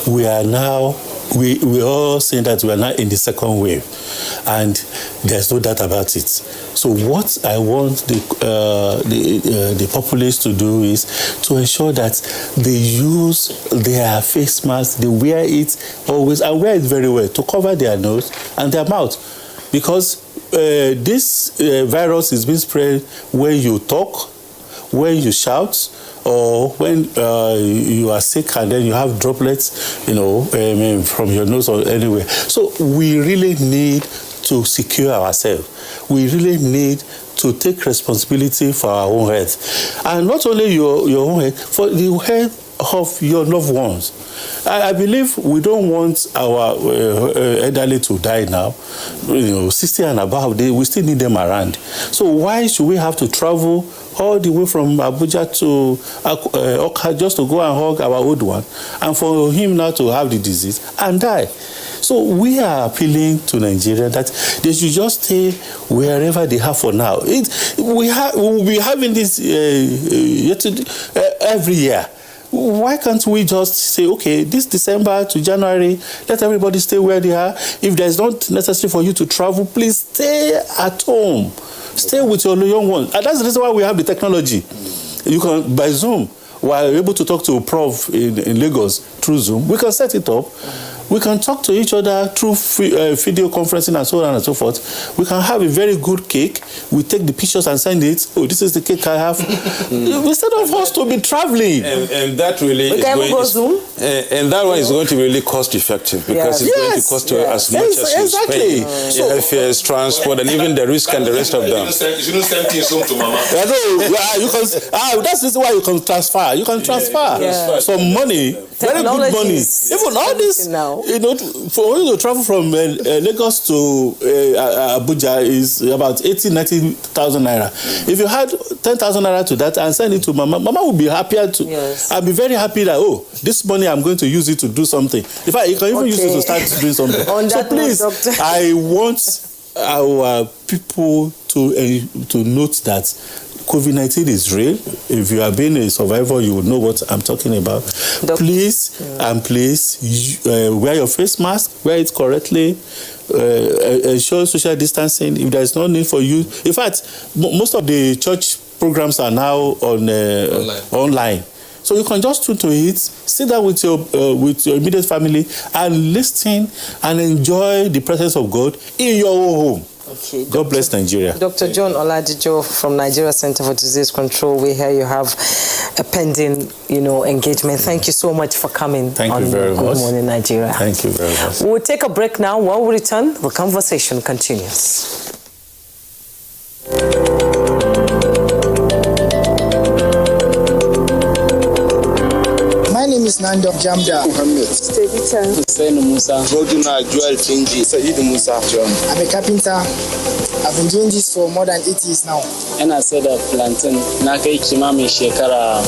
we are now, we all saying that we are now in the second wave, and there's no doubt about it. So what I want the populace to do is to ensure that they use their face masks, they wear it always, and wear it very well to cover their nose and their mouth, because this virus is being spread when you talk, when you shout, or when you are sick and then you have droplets, from your nose or anywhere. So we really need to secure ourselves. We really need to take responsibility for our own health. And not only your own health, for the health of your loved ones. I believe we don't want our elderly to die now. 60 and above, we still need them around. So why should we have to travel all the way from Abuja to Oka just to go and hug our old one, and for him now to have the disease and die? So we are appealing to Nigeria that they should just stay wherever they have for now. We will be having this every year. Why can't we just say, okay, this December to January, let everybody stay where they are. If there's not necessary for you to travel, please stay at home. Stay with your young ones. And that's the reason why we have the technology. You can, by Zoom, while able to talk to a prof in Lagos through Zoom, we can set it up. We can talk to each other through video conferencing and so on and so forth. We can have a very good cake. We take the pictures and send it. Oh, this is the cake I have. Instead of us to be traveling. And that really is going to Zoom? And that one is going to be really cost effective because it's going to cost you as much as you spend. Airfares, transport, and even the risk and the rest of them. You shouldn't send things home to mama. That's the why you can transfer. You can transfer some money, very good money. Even all this now. For you to travel from Lagos to Abuja is about 90,000 naira. If you had 10,000 naira to that and send it to mama, mama would be happier to. Yes. I'll be very happy that, this money I'm going to use it to do something. In fact, you can even use it to start doing something. So please, I want our people to note that COVID-19 is real. If you have been a survivor, you will know what I'm talking about. Please, wear your face mask, wear it correctly, ensure social distancing. If there is no need for you, in fact, most of the church programs are now on online. So you can just tune to it, sit down with your immediate family and listen and enjoy the presence of God in your own home. Okay, God bless Nigeria. Dr. John Oladijo from Nigeria Center for Disease Control. We hear you have a pending, engagement. Thank you so much for coming. Thank you very much. Good Morning Nigeria. Thank you very much. We'll take a break now. While we return, the conversation continues. My name is Nando Jamda Muhammad. Stevita. Hussein Musa. Roduna Joel Finji. Said Musa John. I'm a carpenter. I've been doing this for more than 8 years now. And I said that plantain. Nakai Chimami Shekara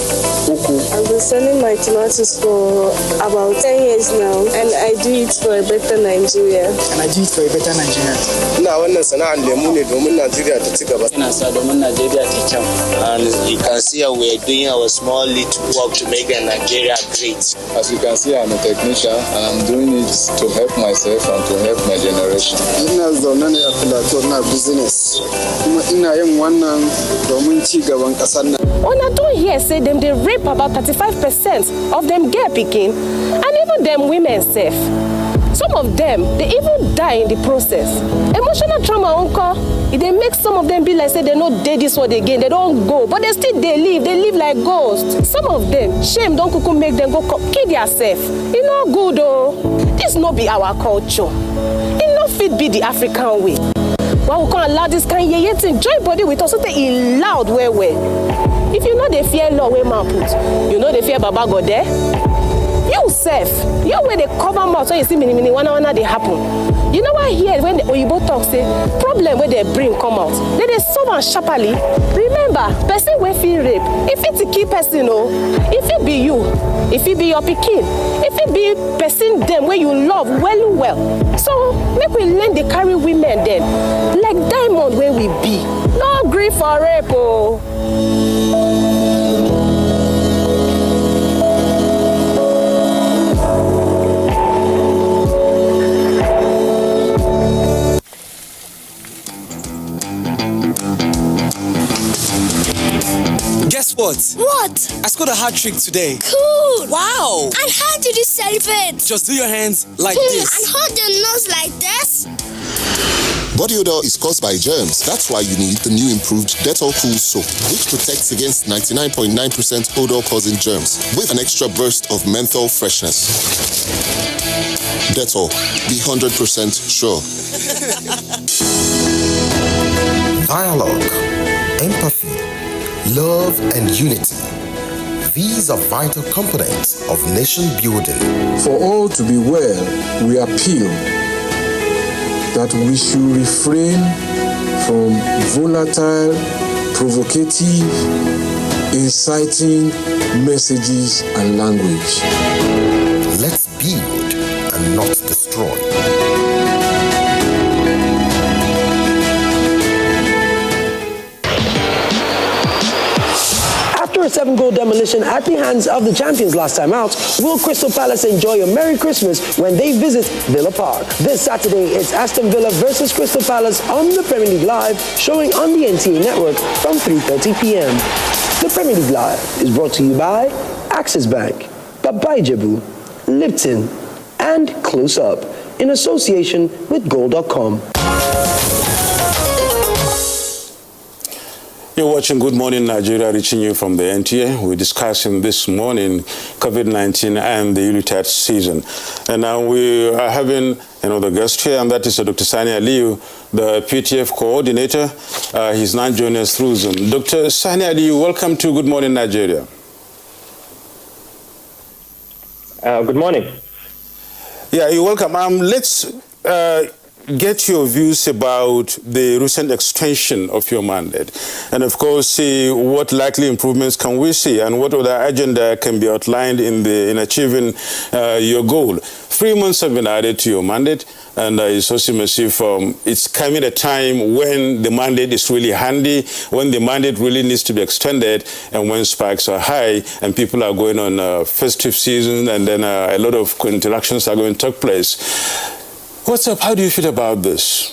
Uku. I've been selling my tomatoes for about 10 years now. And I do it for a better Nigeria. And I do it for a better Nigeria. Now when the Sana and Lemuni Domin Nigeria to take about. And I said Domin Nigeria to come. And you can see how we're doing our small little work to make Nigeria great. As you can see, I'm a technician and I'm doing it to help myself and to help my generation. Business. When I don't hear say them they rape about 35% of them girl picking and even them women safe. Some of them they even die in the process. Emotional trauma uncle, they make some of them be like say they no did this one again, they don't go, but they live like ghosts. Some of them shame don't kuku make them go kill themselves. It no good though. This no be our culture. It no fit be the African way. Why we can't allow this kind of thing join body with us so that it loud where. If you know they fear law where man put, you know they fear Baba God there. You self, you where they cover mouth so you see mini one they happen. You know what here when the Oyibo talk say problem where they bring come out. Then they solve and sharply. Remember, person where feel rape. If it's a key person, if it be you, if it be your pikin, if it be person them where you love well. So make we learn the carry women then. Like diamond where we be. No grief for rape. Guess what? What? I scored a hat trick today. Cool. Wow. And how did you celebrate? Just do your hands like this. And hold your nose like this. Body odor is caused by germs. That's why you need the new improved Dettol Cool Soap, which protects against 99.9% odor-causing germs with an extra burst of menthol freshness. Dettol, be 100% sure. Dialogue. love, and unity. These are vital components of nation building. For all to be well, we appeal that we should refrain from volatile, provocative, inciting messages and language. Let's build and not destroy. After a 7-goal demolition at the hands of the champions last time out, will Crystal Palace enjoy a Merry Christmas when they visit Villa Park? This Saturday, it's Aston Villa versus Crystal Palace on the Premier League Live, showing on the NTA network from 3:30 p.m. The Premier League Live is brought to you by Access Bank, Baba Ijebu, Lipton, and Close Up, in association with Goal.com. You're watching Good Morning Nigeria, reaching you from the NTA. We're discussing this morning COVID-19 and the Yuletide season. And now we are having another guest here, and that is Dr. Sani Aliyu, the PTF coordinator. He's now joining us through Zoom. Dr. Sani Aliyu, welcome to Good Morning Nigeria. Good morning. Yeah, you're welcome. Let's get your views about the recent extension of your mandate, and of course see what likely improvements can we see and what other agenda can be outlined in achieving your goal. 3 months have been added to your mandate, and it's also massive. It's coming at a time when the mandate is really handy, when the mandate really needs to be extended, and when spikes are high and people are going on festive season, and then a lot of interactions are going to take place. What's up? How do you feel about this?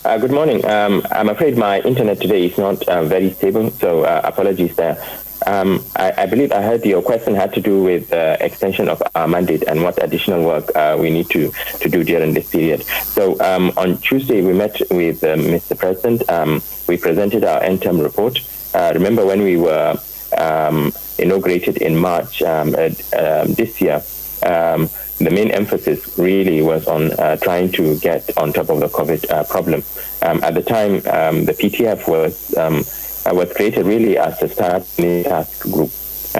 Good morning. I'm afraid my internet today is not very stable, so apologies there. I believe I heard your question had to do with extension of our mandate and what additional work we need to do during this period. So on Tuesday, we met with Mr. President. We presented our end-term report. Remember when we were inaugurated in March this year, the main emphasis really was on trying to get on top of the COVID problem. At the time, the PTF was created really as a starting task group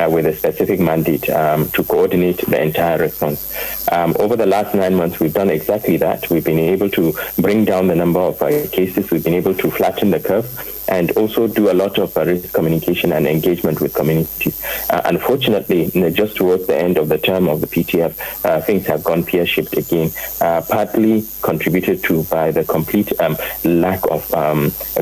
with a specific mandate to coordinate the entire response. Over the last 9 months, we've done exactly that. We've been able to bring down the number of cases. We've been able to flatten the curve and also do a lot of risk communication and engagement with communities. Unfortunately, just towards the end of the term of the PTF, things have gone pear-shaped again, partly contributed to by the complete lack of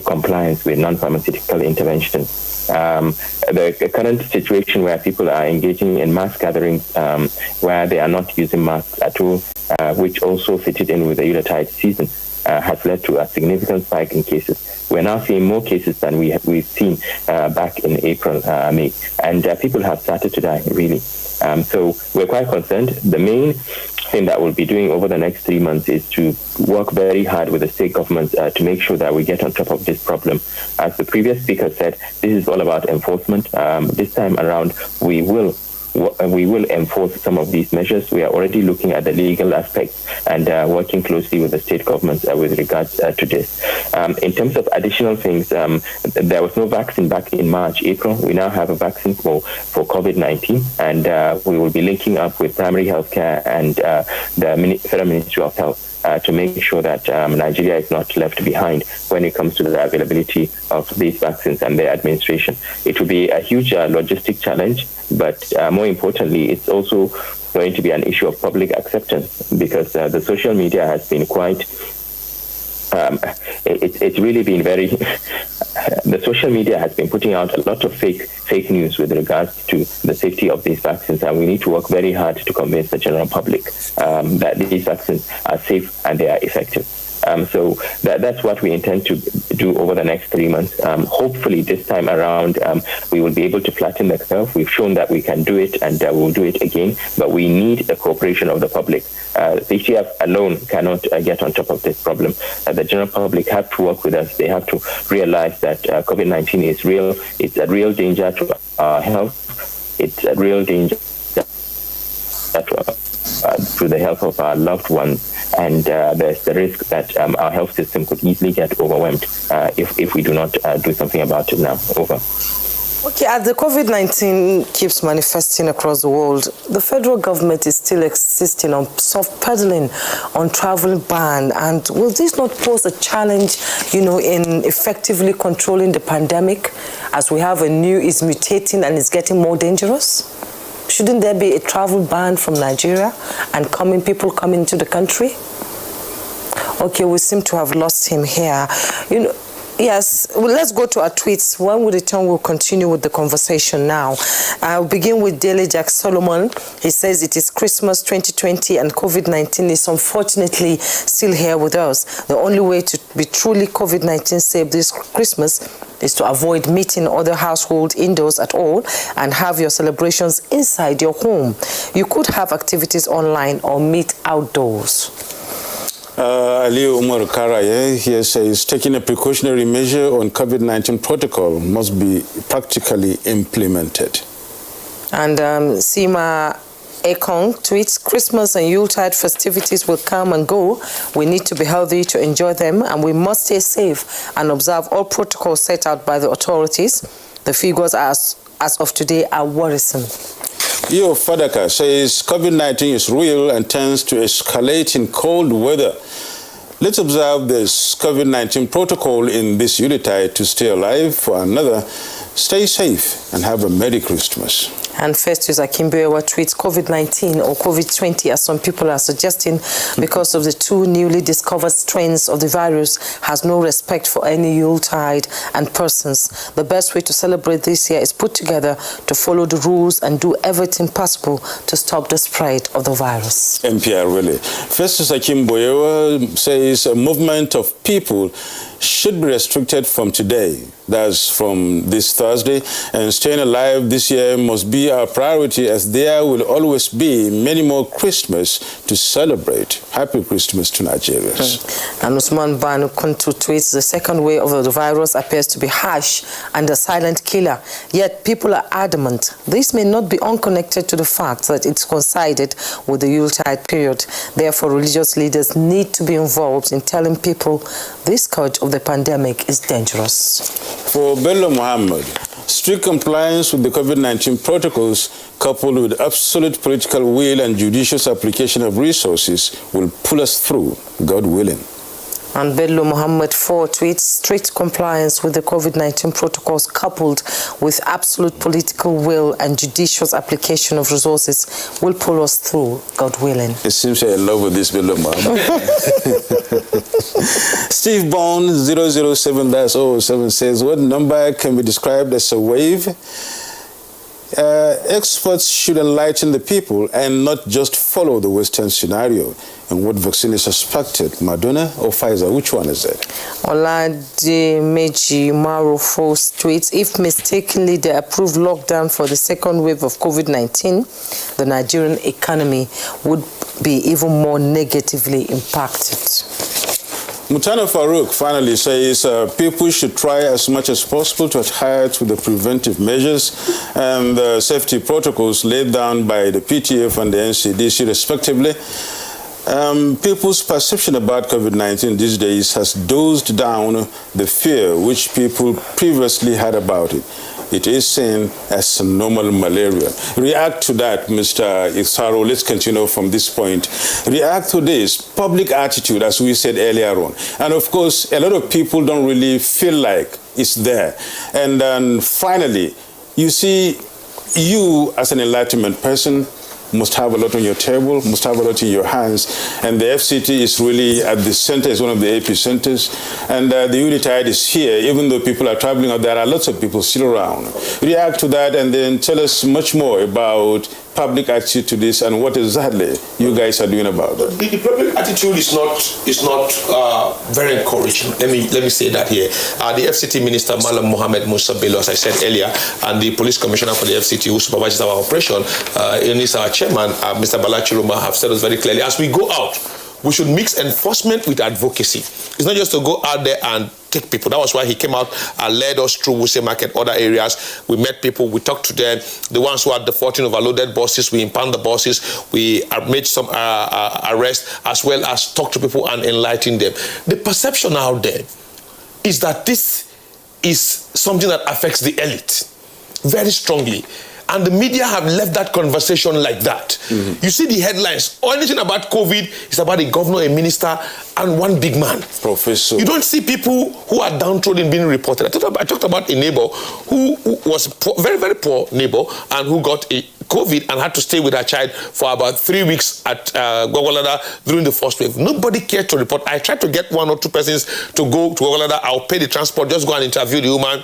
compliance with non-pharmaceutical interventions. The current situation where people are engaging in mass gatherings where they are not using masks at all, which also fitted in with the Yuletide season, has led to a significant spike in cases. We're now seeing more cases than we've seen back in April, May, and people have started to die, really. So we're quite concerned. The main thing that we'll be doing over the next 3 months is to work very hard with the state governments to make sure that we get on top of this problem. As the previous speaker said, this is all about enforcement. This time around, we will enforce some of these measures. We are already looking at the legal aspects and working closely with the state governments with regards to this. In terms of additional things, there was no vaccine back in March, April. We now have a vaccine for COVID-19, and we will be linking up with primary healthcare and the Federal Ministry of Health to make sure that Nigeria is not left behind when it comes to the availability of these vaccines and their administration. It will be a huge logistic challenge, but more importantly, it's also going to be an issue of public acceptance, because the social media has been quite it's really been very the social media has been putting out a lot of fake news with regards to the safety of these vaccines, and we need to work very hard to convince the general public that these vaccines are safe and they are effective. So that's what we intend to do over the next 3 months. Hopefully this time around, we will be able to flatten the curve. We've shown that we can do it, and we'll do it again, but we need the cooperation of the public. PTF alone cannot get on top of this problem. The general public have to work with us. They have to realize that COVID-19 is real. It's a real danger to our health. It's a real danger to the health of our loved ones. and there's the risk that our health system could easily get overwhelmed if we do not do something about it now. Over. Okay, as the COVID-19 keeps manifesting across the world, the federal government is still insisting on soft pedaling on travel ban. And will this not pose a challenge, in effectively controlling the pandemic, as we have a new is mutating and is getting more dangerous? Shouldn't there be a travel ban from Nigeria and people coming into the country? Okay, we seem to have lost him here. Yes, well, let's go to our tweets. When we return, we'll continue with the conversation now. I'll begin with Daily Jack Solomon. He says it is Christmas 2020 and COVID-19 is unfortunately still here with us. The only way to be truly COVID-19 safe this Christmas is to avoid meeting other households indoors at all and have your celebrations inside your home. You could have activities online or meet outdoors. Ali Umar Karaye here says taking a precautionary measure on COVID-19 protocol must be practically implemented. And Sima Ekong tweets, Christmas and Yuletide festivities will come and go. We need to be healthy to enjoy them, and we must stay safe and observe all protocols set out by the authorities. The figures as of today are worrisome. Yo Fadaka says COVID-19 is real and tends to escalate in cold weather. Let's observe this COVID-19 protocol in this Yuletide to stay alive for another. Stay safe and have a Merry Christmas. And Festus Akimbewa tweets, COVID-19 or COVID-20, as some people are suggesting, because of the two newly discovered strains of the virus, has no respect for any Yuletide and persons. The best way to celebrate this year is put together to follow the rules and do everything possible to stop the spread of the virus. NPR really. Festus Akimbewa says a movement of people should be restricted from today, that's from this Thursday, and staying alive this year must be our priority, as there will always be many more Christmas to celebrate. Happy Christmas to Nigerians. And Usman Banu Kuntu tweets, the second wave of the virus appears to be harsh and a silent killer, yet people are adamant. This may not be unconnected to the fact that it's coincided with the Yuletide period. Therefore, religious leaders need to be involved in telling people this scourge of the pandemic is dangerous. For Bello Muhammad, strict compliance with the COVID-19 protocols coupled with absolute political will and judicious application of resources will pull us through, God willing. And Bello Muhammad 4 tweets, strict compliance with the COVID-19 protocols coupled with absolute political will and judicious application of resources will pull us through, God willing. It seems you're in love with this Bello Muhammad. Steve Bond 007-07 says, what number can be described as a wave? Experts should enlighten the people and not just follow the Western scenario. And what vaccine is suspected, Moderna or Pfizer? Which one is it? Olademeji Marufo tweets, if mistakenly they approve lockdown for the second wave of COVID-19, the Nigerian economy would be even more negatively impacted. Mutana Farouk finally says people should try as much as possible to adhere to the preventive measures and the safety protocols laid down by the PTF and the NCDC respectively. People's perception about COVID-19 these days has dozed down the fear which people previously had about it. It is seen as normal malaria. React to that, Mr. Isaro. Let's continue from this point. React to this public attitude, as we said earlier on. And of course, a lot of people don't really feel like it's there. And then finally, you see, you as an enlightenment person must have a lot on your table, must have a lot in your hands. And the FCT is really at the center, is one of the epicenters. And the Yuletide is here, even though people are traveling out, there are lots of people still around. React to that and then tell us much more about public attitude to this and what exactly you guys are doing about it. The public attitude is not very encouraging. Let me say that here. The FCT Minister Malam Mohammed Musa Bello, as I said earlier, and the Police Commissioner for the FCT, who supervises our operation, and is our chairman, Mr. Balachiruma, have said us very clearly, as we go out, we should mix enforcement with advocacy. It's not just to go out there and take people. That was why he came out and led us through Wuse Market, other areas. We met people, we talked to them. The ones who had the 14 overloaded buses, we impound the buses, we made some arrests, as well as talk to people and enlighten them. The perception out there is that this is something that affects the elite very strongly. And the media have left that conversation like that. You see the headlines, or anything about COVID is about a governor, a minister, and one big man. Professor. You don't see people who are downtrodden being reported. I talked about a neighbor who was a very, very poor neighbor and who got a COVID and had to stay with her child for about 3 weeks at Gwagwalada during the first wave. Nobody cared to report. I tried to get 1 or 2 persons to go to Gwagwalada. I'll pay the transport, just go and interview the woman.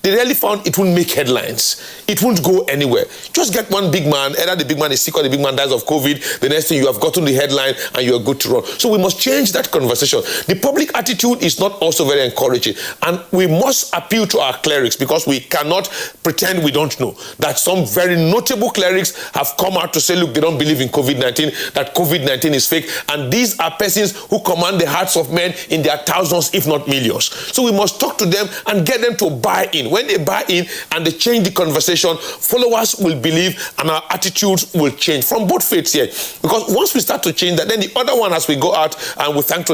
They really found it wouldn't make headlines. It won't go anywhere. Just get one big man, either the big man is sick or the big man dies of COVID. The next thing, you have gotten the headline and you are good to run. So we must change that conversation. The public attitude is not also very encouraging. And we must appeal to our clerics, because we cannot pretend we don't know that some very notable clerics have come out to say, look, they don't believe in COVID-19, that COVID-19 is fake. And these are persons who command the hearts of men in their thousands, if not millions. So we must talk to them and get them to buy in. When they buy in and they change the conversation, followers will believe and our attitudes will change from both faiths here. Because once we start to change that, then the other one, as we go out, and we thanks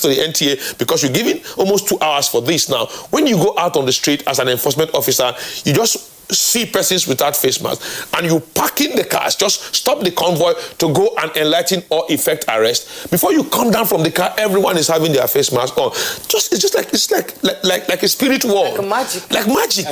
to the NTA, because you're giving almost 2 hours for this now. When you go out on the street as an enforcement officer, you just see persons without face masks and you park in the cars, just stop the convoy to go and enlighten or effect arrest. Before you come down from the car, everyone is having their face mask on. It's like a spirit world. Like magic.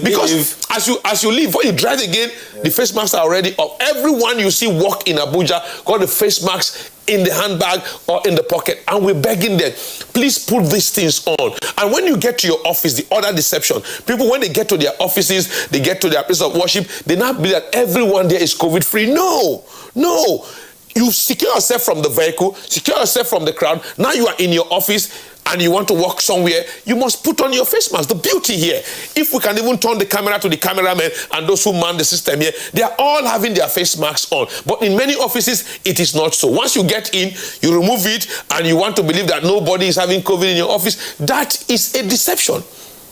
Because as you leave, when you drive again, the face masks are already up. Everyone you see walk in Abuja got the face masks in the handbag or in the pocket, and we're begging them, please put these things on. And when you get to your office, the other deception, people, when they get to their offices, they get to their place of worship, they now believe that everyone there is COVID-free. No. You secure yourself from the vehicle, secure yourself from the crowd. Now you are in your office and you want to walk somewhere, you must put on your face mask. The beauty here, if we can even turn the camera to the cameramen and those who man the system here, they are all having their face masks on. But in many offices, it is not so. Once you get in, you remove it, and you want to believe that nobody is having COVID in your office, that is a deception.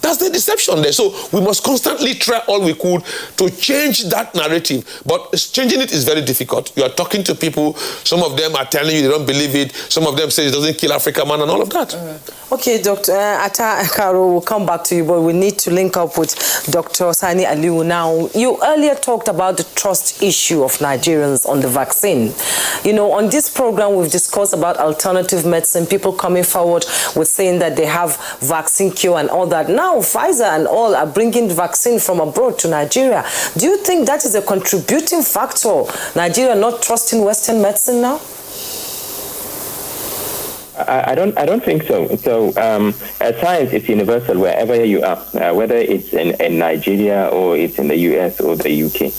That's the deception there. So we must constantly try all we could to change that narrative. But changing it is very difficult. You are talking to people. Some of them are telling you they don't believe it. Some of them say it doesn't kill Africa man and all of that. Okay, Dr. Atta Karo, we'll come back to you, but we need to link up with Dr. Sani Aliu now. You earlier talked about the trust issue of Nigerians on the vaccine. You know, on this program, we've discussed about alternative medicine, people coming forward with saying that they have vaccine cure and all that. Now, Pfizer and all are bringing vaccine from abroad to Nigeria. Do you think that is a contributing factor, Nigeria not trusting Western medicine now? I don't think so. So science is universal wherever you are, whether it's in Nigeria or it's in the US or the UK.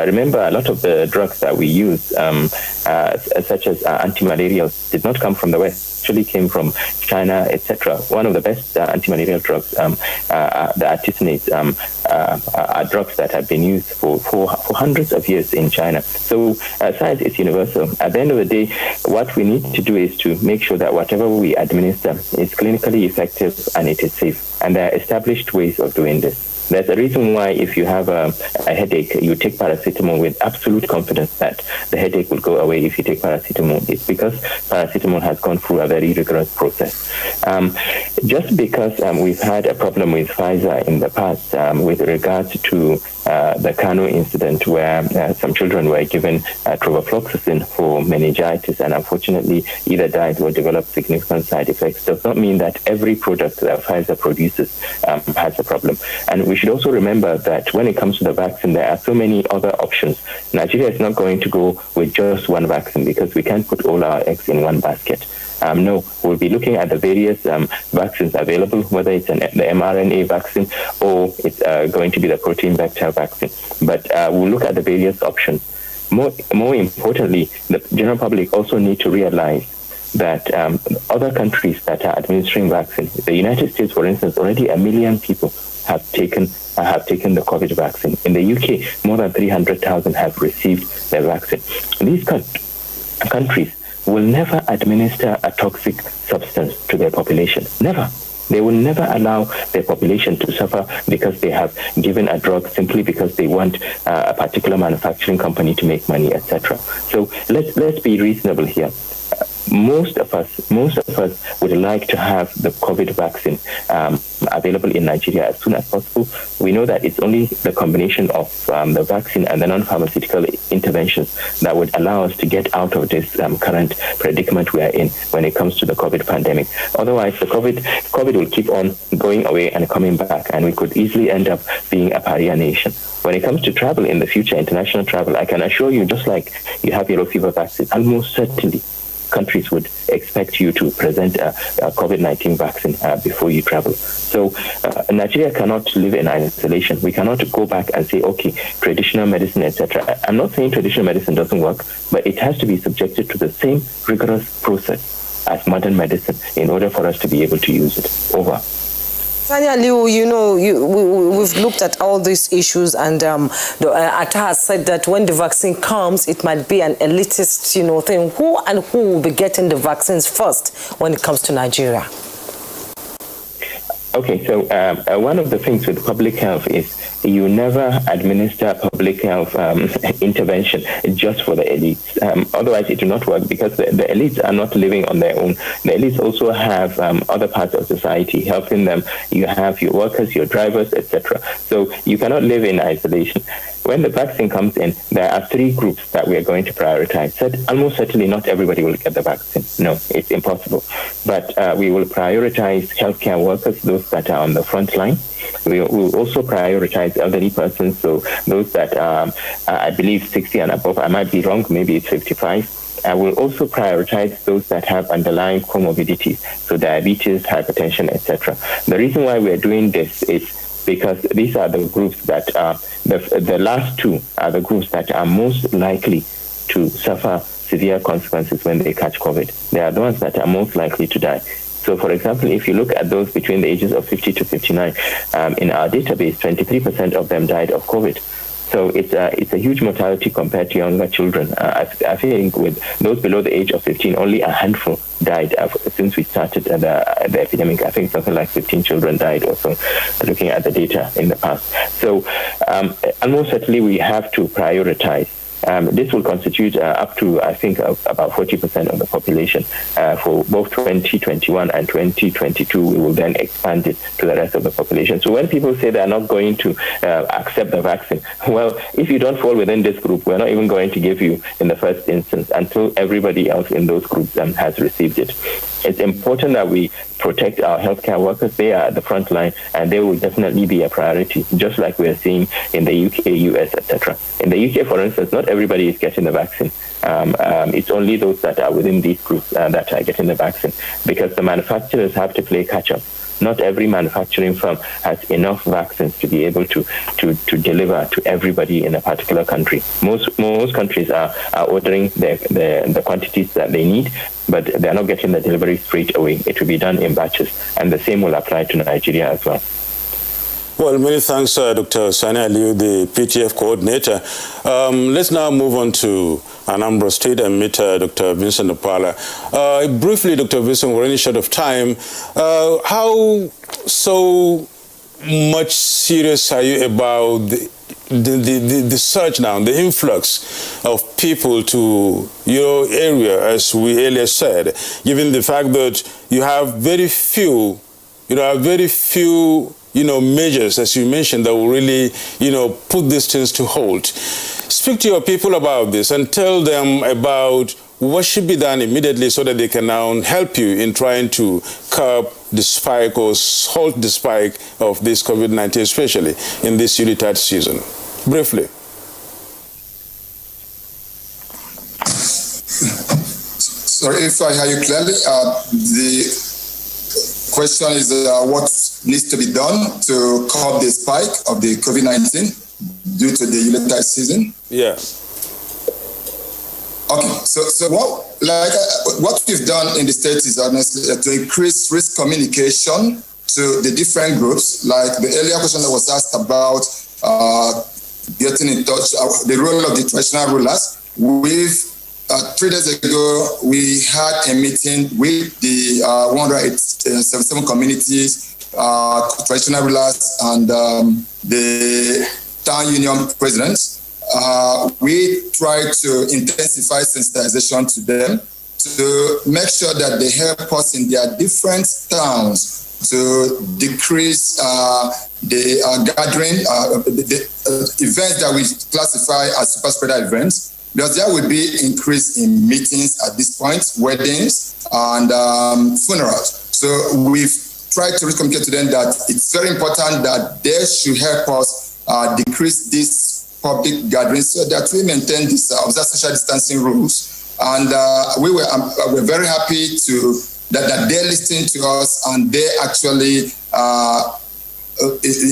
Remember, a lot of the drugs that we use, such as antimalarials, did not come from the West. Actually came from China, etc. One of the best anti-malarial drugs, the artesunates, are drugs that have been used for hundreds of years in China. So science is universal. At the end of the day, what we need to do is to make sure that whatever we administer is clinically effective and it is safe. And there are established ways of doing this. There's a reason why if you have a headache, you take paracetamol with absolute confidence that the headache will go away if you take paracetamol. It's because paracetamol has gone through a very rigorous process. Just because we've had a problem with Pfizer in the past with regards to the Kano incident where some children were given trovafloxacin for meningitis and unfortunately either died or developed significant side effects, does not mean that every product that Pfizer produces has a problem. And we should also remember that when it comes to the vaccine, there are so many other options. Nigeria is not going to go with just one vaccine because we can't put all our eggs in one basket. No, we'll be looking at the various vaccines available, whether it's the mRNA vaccine or it's going to be the protein vector vaccine. But we'll look at the various options. More importantly, the general public also need to realize that other countries that are administering vaccines, the United States, for instance, already 1 million people have taken the COVID vaccine. In the UK, more than 300,000 have received their vaccine. These countries will never administer a toxic substance to their population. Never. They will never allow their population to suffer because they have given a drug simply because they want a particular manufacturing company to make money, etc. So let's be reasonable here. Most of us would like to have the COVID vaccine available in Nigeria as soon as possible. We know that it's only the combination of the vaccine and the non-pharmaceutical interventions that would allow us to get out of this current predicament we are in when it comes to the COVID pandemic. Otherwise, the COVID will keep on going away and coming back, and we could easily end up being a pariah nation. When it comes to travel in the future, international travel, I can assure you, just like you have yellow fever vaccine, almost certainly countries would expect you to present a COVID-19 vaccine before you travel. So Nigeria cannot live in isolation. We cannot go back and say, okay, traditional medicine, etc. I'm not saying traditional medicine doesn't work, but it has to be subjected to the same rigorous process as modern medicine in order for us to be able to use it. Over. Sanya Liu, we've looked at all these issues, and Atta has said that when the vaccine comes, it might be an elitist, thing. Who will be getting the vaccines first when it comes to Nigeria? Okay, so one of the things with public health is you never administer public health intervention just for the elites. Otherwise, it will not work because the elites are not living on their own. The elites also have other parts of society helping them. You have your workers, your drivers, etc. So you cannot live in isolation. When the vaccine comes in, there are three groups that we are going to prioritize. Almost certainly not everybody will get the vaccine. No, it's impossible. But we will prioritize healthcare workers, those that are on the front line. We will also prioritize elderly persons, so those that are, I believe, 60 and above. I might be wrong, maybe it's 55. I will also prioritize those that have underlying comorbidities, so diabetes, hypertension, etc. The reason why we are doing this is because these are the groups that are, the last two are the groups that are most likely to suffer severe consequences when they catch COVID. They are the ones that are most likely to die. So, for example, if you look at those between the ages of 50 to 59, in our database, 23% of them died of COVID. So it's a huge mortality compared to younger children. I think with those below the age of 15, only a handful died since we started the epidemic. I think something like 15 children died also, looking at the data in the past. So almost certainly we have to prioritize. This will constitute up to, I think, about 40% of the population. For both 2021 and 2022, we will then expand it to the rest of the population. So when people say they are not going to accept the vaccine, well, if you don't fall within this group, we're not even going to give you in the first instance until everybody else in those groups has received it. It's important that we protect our healthcare workers. They are at the front line, and they will definitely be a priority, just like we are seeing in the UK, US, etc. In the UK, for instance, not everybody is getting the vaccine. It's only those that are within these groups that are getting the vaccine, because the manufacturers have to play catch-up. Not every manufacturing firm has enough vaccines to be able to deliver to everybody in a particular country. Most countries are ordering the quantities that they need, but they're not getting the delivery straight away. It will be done in batches, and the same will apply to Nigeria as well. Well, many thanks, Dr. Sani Aliu, the PTF coordinator. Let's now move on to Anambra State and meet Dr. Vincent Opala. Briefly, Dr. Vincent, we're running short of time. How so much serious are you about the surge now, the influx of people to your area, as we earlier said, given the fact that you have very few measures, as you mentioned, that will really, put these things to halt. Speak to your people about this and tell them about what should be done immediately so that they can now help you in trying to curb the spike or halt the spike of this COVID-19, especially in this Unitard season. Briefly. Sorry if I hear you clearly. The question is what needs to be done to curb the spike of the COVID-19 due to the Unitard season? Yeah. Okay, so what we've done in the state is honestly to increase risk communication to the different groups. Like the earlier question that was asked about getting in touch, the role of the traditional rulers. We've 3 days ago, we had a meeting with the 177 communities, traditional rulers, and the town union presidents. We try to intensify sensitization to them to make sure that they help us in their different towns to decrease the gathering, the events that we classify as super spreader events. Because there will be increase in meetings at this point, weddings and funerals. So we've tried to communicate to them that it's very important that they should help us decrease this public gatherings so that we maintain this observe social distancing rules. And we're very happy that they're listening to us, and they actually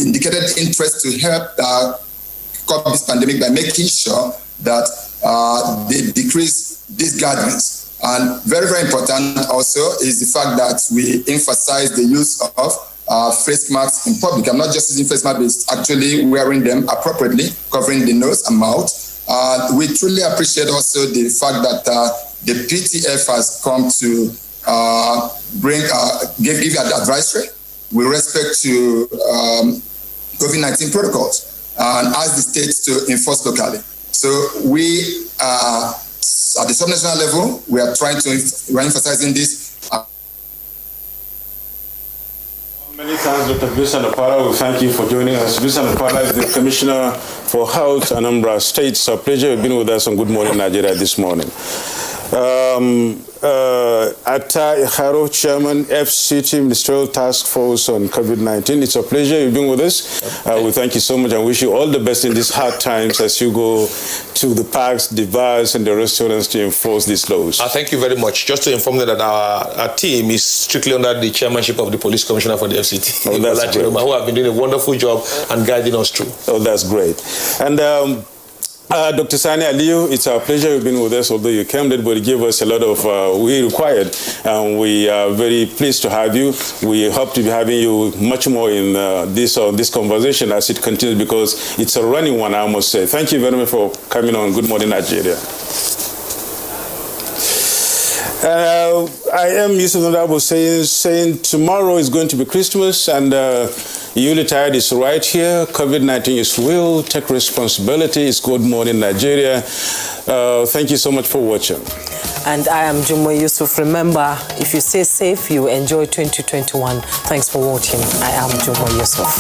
indicated interest to help curb this pandemic by making sure that they decrease these gatherings. And very, very important also is the fact that we emphasize the use of face masks in public. I'm not just using face masks, but actually wearing them appropriately, covering the nose and mouth. We truly appreciate also the fact that the PTF has come to give an advisory with respect to COVID-19 protocols and ask the states to enforce locally. So we at the subnational level, we're emphasizing this. Many thanks, Dr. Vincent Opara. We thank you for joining us. Vincent Opara is the Commissioner for Health, Anambra State. It's a pleasure being with us on Good Morning Nigeria this morning. Atta Iharo, Chairman, FCT Ministerial Task Force on COVID-19. It's a pleasure you've been with us. We thank you so much and wish you all the best in these hard times as you go to the parks, the bars, and the restaurants to enforce these laws. Thank you very much. Just to inform you that our team is strictly under the chairmanship of the Police Commissioner for the FCT, who have been doing a wonderful job and guiding us through. Oh, that's great. And Dr. Sani Aliyu, it's our pleasure you've been with us, although you came late, but you gave us a lot of we required, and we are very pleased to have you. We hope to be having you much more in this conversation as it continues, because it's a running one, I must say. Thank you very much for coming on Good Morning Nigeria. I am Yusuf Nadabo saying tomorrow is going to be Christmas, and Unitide is right here. COVID-19 is real. Take responsibility. It's Good Morning Nigeria. Thank you so much for watching. And I am Jumo Yusuf. Remember, if you stay safe, you enjoy 2021. Thanks for watching. I am Jumo Yusuf.